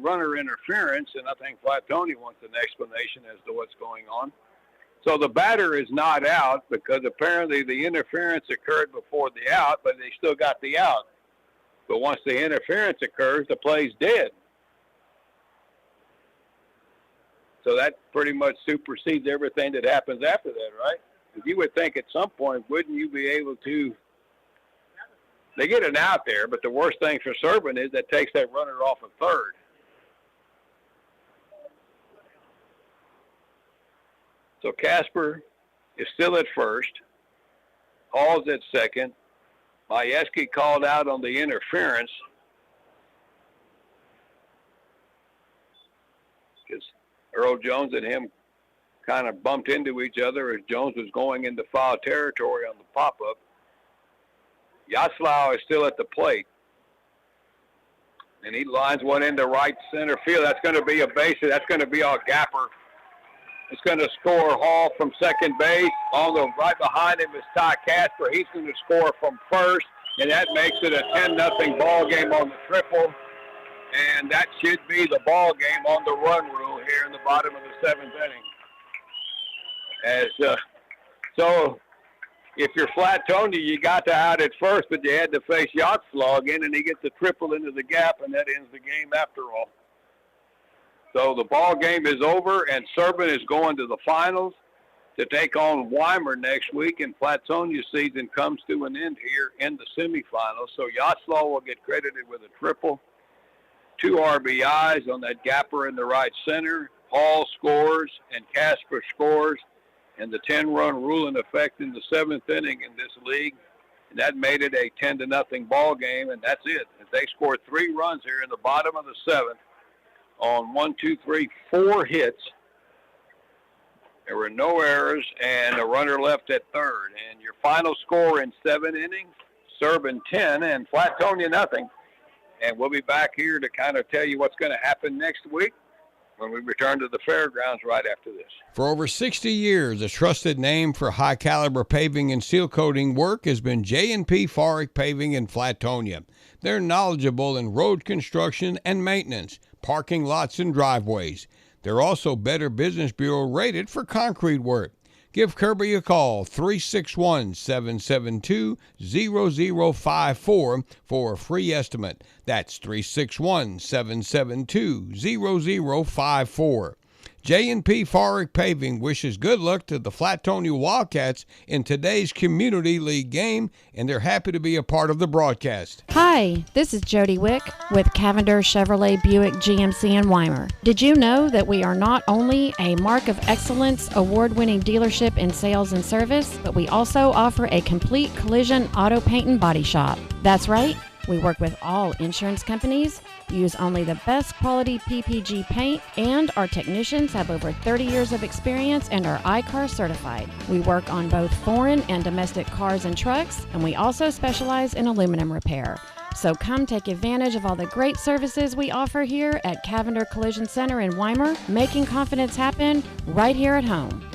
runner interference, and I think Flatonia wants an explanation as to what's going on. So the batter is not out because apparently the interference occurred before the out, but they still got the out. But once the interference occurs, the play's dead. So that pretty much supersedes everything that happens after that, right? Because you would think at some point, wouldn't you be able to... They get an out there, but the worst thing for Serbin is that takes that runner off of third. So Casper is still at first. Hall's at second. Majewski called out on the interference. Because Earl Jones and him kind of bumped into each other as Jones was going into foul territory on the pop-up. Yatzlaw is still at the plate. And he lines one into right center field. That's going to be a base. That's going to be our gapper. It's going to score Hall from second base. Right behind him is Ty Casper. He's going to score from first. And that makes it a 10-0 ball game on the triple. And that should be the ball game on the run rule here in the bottom of the 7th inning. So if you're Flatonia, you got to out at first, but you had to face Yatzlaw again, and he gets a triple into the gap, and that ends the game after all. So the ball game is over, and Serbin is going to the finals to take on Weimar next week, and Flatonia's season comes to an end here in the semifinals. So Yatzlaw will get credited with a triple. 2 RBIs on that gapper in the right center. Hall scores and Casper scores, and the 10-run rule in effect in the 7th inning in this league. And that made it a 10-0 ball game, and that's it. They scored 3 runs here in the bottom of the 7th on 4 hits. There were no errors and a runner left at third. And your final score in 7 innings, Serbin 10 and Flatonia nothing. And we'll be back here to kind of tell you what's going to happen next week when we return to the fairgrounds right after this. For over 60 years, a trusted name for high-caliber paving and seal coating work has been J&P Farick Paving in Flatonia. They're knowledgeable in road construction and maintenance, parking lots and driveways. They're also Better Business Bureau rated for concrete work. Give Kirby a call, 361-772-0054 for a free estimate. That's 361-772-0054. J&P Farick Paving wishes good luck to the Flatonia Wildcats in today's Community League game, and they're happy to be a part of the broadcast. Hi, this is Jody Wick with Cavender Chevrolet Buick GMC in Weimar. Did you know that we are not only a Mark of Excellence award-winning dealership in sales and service, but we also offer a complete collision auto paint and body shop? That's right. We work with all insurance companies, use only the best quality PPG paint, and our technicians have over 30 years of experience and are I-CAR certified. We work on both foreign and domestic cars and trucks, and we also specialize in aluminum repair. So come take advantage of all the great services we offer here at Cavender Collision Center in Weimar, making confidence happen right here at home.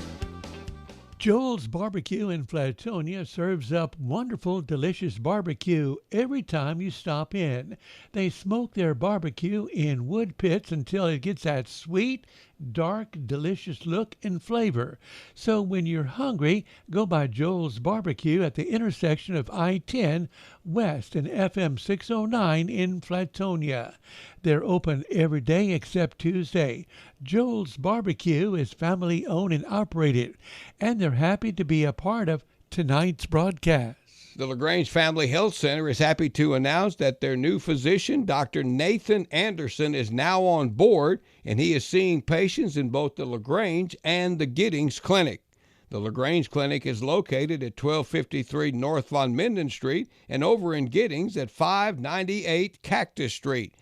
Joel's Barbecue in Flatonia serves up wonderful, delicious barbecue every time you stop in. They smoke their barbecue in wood pits until it gets that sweet, dark, delicious look and flavor. So when you're hungry, go by Joel's Barbecue at the intersection of I-10 West and FM 609 in Flatonia. They're open every day except Tuesday. Joel's Barbecue is family owned and operated, and they're happy to be a part of tonight's broadcast. The LaGrange Family Health Center is happy to announce that their new physician, Dr. Nathan Anderson, is now on board, and he is seeing patients in both the LaGrange and the Giddings Clinic. The LaGrange Clinic is located at 1253 North Von Minden Street and over in Giddings at 598 Cactus Street.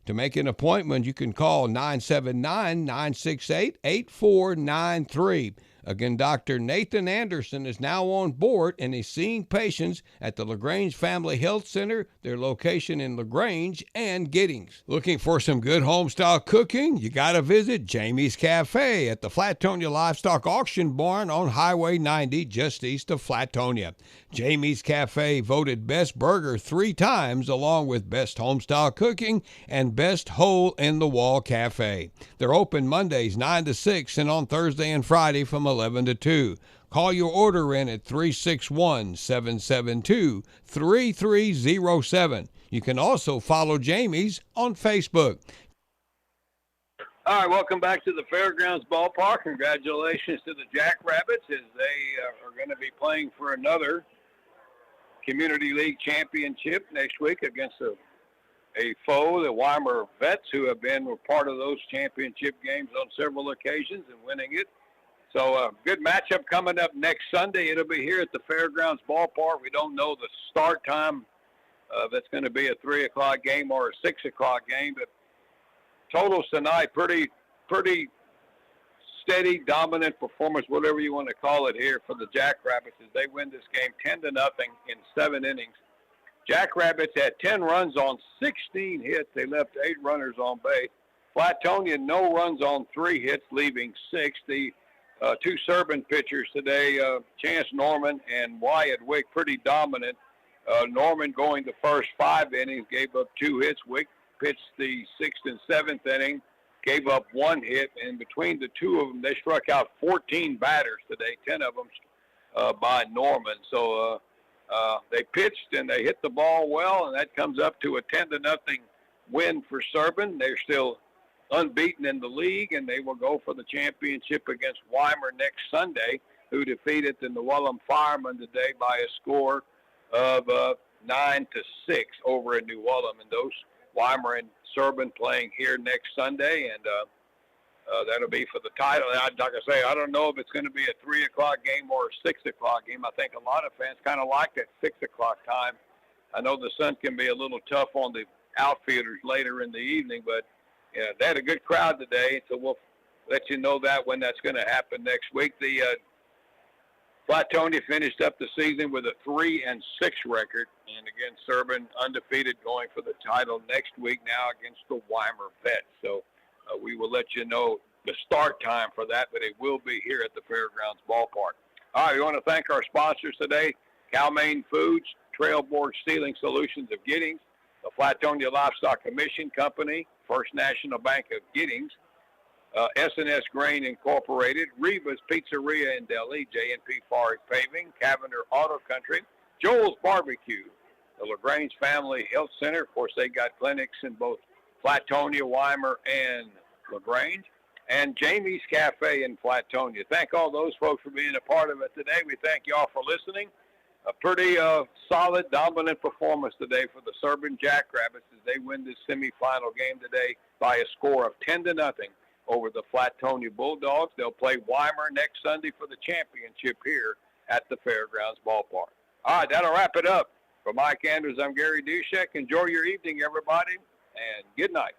To make an appointment, you can call 979-968-8493. Again, Dr. Nathan Anderson is now on board and is seeing patients at the LaGrange Family Health Center, their location in LaGrange and Giddings. Looking for some good home-style cooking? You got to visit Jamie's Cafe at the Flatonia Livestock Auction Barn on Highway 90 just east of Flatonia. Jamie's Cafe voted Best Burger 3 times, along with Best Homestyle Cooking and Best Hole-in-the-Wall Cafe. They're open Mondays 9 to 6 and on Thursday and Friday from 11 to 2. Call your order in at 361-772-3307. You can also follow Jamie's on Facebook. All right, welcome back to the Fairgrounds Ballpark. Congratulations to the Jackrabbits as they are going to be playing for another Community League championship next week against a foe, the Weimar Vets, who have been a part of those championship games on several occasions and winning it. So a good matchup coming up next Sunday. It'll be here at the Fairgrounds Ballpark. We don't know the start time. That's going to be a 3 o'clock game or a 6 o'clock game. But totals tonight, pretty steady, dominant performance, whatever you want to call it here for the Jackrabbits as they win this game 10-0 in 7 innings. Jackrabbits had 10 runs on 16 hits. They left 8 runners on base. Flatonia, no runs on 3 hits, leaving 6. The 2 Serbin pitchers today, Chance Norman and Wyatt Wick, pretty dominant. Norman going the first 5 innings, gave up 2 hits. Wick pitched the 6th and 7th inning, gave up 1 hit. And between the 2 of them, they struck out 14 batters today, 10 of them by Norman. So they pitched and they hit the ball well, and that comes up to a 10-0 win for Serbin. They're still unbeaten in the league, and they will go for the championship against Weimar next Sunday, who defeated the Newellum Firemen today by a score of 9-6 over in Newellum. And those Weimar and Serbin playing here next Sunday, and that'll be for the title. And like I say, I don't know if it's going to be a 3 o'clock game or a 6 o'clock game. I think a lot of fans kind of like that 6 o'clock time. I know the sun can be a little tough on the outfielders later in the evening, but yeah, they had a good crowd today, so we'll let you know that when that's going to happen next week. The Flatonia finished up the season with a 3-6 record, and again, Serbin undefeated going for the title next week now against the Weimar Vets. So We will let you know the start time for that, but it will be here at the Fairgrounds Ballpark. All right, we want to thank our sponsors today, Cal-Maine Foods, Trailboard Sealing Solutions of Giddings, the Flatonia Livestock Commission Company, First National Bank of Giddings, S&S Grain Incorporated, Reva's Pizzeria in Delhi, J&P Forest Paving, Cavender Auto Country, Joel's Barbecue, the LaGrange Family Health Center. Of course, they got clinics in both Flatonia, Weimar, and LaGrange, and Jamie's Cafe in Flatonia. Thank all those folks for being a part of it today. We thank you all for listening. A pretty solid, dominant performance today for the Serbin Jackrabbits as they win this semifinal game today by a score of 10-0 over the Flatonia Bulldogs. They'll play Weimar next Sunday for the championship here at the Fairgrounds Ballpark. All right, that'll wrap it up. For Mike Andrews, I'm Gary Dushek. Enjoy your evening, everybody, and good night.